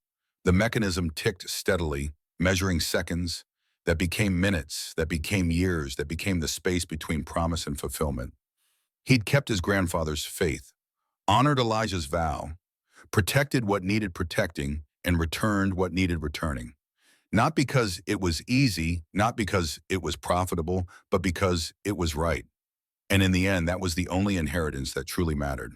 The mechanism ticked steadily, measuring seconds that became minutes, that became years, that became the space between promise and fulfillment. He'd kept his grandfather's faith, honored Elijah's vow, protected what needed protecting, and returned what needed returning. Not because it was easy, not because it was profitable, but because it was right. And in the end, that was the only inheritance that truly mattered.